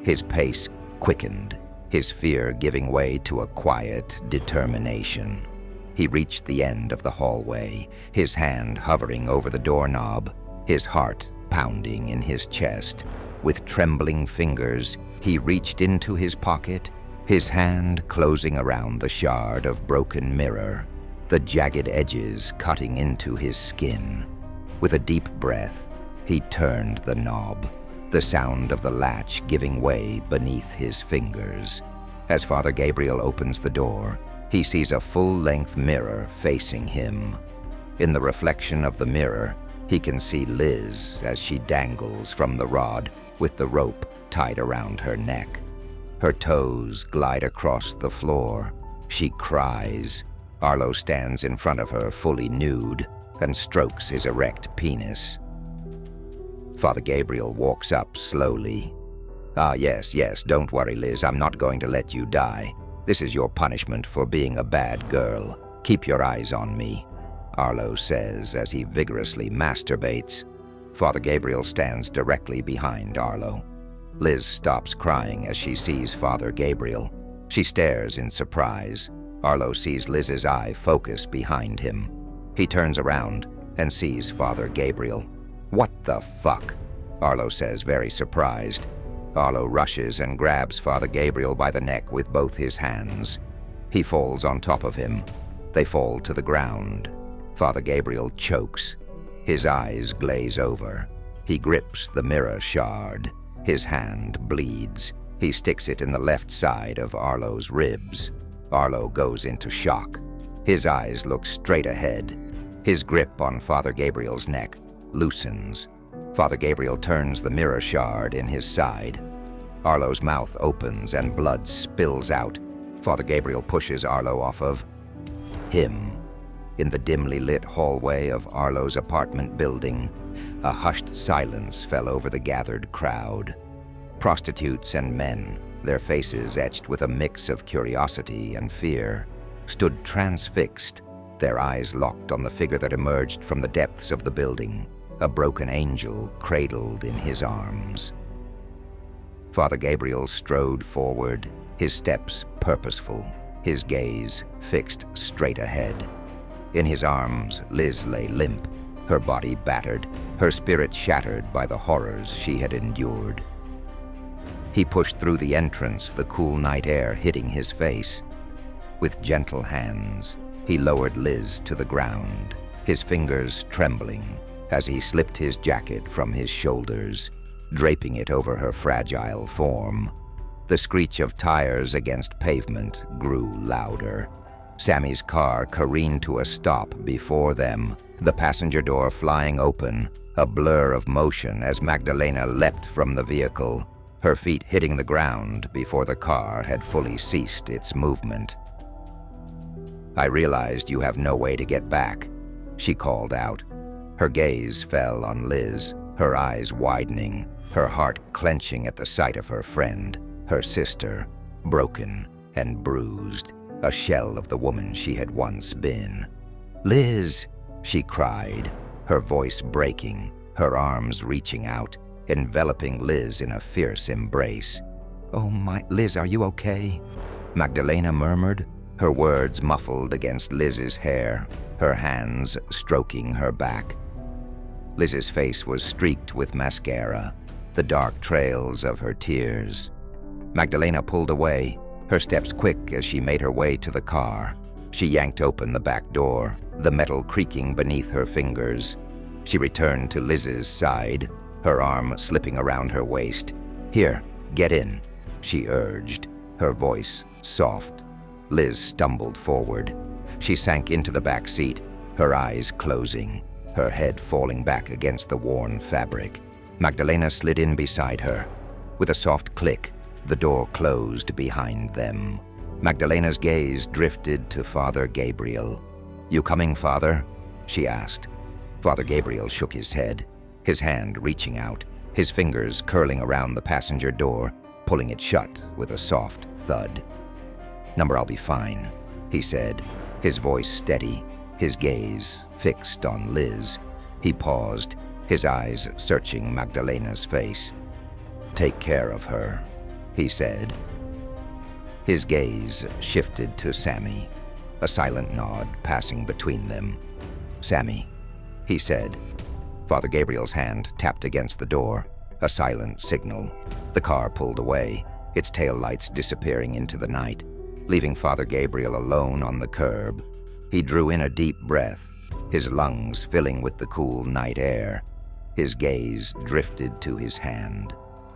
His pace quickened, his fear giving way to a quiet determination. He reached the end of the hallway, his hand hovering over the doorknob, his heart pounding in his chest. With trembling fingers, he reached into his pocket, his hand closing around the shard of broken mirror, the jagged edges cutting into his skin. With a deep breath, he turned the knob, the sound of the latch giving way beneath his fingers. As Father Gabriel opens the door, he sees a full-length mirror facing him. In the reflection of the mirror, he can see Liz as she dangles from the rod with the rope tied around her neck. Her toes glide across the floor. She cries. Arlo stands in front of her fully nude and strokes his erect penis. Father Gabriel walks up slowly. "Ah, yes, don't worry, Liz, I'm not going to let you die. This is your punishment for being a bad girl. Keep your eyes on me," Arlo says as he vigorously masturbates. Father Gabriel stands directly behind Arlo. Liz stops crying as she sees Father Gabriel. She stares in surprise. Arlo sees Liz's eye focus behind him. He turns around and sees Father Gabriel. "What the fuck?" Arlo says, very surprised. Arlo rushes and grabs Father Gabriel by the neck with both his hands. He falls on top of him. They fall to the ground. Father Gabriel chokes. His eyes glaze over. He grips the mirror shard. His hand bleeds. He sticks it in the left side of Arlo's ribs. Arlo goes into shock. His eyes look straight ahead. His grip on Father Gabriel's neck loosens. Father Gabriel turns the mirror shard in his side. Arlo's mouth opens and blood spills out. Father Gabriel pushes Arlo off of him. In the dimly lit hallway of Arlo's apartment building, a hushed silence fell over the gathered crowd. Prostitutes and men, their faces etched with a mix of curiosity and fear, stood transfixed, their eyes locked on the figure that emerged from the depths of the building, a broken angel cradled in his arms. Father Gabriel strode forward, his steps purposeful, his gaze fixed straight ahead. In his arms, Liz lay limp, her body battered, her spirit shattered by the horrors she had endured. He pushed through the entrance, the cool night air hitting his face. With gentle hands, he lowered Liz to the ground, his fingers trembling as he slipped his jacket from his shoulders, draping it over her fragile form. The screech of tires against pavement grew louder. Sammy's car careened to a stop before them, the passenger door flying open, a blur of motion as Magdalena leapt from the vehicle, her feet hitting the ground before the car had fully ceased its movement. "I realized you have no way to get back," she called out. Her gaze fell on Liz, her eyes widening, her heart clenching at the sight of her friend, her sister, broken and bruised, a shell of the woman she had once been. "Liz!" she cried, her voice breaking, her arms reaching out, enveloping Liz in a fierce embrace. "Oh my, Liz, are you okay?" Magdalena murmured, her words muffled against Liz's hair, her hands stroking her back. Liz's face was streaked with mascara, the dark trails of her tears. Magdalena pulled away, her steps quick as she made her way to the car. She yanked open the back door, the metal creaking beneath her fingers. She returned to Liz's side, her arm slipping around her waist. "Here, get in," she urged, her voice soft. Liz stumbled forward. She sank into the back seat, her eyes closing, her head falling back against the worn fabric. Magdalena slid in beside her. With a soft click, the door closed behind them. Magdalena's gaze drifted to Father Gabriel. "You coming, Father?" she asked. Father Gabriel shook his head, his hand reaching out, his fingers curling around the passenger door, pulling it shut with a soft thud. "Number, I'll be fine," he said, his voice steady, his gaze fixed on Liz. He paused, his eyes searching Magdalena's face. "Take care of her," he said. His gaze shifted to Sammy, a silent nod passing between them. "Sammy," he said. Father Gabriel's hand tapped against the door, a silent signal. The car pulled away, its taillights disappearing into the night, leaving Father Gabriel alone on the curb. He drew in a deep breath, his lungs filling with the cool night air. His gaze drifted to his hand,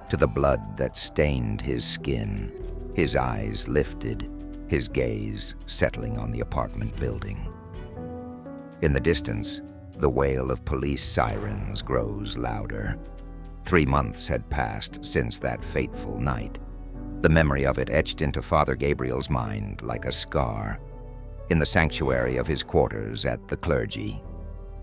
to the blood that stained his skin. His eyes lifted, his gaze settling on the apartment building. In the distance, the wail of police sirens grows louder. 3 months had passed since that fateful night. The memory of it etched into Father Gabriel's mind like a scar. In the sanctuary of his quarters at the clergy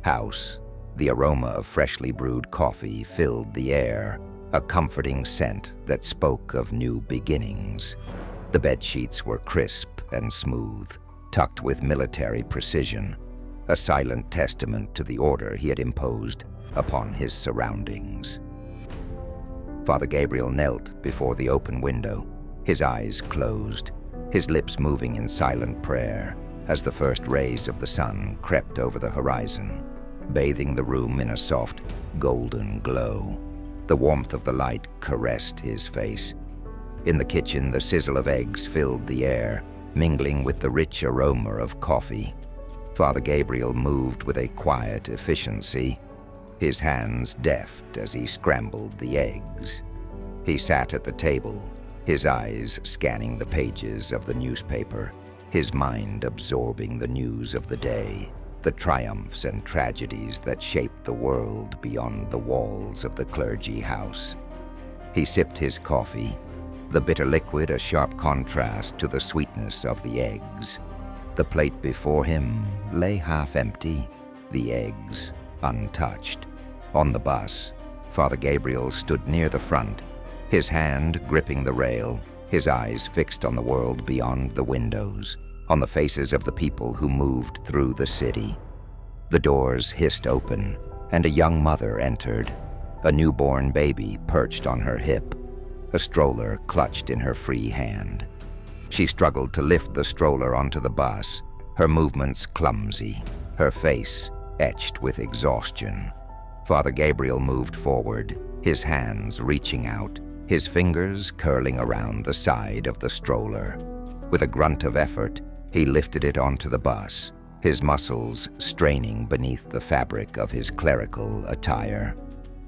house, the aroma of freshly brewed coffee filled the air, a comforting scent that spoke of new beginnings. The bedsheets were crisp and smooth, tucked with military precision, a silent testament to the order he had imposed upon his surroundings. Father Gabriel knelt before the open window, his eyes closed, his lips moving in silent prayer as the first rays of the sun crept over the horizon, bathing the room in a soft, golden glow. The warmth of the light caressed his face. In the kitchen, the sizzle of eggs filled the air, mingling with the rich aroma of coffee. Father Gabriel moved with a quiet efficiency, his hands deft as he scrambled the eggs. He sat at the table, his eyes scanning the pages of the newspaper, his mind absorbing the news of the day, the triumphs and tragedies that shaped the world beyond the walls of the clergy house. He sipped his coffee, the bitter liquid a sharp contrast to the sweetness of the eggs. The plate before him lay half empty, the eggs untouched. On the bus, Father Gabriel stood near the front, his hand gripping the rail, his eyes fixed on the world beyond the windows, on the faces of the people who moved through the city. The doors hissed open, and a young mother entered, a newborn baby perched on her hip, a stroller clutched in her free hand. She struggled to lift the stroller onto the bus, her movements clumsy, her face etched with exhaustion. Father Gabriel moved forward, his hands reaching out, his fingers curling around the side of the stroller. With a grunt of effort, he lifted it onto the bus, his muscles straining beneath the fabric of his clerical attire.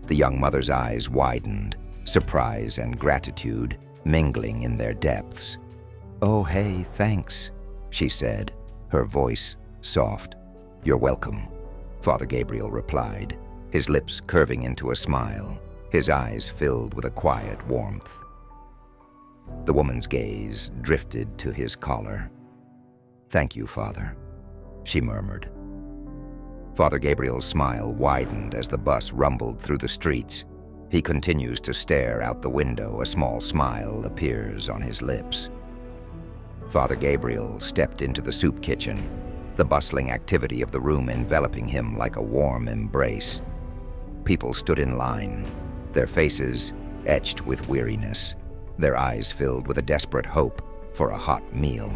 The young mother's eyes widened, surprise and gratitude mingling in their depths. "Oh, hey, thanks," she said, her voice soft. "You're welcome," Father Gabriel replied, his lips curving into a smile, his eyes filled with a quiet warmth. The woman's gaze drifted to his collar. "Thank you, Father," she murmured. Father Gabriel's smile widened as the bus rumbled through the streets. He continues to stare out the window, a small smile appears on his lips. Father Gabriel stepped into the soup kitchen, the bustling activity of the room enveloping him like a warm embrace. People stood in line, their faces etched with weariness, their eyes filled with a desperate hope for a hot meal.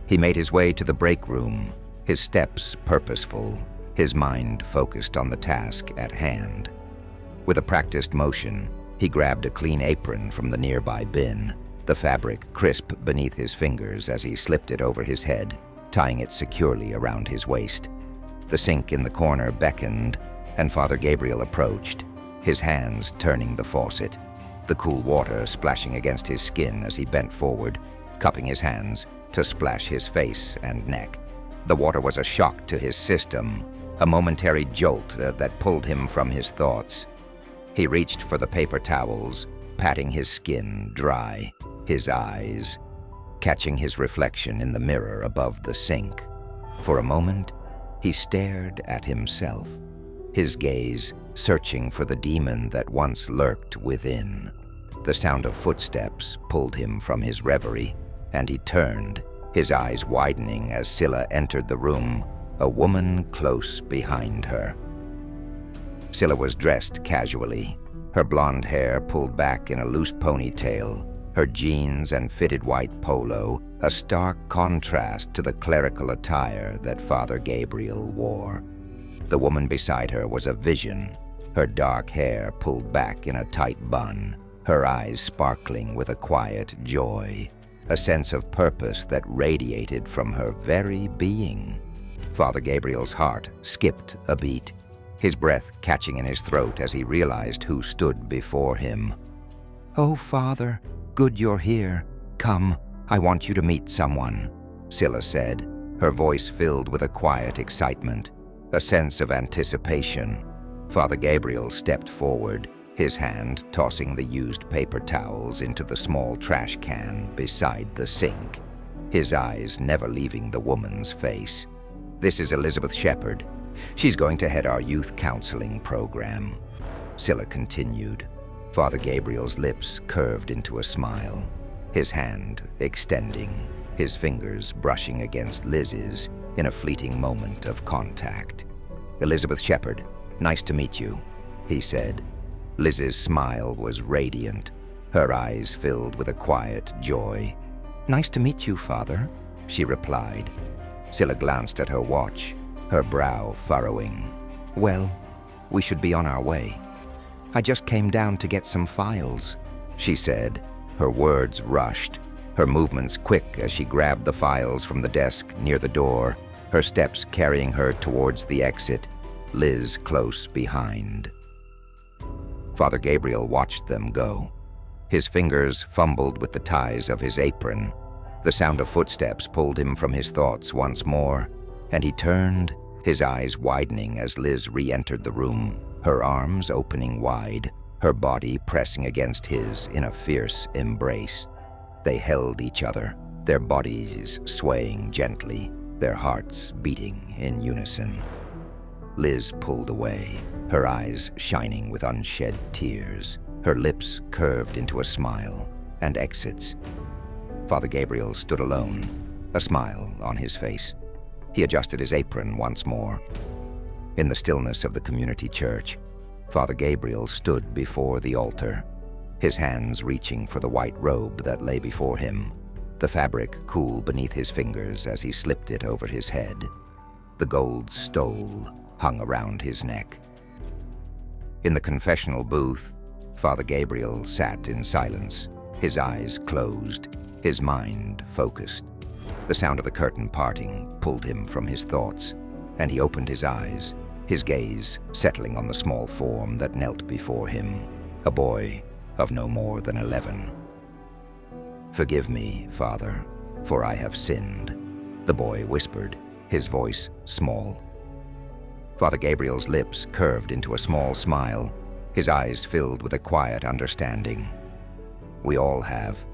He made his way to the break room, his steps purposeful, his mind focused on the task at hand. With a practiced motion, he grabbed a clean apron from the nearby bin, the fabric crisp beneath his fingers as he slipped it over his head, tying it securely around his waist. The sink in the corner beckoned, and Father Gabriel approached, his hands turning the faucet, the cool water splashing against his skin as he bent forward, cupping his hands to splash his face and neck. The water was a shock to his system, a momentary jolt that pulled him from his thoughts. He reached for the paper towels, patting his skin dry, his eyes catching his reflection in the mirror above the sink. For a moment, he stared at himself, his gaze searching for the demon that once lurked within. The sound of footsteps pulled him from his reverie, and he turned, his eyes widening as Scylla entered the room, a woman close behind her. Scylla was dressed casually, her blonde hair pulled back in a loose ponytail, her jeans and fitted white polo a stark contrast to the clerical attire that Father Gabriel wore. The woman beside her was a vision, her dark hair pulled back in a tight bun, her eyes sparkling with a quiet joy, a sense of purpose that radiated from her very being. Father Gabriel's heart skipped a beat, his breath catching in his throat as he realized who stood before him. "Oh, Father, good you're here. Come, I want you to meet someone," Scylla said, her voice filled with a quiet excitement, a sense of anticipation. Father Gabriel stepped forward, his hand tossing the used paper towels into the small trash can beside the sink, his eyes never leaving the woman's face. "This is Elizabeth Shepherd. She's going to head our youth counseling program," Scylla continued. Father Gabriel's lips curved into a smile, his hand extending, his fingers brushing against Liz's in a fleeting moment of contact. "Elizabeth Shepherd, nice to meet you," he said. Liz's smile was radiant, her eyes filled with a quiet joy. "Nice to meet you, Father," she replied. Scylla glanced at her watch, her brow furrowing. "Well, we should be on our way. I just came down to get some files," she said, her words rushed, her movements quick as she grabbed the files from the desk near the door, her steps carrying her towards the exit, Liz close behind. Father Gabriel watched them go. His fingers fumbled with the ties of his apron. The sound of footsteps pulled him from his thoughts once more, and he turned, his eyes widening as Liz re-entered the room, her arms opening wide, her body pressing against his in a fierce embrace. They held each other, their bodies swaying gently, their hearts beating in unison. Liz pulled away, her eyes shining with unshed tears, her lips curved into a smile, and exits. Father Gabriel stood alone, a smile on his face. He adjusted his apron once more. In the stillness of the community church, Father Gabriel stood before the altar, his hands reaching for the white robe that lay before him, the fabric cool beneath his fingers as he slipped it over his head. The gold stole hung around his neck. In the confessional booth, Father Gabriel sat in silence, his eyes closed, his mind focused. The sound of the curtain parting pulled him from his thoughts, and he opened his eyes, his gaze settling on the small form that knelt before him, a boy of no more than 11. "Forgive me, Father, for I have sinned," the boy whispered, his voice small. Father Gabriel's lips curved into a small smile, his eyes filled with a quiet understanding. "We all have,"